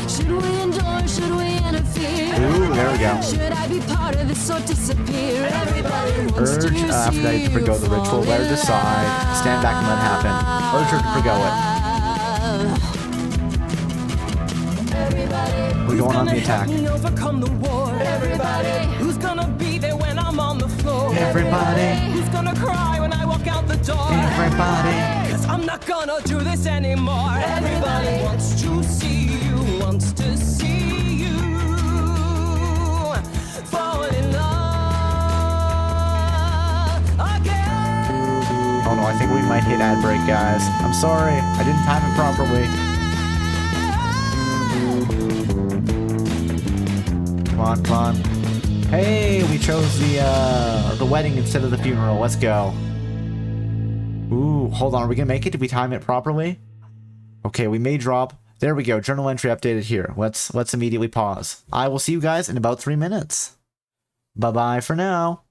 Should we endure? Should we interfere? Ooh, there we go. Should I be part of this or disappear? Everybody wants Urge to Aphrodite to forgo the ritual. Let her decide. Stand back and let it happen. Urge her to forgo it. We're going on the attack. Me overcome the war. Everybody who's gonna be there when I'm on the floor. Everybody who's gonna cry when I walk out the door. Everybody, 'cause I'm not gonna do this anymore. Everybody wants to see you, wants to see you fall in love again. Oh no, I think we might hit ad break, guys. I'm sorry, I didn't time it properly. Come on, come on. Hey, we chose the wedding instead of the funeral. Let's go. Ooh, hold on. Are we gonna make it? Did we time it properly? Okay, we may drop. There we go. Journal entry updated here. Let's immediately pause. I will see you guys in about 3 minutes. Bye-bye for now.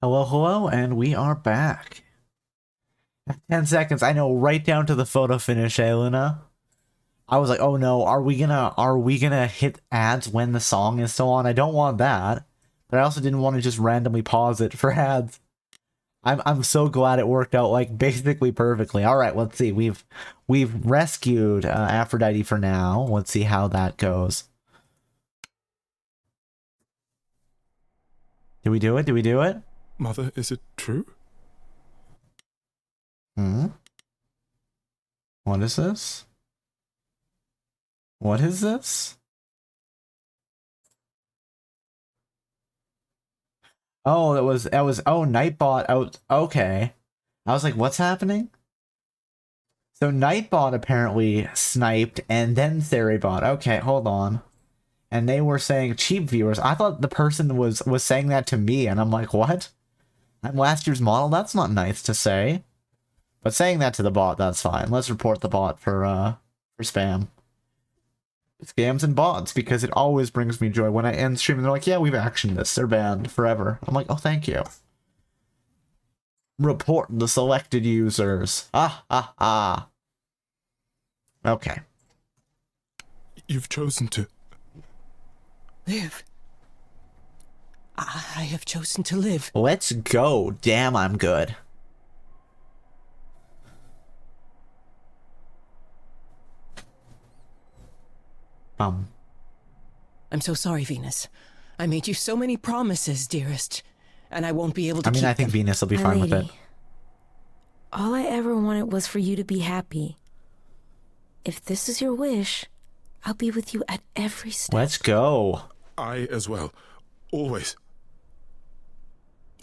Hello, hello, and we are back. 10 seconds, I know, right down to the photo finish, eh, Luna? I was like, oh no, are we gonna hit ads when the song is still on? I don't want that, but I also didn't want to just randomly pause it for ads. I'm so glad it worked out like basically perfectly. All right, let's see. We've rescued Aphrodite for now. Let's see how that goes. Did we do it? Did we do it? Mother, is it true? What is this? What is this? Oh, that was oh, Nightbot out. Okay. I was like, what's happening? So Nightbot apparently sniped and then Therabot. Okay, hold on. And they were saying cheap viewers. I thought the person was saying that to me, and I'm like, what? I'm last year's model? That's not nice to say. But saying that to the bot, that's fine. Let's report the bot for spam. Scams and bots, because it always brings me joy when I end stream and they're like, yeah, we've actioned this. They're banned forever. I'm like, oh, thank you. Report the selected users. Okay. You've chosen to live. I have chosen to live. Let's go. Damn, I'm good. I'm so sorry, Venus. I made you so many promises, dearest, and I won't be able to keep I think them. Venus will be fine with it. All I ever wanted was for you to be happy. If this is your wish, I'll be with you at every step. Let's go. I as well. Always.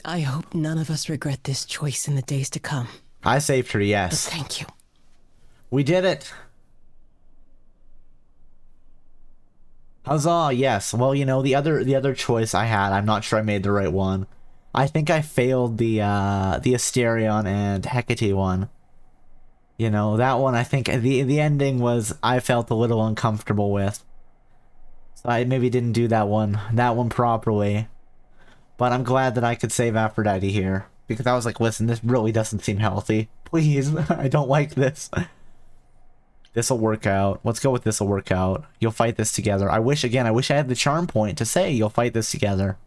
I hope none of us regret this choice in the days to come. I saved her, yes. But thank you. We did it. Huzzah, yes. Well, you know, the other choice I had, I'm not sure I made the right one. I think I failed the Asterion and Hecate one. You know, that one I think the ending was I felt a little uncomfortable with. So I maybe didn't do that one properly. But I'm glad that I could save Aphrodite here. Because I was like, listen, this really doesn't seem healthy. Please, I don't like this. This'll work out. Let's go with this'll work out. You'll fight this together. I wish I had the charm point to say you'll fight this together.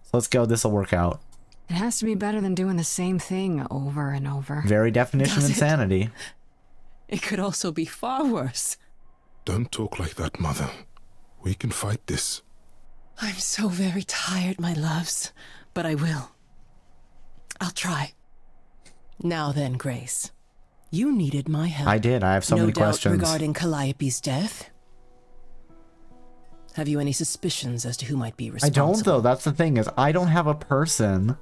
So let's go, this'll work out. It has to be better than doing the same thing over and over. Very definition of Does it? insanity. It could also be far worse. Don't talk like that, Mother. We can fight this. I'm so very tired, my loves, but I will. I'll try. Now then, Grace. You needed my help. I did. I have so many questions. No doubt regarding Calliope's death. Have you any suspicions as to who might be responsible? I don't, though. That's the thing, is I don't have a person.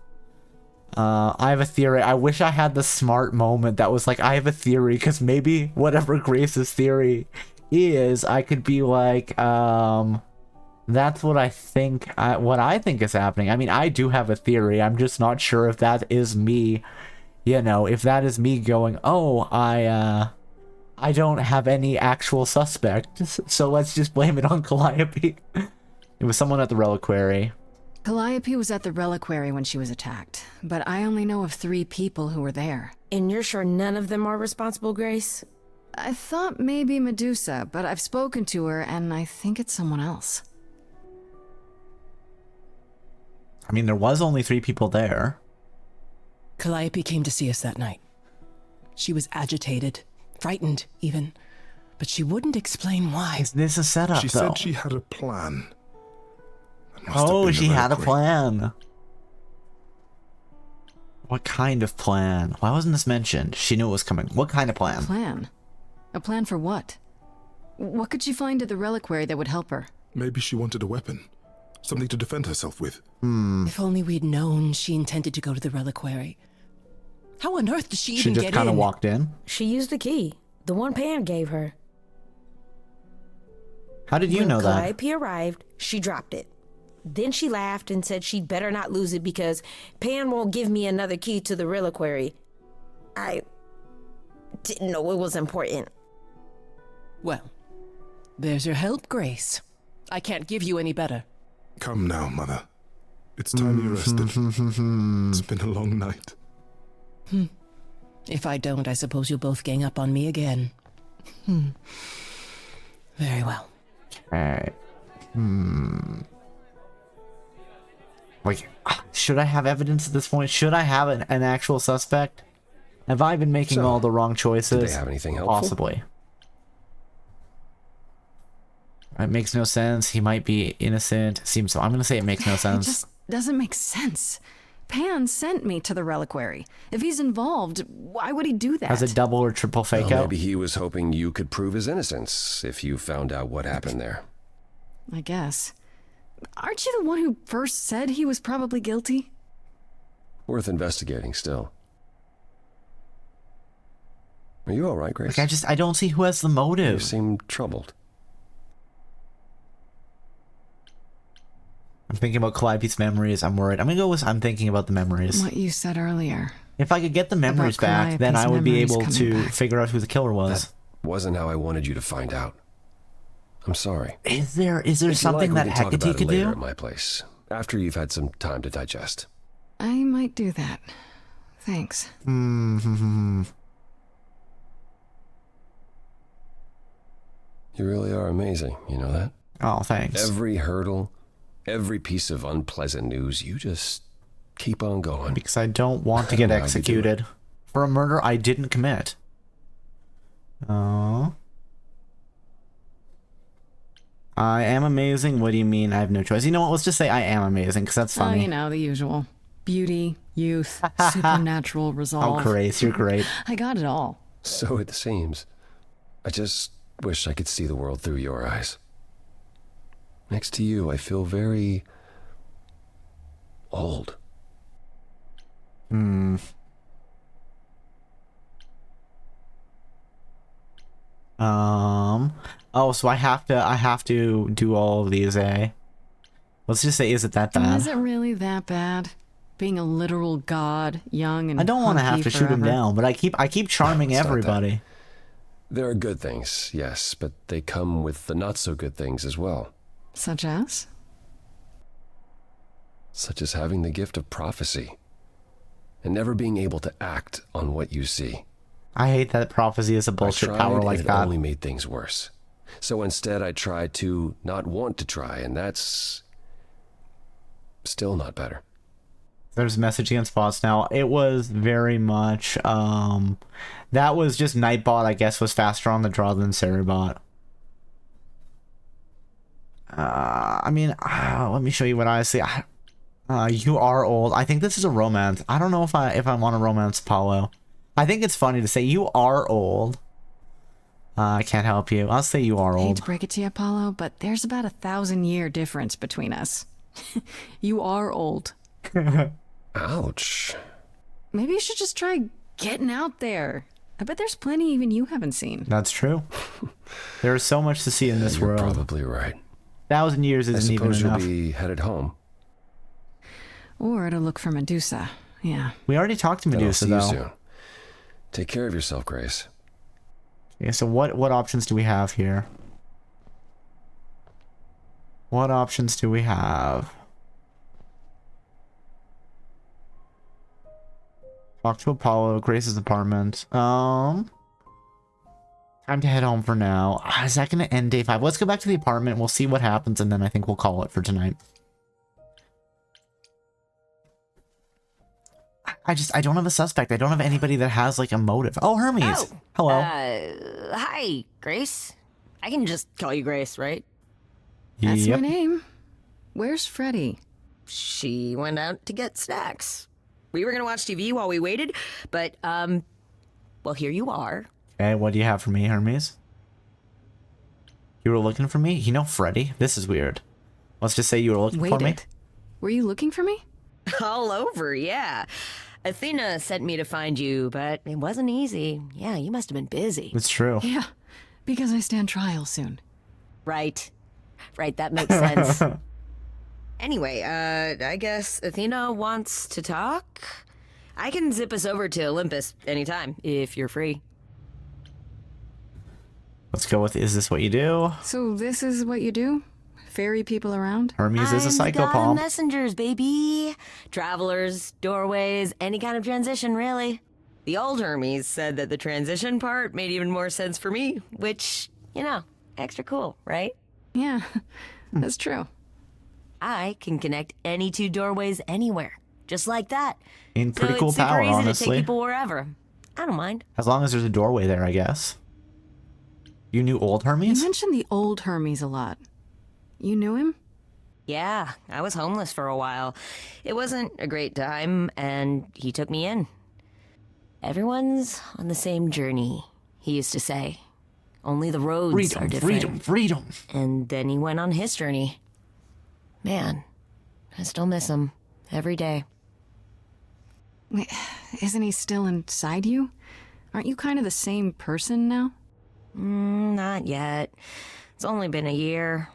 I have a theory. I wish I had the smart moment that was like, I have a theory, because maybe whatever Grace's theory is, I could be like, That's what I think. What I think is happening. I mean, I do have a theory. I'm just not sure if that is me. You know, if that is me going, oh, I don't have any actual suspect, so let's just blame it on Calliope. It was someone at the reliquary. Calliope was at the reliquary when she was attacked, but I only know of 3 people who were there. And you're sure none of them are responsible, Grace? I thought maybe Medusa, but I've spoken to her, and I think it's someone else. I mean, there was only 3 people there. Calliope came to see us that night. She was agitated, frightened even, but she wouldn't explain why. Is this a setup, She though? said she had a plan. Oh, she had a plan. What kind of plan? Why wasn't this mentioned? She knew it was coming. What kind of plan? Plan? A plan for what? What could she find at the reliquary that would help her? Maybe she wanted a weapon. Something to defend herself with. If only we'd known she intended to go to the reliquary. How on earth does she even get in? She just kind of walked in? She used the key. The one Pan gave her. How did you know When that? Calliope arrived, she dropped it. Then she laughed and said she'd better not lose it because Pan won't give me another key to the reliquary. I didn't know it was important. Well, there's your help, Grace. I can't give you any better. Come now, Mother. It's time you rested. It's been a long night. If I don't, I suppose you'll both gang up on me again. Very well. Alright. Like, should I have evidence at this point? Should I have an actual suspect? Have I been making all the wrong choices? Did they have anything helpful? Possibly. It makes no sense. He might be innocent. Seems so. I'm going to say it makes no sense. It just doesn't make sense. Pan sent me to the reliquary. If he's involved, why would he do that? As a double or triple fake Well, out? maybe he was hoping you could prove his innocence if you found out what happened there. I guess. Aren't you the one who first said he was probably guilty? Worth investigating still. Are you all right, Grace? Like, I don't see who has the motive. You seem troubled. I'm thinking about Calliope's memories. I'm worried. I'm going to go with I'm thinking about the memories. What you said earlier. If I could get the memories back, then I would be able to figure out who the killer was. That wasn't how I wanted you to find out. I'm sorry. Is there If you something like, that we can talk Hecate about it could later do? at my place, after you've had some time to digest. I might do that. Thanks. You really are amazing, you know that? Oh, thanks. Every hurdle, every piece of unpleasant news, you just keep on going. Because I don't want to get executed for a murder I didn't commit. Oh. I am amazing. What do you mean? I have no choice. You know what? Let's just say I am amazing, because that's funny. Oh, you know, the usual. Beauty, youth, supernatural resolve. Oh, Grace, you're great. I got it all. So it seems. I just wish I could see the world through your eyes. Next to you, I feel very old. Oh, so I have to do all of these, eh? Let's just say, is it that bad? Is it really that bad? Being a literal god, young and I don't want to have hunky to shoot him forever? down, but I keep charming No, it's not everybody. There are good things, yes, but they come with the not so good things as well. Such as? Such as having the gift of prophecy and never being able to act on what you see. I hate that prophecy is a bullshit I tried, power like and that. It only made things worse. So instead, I tried to not want to try, and that's still not better. There's a message against bots now. It was very much, that was just Nightbot, I guess, was faster on the draw than Cerebot. I mean, let me show you what I see. You are old. I think this is a romance. I don't know if I want to romance Apollo. I think it's funny to say you are old. I can't help you. I'll say you are I hate old. to break it to you, Apollo, but there's about 1,000-year difference between us. You are old. Ouch. Maybe you should just try getting out there. I bet there's plenty even you haven't seen. That's true. There is so much to see in this You're world. probably right. 1,000 years I isn't even suppose you'll enough. be headed home. Or to look for Medusa. Yeah. We already talked to Then I'll Medusa, see you though. soon. Take care of yourself, Grace. Okay, so what options do we have here? What options do we have? Talk to Apollo, Grace's apartment. Time to head home for now. Is that going to end day 5? Let's go back to the apartment. We'll see what happens, and then I think we'll call it for tonight. I don't have a suspect. I don't have anybody that has, like, a motive. Oh, Hermes. Oh, Hello. Hi, Grace. I can just call you Grace, right? That's Yep. my name. Where's Freddy? She went out to get snacks. We were gonna watch TV while we waited, but, well, here you are. Okay, what do you have for me, Hermes? You were looking for me? You know Freddy? This is weird. Let's just say you were looking for me. Were you looking for me? All over, yeah. Athena sent me to find you, but it wasn't easy. Yeah, you must have been busy. It's true. Yeah, because I stand trial soon. Right. Right, that makes sense. Anyway, I guess Athena wants to talk? I can zip us over to Olympus anytime, if you're free. Let's go with, is this what you do? So this is what you do? Ferry people around? Hermes is a I'm the god of psychopomp. messengers, baby. Travelers, doorways, any kind of transition, really. The old Hermes said that the transition part made even more sense for me, which, you know, extra cool, right? Yeah, that's true. I can connect any 2 doorways anywhere, just like that. In pretty so cool it's super power, easy to honestly. take people wherever. I don't mind. As long as there's a doorway there, I guess. You knew old Hermes? You mentioned the old Hermes a lot. You knew him? Yeah, I was homeless for a while. It wasn't a great time, and he took me in. Everyone's on the same journey, he used to say. Only the roads are different. Freedom. And then he went on his journey. Man, I still miss him every day. Wait, isn't he still inside you? Aren't you kind of the same person now? Not yet. It's only been a year.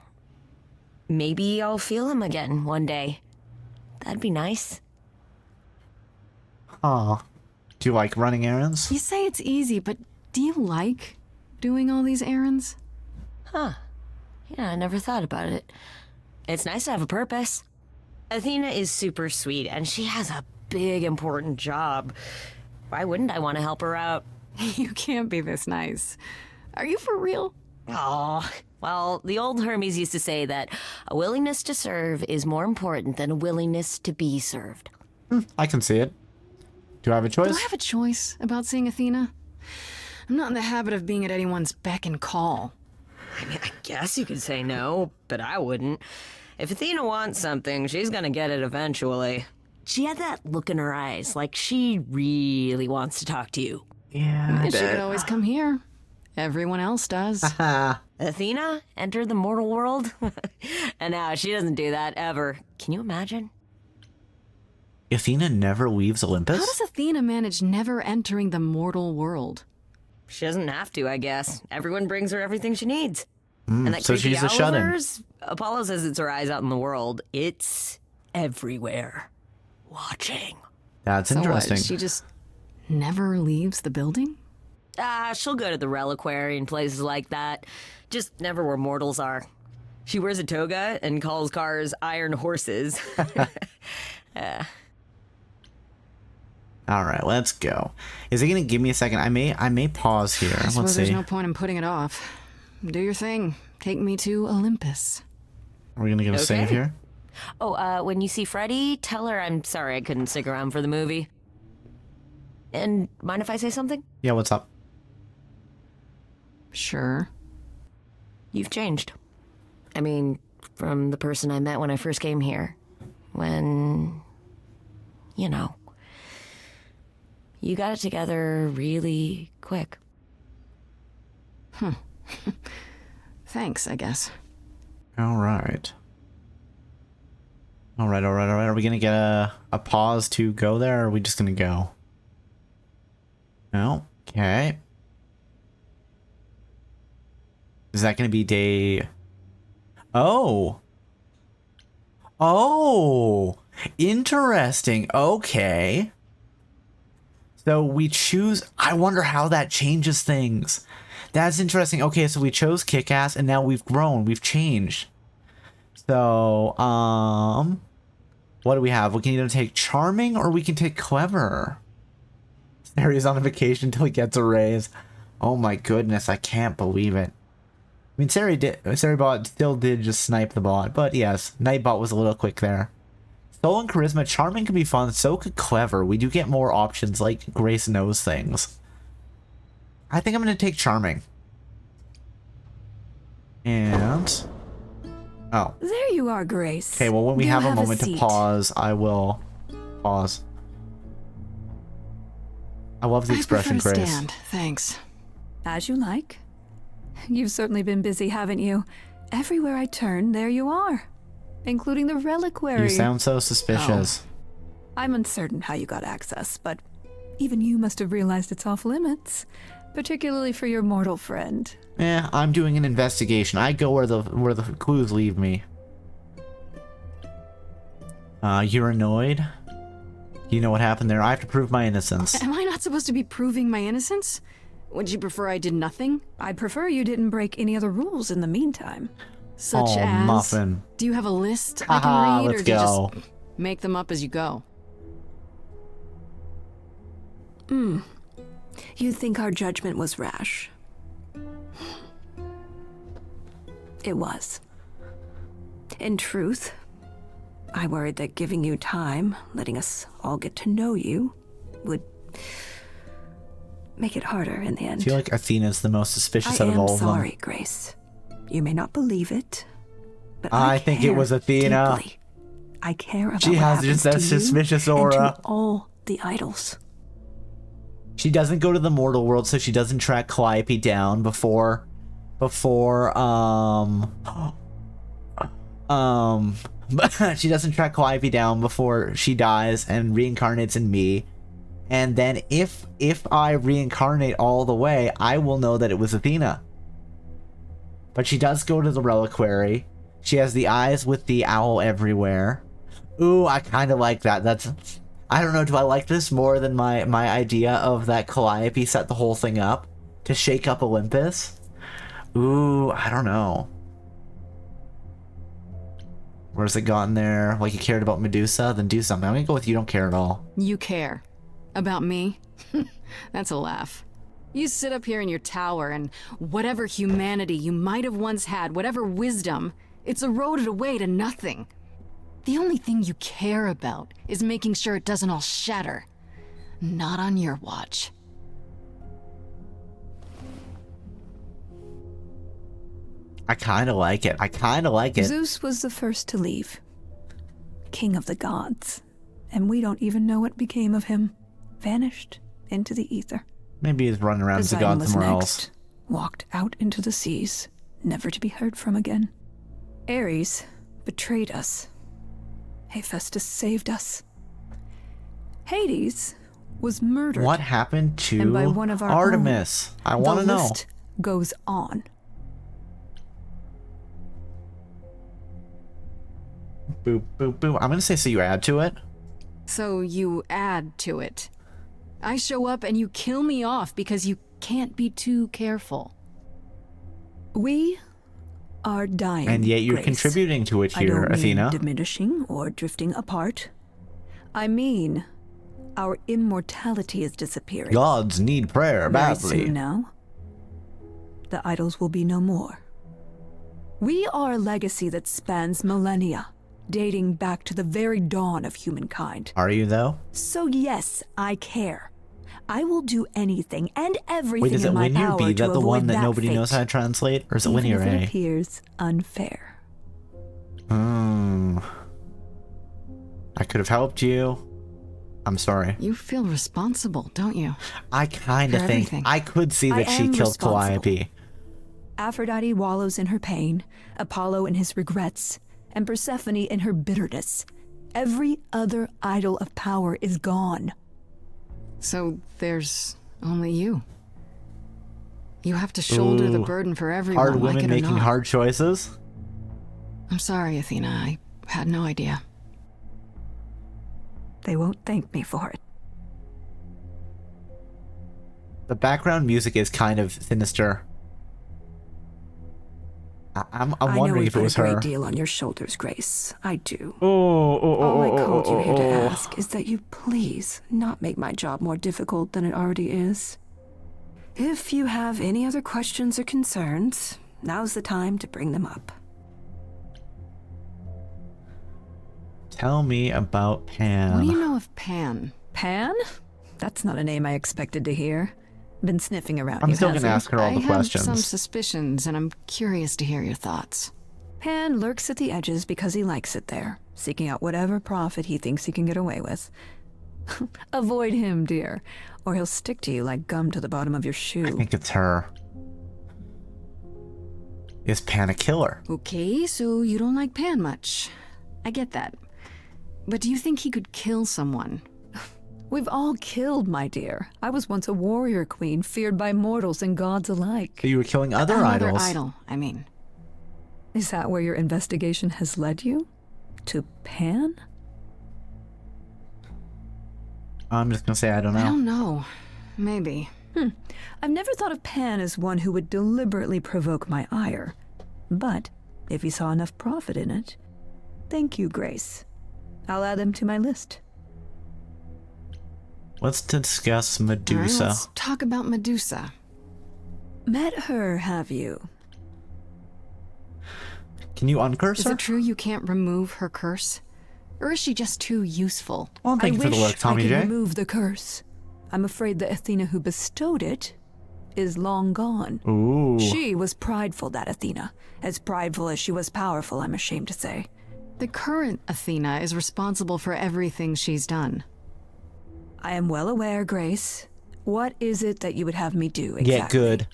Maybe I'll feel him again one day. That'd be nice. Aw. Do you like running errands? You say it's easy, but do you like doing all these errands? Huh. Yeah, I never thought about it. It's nice to have a purpose. Athena is super sweet, and she has a big, important job. Why wouldn't I want to help her out? You can't be this nice. Are you for real? Oh, well, the old Hermes used to say that a willingness to serve is more important than a willingness to be served. I can see it. Do I have a choice? Do I have a choice about seeing Athena? I'm not in the habit of being at anyone's beck and call. I mean, I guess you could say no, but I wouldn't. If Athena wants something, she's gonna get it eventually. She had that look in her eyes, like she really wants to talk to you. Yeah, She could always come here. Everyone else does. Athena entered the mortal world? And now she doesn't do that ever. Can you imagine? Athena never leaves Olympus? How does Athena manage never entering the mortal world? She doesn't have to, I guess. Everyone brings her everything she needs. Mm, And that so creepy she's a owl shut-in. of hers, Apollo says it's her eyes out in the world. It's everywhere. Watching. That's So interesting. what, she just never leaves the building? She'll go to the reliquary and places like that. Just never where mortals are. She wears a toga and calls cars iron horses. All right, let's go. Is it gonna give me a second? I may pause here. I suppose Let's there's see. no point in putting it off. Do your thing. Take me to Olympus. Are we gonna get a save Okay. here? Oh, when you see Freddie, tell her I'm sorry I couldn't stick around for the movie. And mind if I say something? Yeah, what's up? Sure. You've changed. I mean, from the person I met when I first came here. When, you know, you got it together really quick. Thanks, I guess. All right. All right. Are we gonna get a pause to go there, or are we just gonna go? No. Okay. Is that gonna be day? Oh. Oh. Interesting. Okay. So we choose... I wonder how that changes things. That's interesting. Okay, so we chose Kick-Ass, and now we've grown. We've changed. So, what do we have? We can either take Charming, or we can take Clever. Harry's on a vacation until he gets a raise. Oh my goodness, I can't believe it. I mean, Sarybot still did just snipe the bot, but yes, Nightbot was a little quick there. Stolen Charisma, Charming could be fun, so could Clever. We do get more options, like Grace knows things. I think I'm going to take Charming. And... oh. There you are, Grace. Okay, well, when we Do have a moment to seat. pause, I will pause. I love the expression, I prefer to Grace. stand, thanks. As you like. You've certainly been busy, haven't you? Everywhere I turn, there you are. Including the reliquary. You sound so suspicious. Oh. I'm uncertain how you got access, but even you must have realized it's off limits. Particularly for your mortal friend. I'm doing an investigation. I go where the clues leave me. You're annoyed? You know what happened there? I have to prove my innocence. Am I not supposed to be proving my innocence? Would you prefer I did nothing? I'd prefer you didn't break any other rules in the meantime. Such as? Muffin. Do you have a list I Haha, can read, let's or do you go. just make them up as you go? You think our judgment was rash? It was. In truth, I worried that giving you time, letting us all get to know you, would make it harder in the end. I feel like Athena's the most suspicious out of all of them. I am sorry, Grace. You may not believe it, but I think it was Athena. Deeply. I care about She what has happens just that to you suspicious and aura. to all the idols. She doesn't go to the mortal world, so she doesn't track Calliope down before she doesn't track Calliope down before she dies and reincarnates in me. And then if I reincarnate all the way, I will know that it was Athena. But she does go to the reliquary. She has the eyes with the owl everywhere. Ooh, I kind of like that. I don't know, do I like this more than my idea of that Calliope set the whole thing up to shake up Olympus? Ooh, I don't know. Where's it gotten there? Like you cared about Medusa? Then do something. I'm gonna go with you don't care at all. You care. About me? That's a laugh. You sit up here in your tower and whatever humanity you might have once had, whatever wisdom, it's eroded away to nothing. The only thing you care about is making sure it doesn't all shatter. Not on your watch. I kind of like it. I kind of like it. Zeus was the first to leave. King of the gods. And we don't even know what became of him. Vanished into the ether. Maybe he's running around as a Poseidon god was somewhere next. else. Walked out into the seas, never to be heard from again. Ares betrayed us. Hephaestus saved us. Hades was murdered. What happened to and by one of our Artemis? Own. I want to The know. list goes on. Boop, boop, boop. I'm going to say so you add to it. So you add to it. I show up and you kill me off because you can't be too careful. We are dying. And yet you're Grace. contributing to it I here, don't Athena. mean diminishing or drifting apart. I mean, our immortality is disappearing. Gods need prayer Very badly. soon now, the idols will be no more. We are a legacy that spans millennia, dating back to the very dawn of humankind. Are you, though? So yes, I care. I will do anything and everything Wait, is it in my linear power B? to that the avoid one that that nobody fate, knows how to translate? Or is it even linear if it A? appears unfair. I could have helped you. I'm sorry. You feel responsible, don't you? I kind For of think everything. I could see I that she am killed responsible. Calliope. Aphrodite wallows in her pain, Apollo in his regrets, and Persephone in her bitterness. Every other idol of power is gone. So there's only you. You have to shoulder the Ooh. burden for everyone, Hard like women it or making not. hard choices. I'm sorry, Athena. I had no idea. They won't thank me for it. The background music is kind of sinister. I'm wondering if it was her. I know her. you've got a great deal on your shoulders, Grace. I do. All All I called you here to ask is that you please not make my job more difficult than it already is. If you have any other questions or concerns, now's the time to bring them up. Tell me about Pan. What do you know of Pan? Pan? That's not a name I expected to hear. Been sniffing around. I'm still gonna ask her all the questions. I have some suspicions, and I'm curious to hear your thoughts. Pan lurks at the edges because he likes it there, seeking out whatever profit he thinks he can get away with. Avoid him, dear, or he'll stick to you like gum to the bottom of your shoe. I think it's her. Is Pan a killer? Okay, so you don't like Pan much. I get that. But do you think he could kill someone? We've all killed, my dear. I was once a warrior queen, feared by mortals and gods alike. So you were killing other Another idols. idol, I mean. Is that where your investigation has led you? To Pan? I'm just gonna say I don't know. I don't know. Maybe. I've never thought of Pan as one who would deliberately provoke my ire. But if he saw enough profit in it, thank you, Grace. I'll add them to my list. Let's discuss Medusa. All right, let's talk about Medusa. Met her, have you? Can you uncurse Is her? it true you can't remove her curse? Or is she just too useful? Well, thank you for the work, Tommy I J. can remove the curse. I'm afraid the Athena who bestowed it is long gone. Ooh. She was prideful, that Athena. As prideful as she was powerful, I'm ashamed to say. The current Athena is responsible for everything she's done. I am well aware, Grace. What is it that you would have me do exactly? Get good.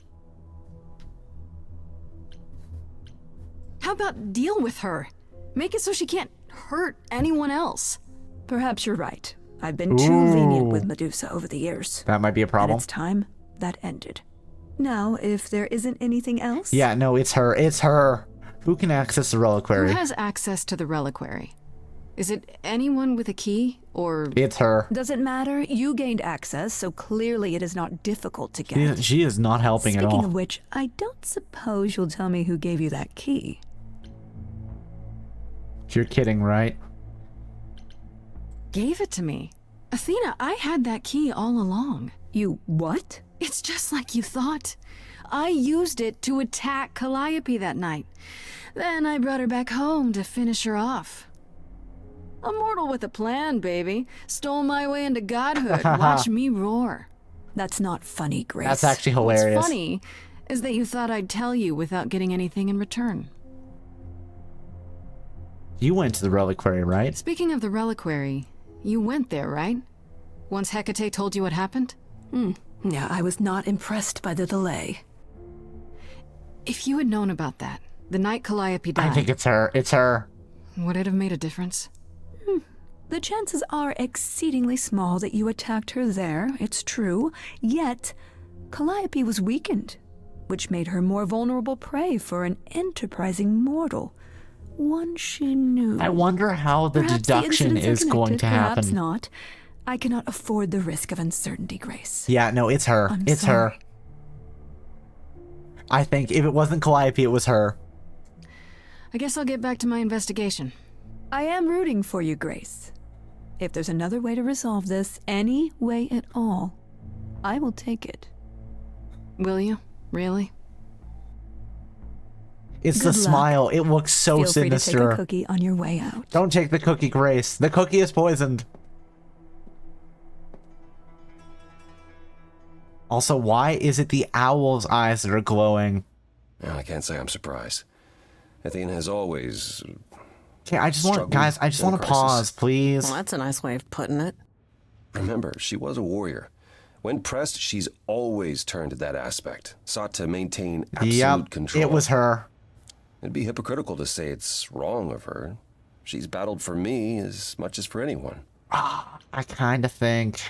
How about deal with her? Make it so she can't hurt anyone else. Perhaps you're right. I've been too lenient with Medusa over the years. That might be a problem. And it's time that ended. Now, if there isn't anything else... Yeah, no, it's her. It's her. Who can access the reliquary? Who has access to the reliquary? Is it anyone with a key, or... It's her. Doesn't matter. You gained access, so clearly it is not difficult to get. She is not helping at all. Speaking of which, I don't suppose you'll tell me who gave you that key. You're kidding, right? Gave it to me. Athena, I had that key all along. You what? It's just like you thought. I used it to attack Calliope that night. Then I brought her back home to finish her off. A mortal with a plan, baby. Stole my way into godhood. Watch me roar. That's not funny, Grace. That's actually hilarious. What's funny is that you thought I'd tell you without getting anything in return. You went to the reliquary, right? Speaking of the reliquary, you went there, right? Once Hecate told you what happened? Yeah, I was not impressed by the delay. If you had known about that, the night Calliope died... I think it's her. It's her. Would it have made a difference? The chances are exceedingly small that you attacked her there, it's true. Yet, Calliope was weakened, which made her more vulnerable prey for an enterprising mortal. One she knew. I wonder how the Perhaps deduction the incidents is are going to connected, happen. Perhaps not. I cannot afford the risk of uncertainty, Grace. Yeah, no, it's her. I'm It's sorry. her. I think if it wasn't Calliope, it was her. I guess I'll get back to my investigation. I am rooting for you, Grace. If there's another way to resolve this, any way at all, I will take it. Will you? Really? It's Good the luck. smile. It looks so Feel sinister. free to take a cookie on your way out. Don't take the cookie, Grace. The cookie is poisoned. Also, why is it the owl's eyes that are glowing? Well, I can't say I'm surprised. Athena has always... Okay, I just want, guys, I just want to pause, please. Well, that's a nice way of putting it. Remember, she was a warrior. When pressed, she's always turned to that aspect, sought to maintain absolute control. It was her. It'd be hypocritical to say it's wrong of her. She's battled for me as much as for anyone. I kind of think...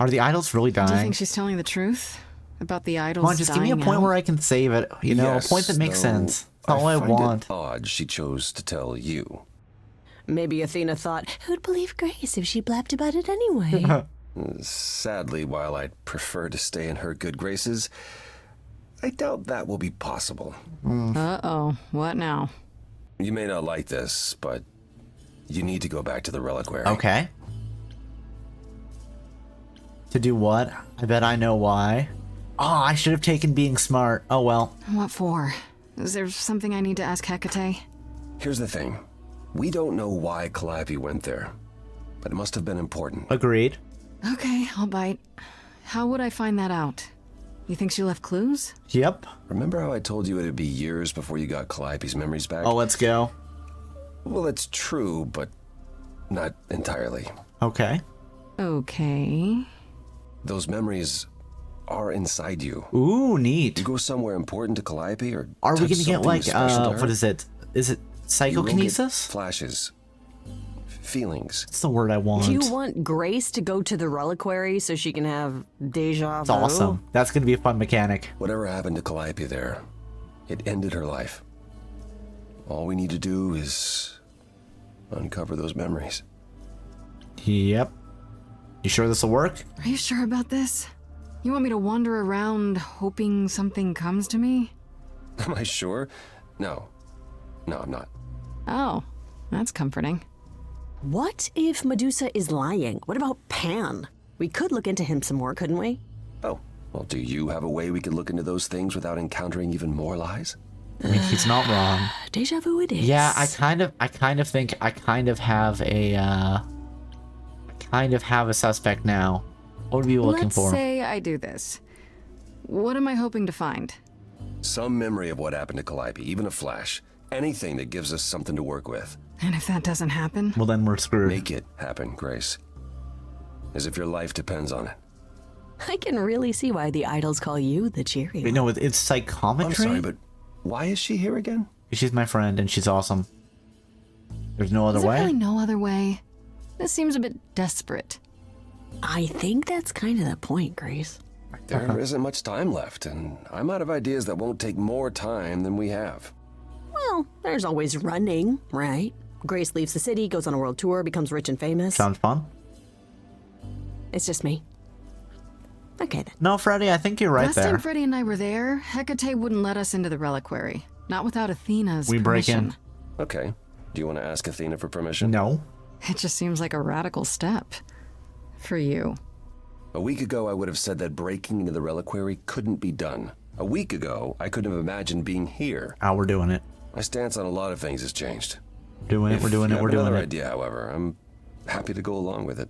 Are the idols really dying? Do you think she's telling the truth? About the idols Come on, just give me a dying point out? where I can save it. You know, Yes, a point that makes though sense. all I find want. it odd she chose to tell you. Maybe Athena thought, who'd believe Grace if she blabbed about it anyway? Sadly, while I'd prefer to stay in her good graces, I doubt that will be possible. Uh-oh. What now? You may not like this, but you need to go back to the reliquary. Okay. To do what? I bet I know why. Oh, I should have taken being smart. Oh well. What for? Is there something I need to ask Hecate? Here's the thing. We don't know why Calliope went there, but it must have been important. Agreed. Okay, I'll bite. How would I find that out? You think she left clues? Yep. Remember how I told you it'd be years before you got Calliope's memories back? Oh, let's go. Well, it's true, but not entirely. Okay. Okay. Those memories are inside you. Ooh, neat. You go somewhere important to Calliope, or are we touch gonna get something like special to her, what is it? Is it psychokinesis? Flashes. Feelings. That's the word I want. Do you want Grace to go to the reliquary so she can have deja vu? It's awesome. That's gonna be a fun mechanic. Whatever happened to Calliope there, it ended her life. All we need to do is uncover those memories. Yep. You sure this will work? Are you sure about this? You want me to wander around hoping something comes to me? Am I sure? No. No, I'm not. Oh, that's comforting. What if Medusa is lying? What about Pan? We could look into him some more, couldn't we? Oh, well, do you have a way we could look into those things without encountering even more lies? I mean, he's not wrong. Deja vu it is. Yeah, I kind of think I kind of have a suspect now. What are you looking Let's for? say I do this. What am I hoping to find? Some memory of what happened to Calliope, even a flash. Anything that gives us something to work with. And if that doesn't happen? Well, then we're screwed. Make it happen, Grace. As if your life depends on it. I can really see why the idols call you the cheery one. No, it's psychometry. I'm sorry, but why is she here again? She's my friend, and she's awesome. There's no other Is there way. really no other way? This seems a bit desperate. I think that's kind of the point, Grace. There isn't much time left, and I'm out of ideas that won't take more time than we have. Well, there's always running, right? Grace leaves the city, goes on a world tour, becomes rich and famous. Sounds fun. It's just me. Okay then. No, Freddy, I think you're right Last there. time Freddy and I were there, Hecate wouldn't let us into the reliquary. Not without Athena's We break permission. in. Okay. Do you want to ask Athena for permission? No. It just seems like a radical step. For you. A week ago, I would have said that breaking into the reliquary couldn't be done. A week ago, I couldn't have imagined being here. Oh, we're doing it. My stance on a lot of things has changed. We're doing it, we're doing it, we're doing another it. idea, however, I'm happy to go along with it.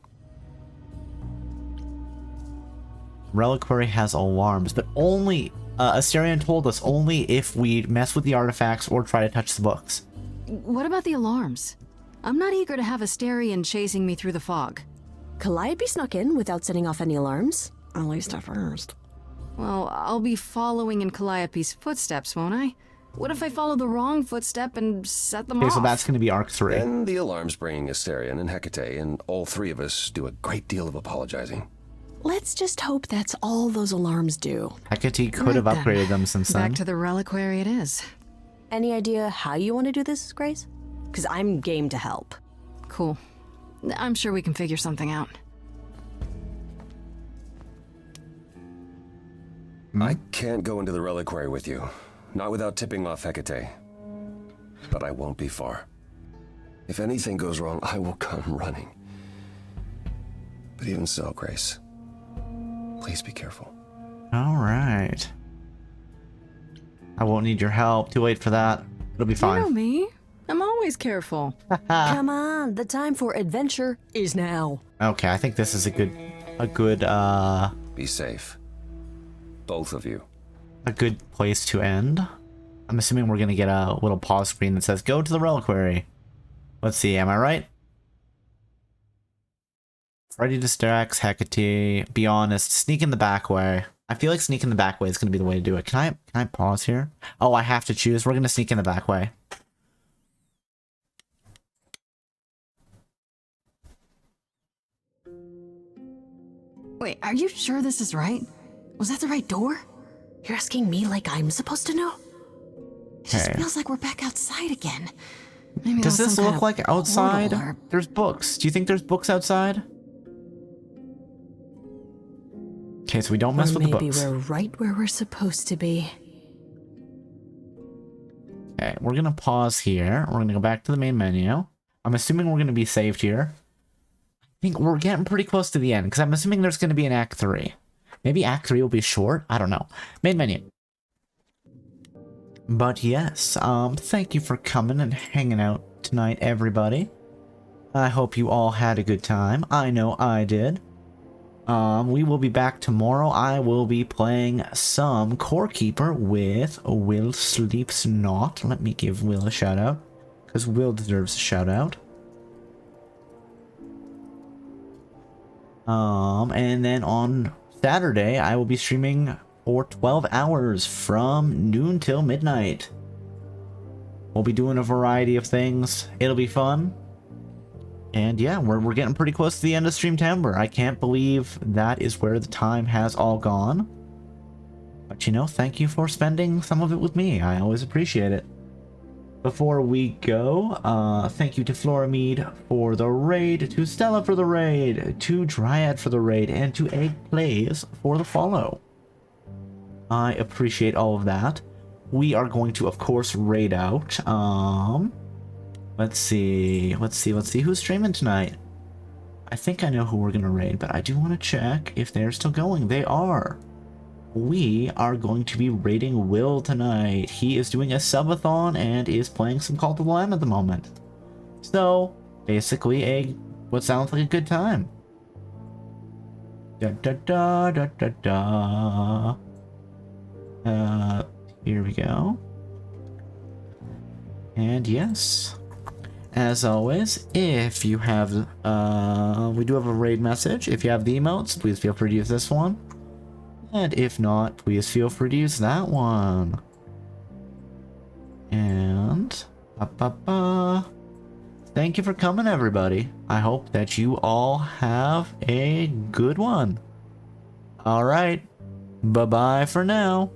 Reliquary has alarms, but only, Asterion told us, only if we mess with the artifacts or try to touch the books. What about the alarms? I'm not eager to have Asterion chasing me through the fog. Calliope snuck in without setting off any alarms. At least at first. Well, I'll be following in Calliope's footsteps, won't I? What if I follow the wrong footstep and set them Okay, off? so that's going to be Arc 3. And the alarms bring Asterion and Hecate, and all three of us do a great deal of apologizing. Let's just hope that's all those alarms do. Hecate could have Right then. upgraded them since then. Back to the reliquary it is. Any idea how you want to do this, Grace? Because I'm game to help. Cool. I'm sure we can figure something out. I can't go into the reliquary with you, not without tipping off Hecate. But I won't be far. If anything goes wrong, I will come running. But even so, Grace, please be careful. Alright. I won't need your help. Too late for that. It'll be You fine. know me. I'm always careful. Come on, the time for adventure is now. Okay, I think this is a good Be safe. Both of you. a good place to end. I'm assuming we're gonna get a little pause screen that says go to the reliquary. Let's see, am I right? Freddy distracts Hecate. Be honest, sneak in the back way. I feel like sneak in the back way is gonna be the way to do it. Can I pause here? Oh, I have to choose. We're gonna sneak in the back way. Wait, are you sure this is right? Was that the right door? You're asking me like I'm supposed to know? just Okay. feels like we're back outside again. Maybe Does that was this some kind look of like outside? portal or- There's books. Do you think there's books outside? Okay, so we don't mess or with the maybe books. we're right where we're supposed to be. Okay, we're gonna pause here. We're gonna go back to the main menu. I'm assuming we're gonna be saved here. I think we're getting pretty close to the end, because I'm assuming there's gonna be an Act 3. Maybe Act 3 will be short? I don't know. Main menu. But yes, thank you for coming and hanging out tonight, everybody. I hope you all had a good time. I know I did. We will be back tomorrow. I will be playing some Core Keeper with Will Sleeps Not. Let me give Will a shout out, because Will deserves a shout out. And then on Saturday, I will be streaming for 12 hours from noon till midnight. We'll be doing a variety of things. It'll be fun. And yeah, we're getting pretty close to the end of Streamtember. I can't believe that is where the time has all gone. But you know, thank you for spending some of it with me. I always appreciate it. Before we go, thank you to Floramede for the raid, to Stella for the raid, to Dryad for the raid, and to Egg Plays for the follow. I appreciate all of that. We are going to, of course, raid out. Let's see who's streaming tonight. I think I know who we're gonna raid, but I do want to check if they're still going. They are. We are going to be raiding Will tonight. He is doing a subathon and is playing some Call to the Lamb at the moment. So basically what sounds like a good time. Da da da da da da. Here we go. And yes, as always, if you have, we do have a raid message. If you have the emotes, please feel free to use this one. And if not, please feel free to use that one. And, thank you for coming, everybody. I hope that you all have a good one. Alright, bye-bye for now.